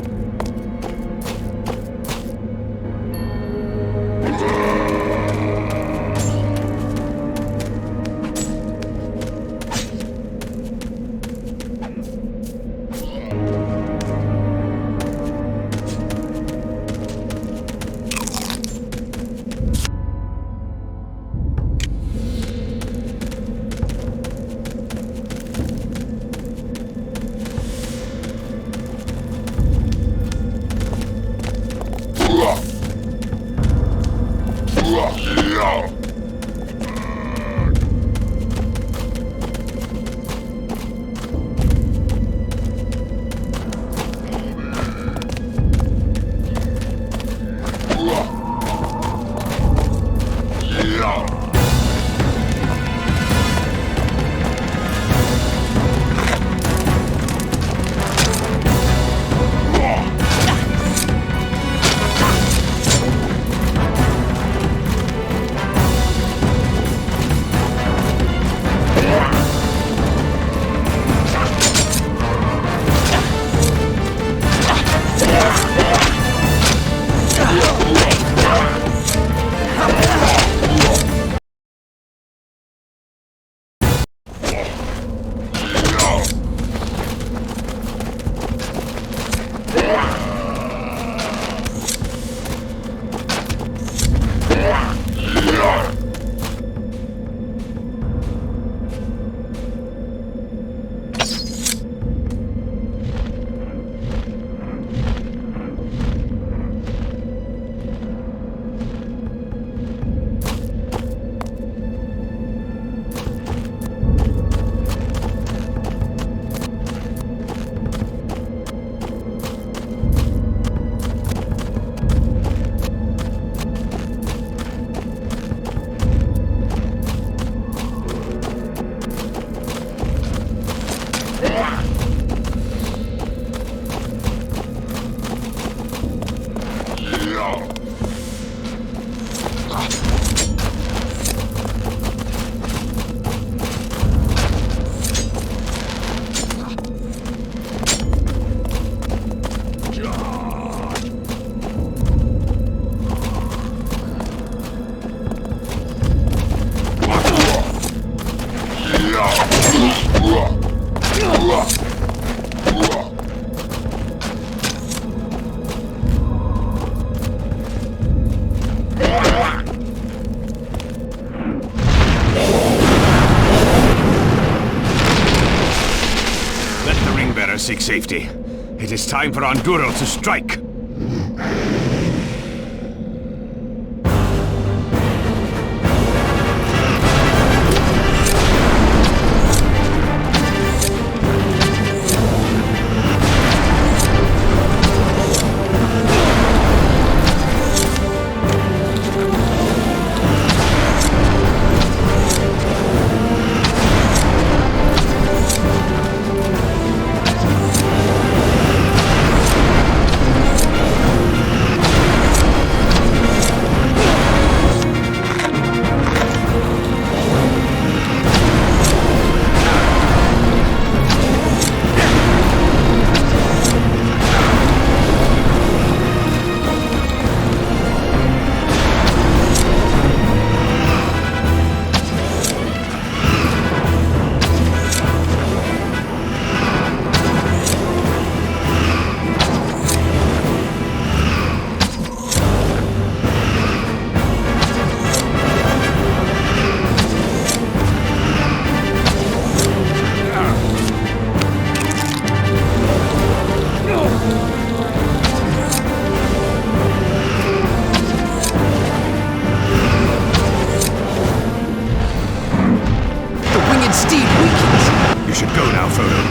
Seek safety. It is time for Anduro to strike.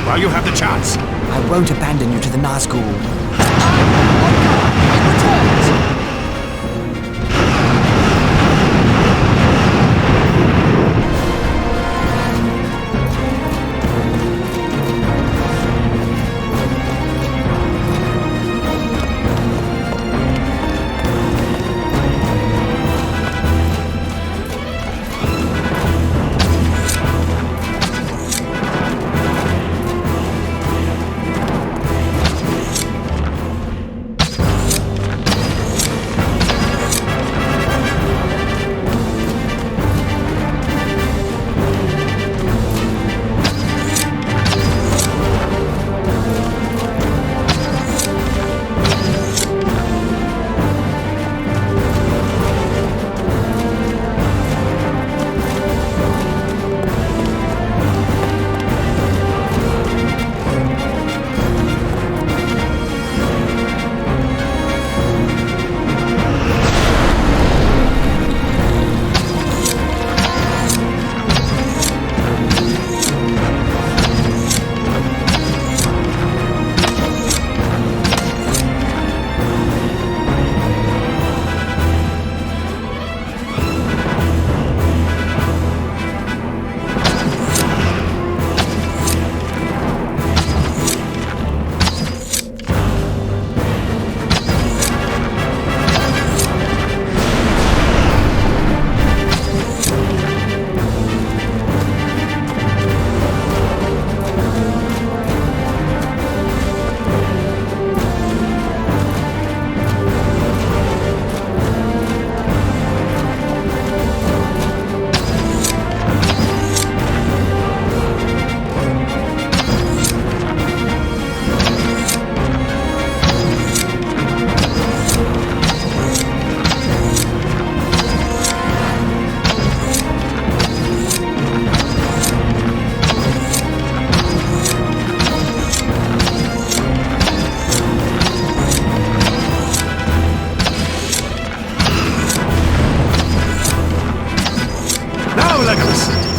While you have the chance. I won't abandon you to the Nazgul.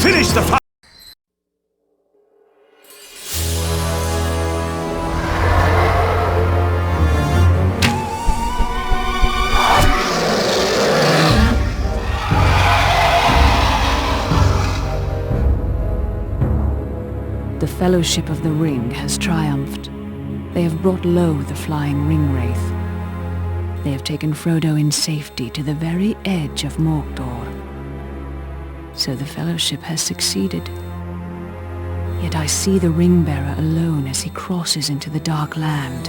Finish the fight! The Fellowship of the Ring has triumphed. They have brought low the flying ring wraith. They have taken Frodo in safety to the very edge of Mordor. So the Fellowship has succeeded. Yet I see the ring-bearer alone as he crosses into the Dark Land.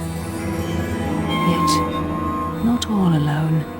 Yet, not all alone.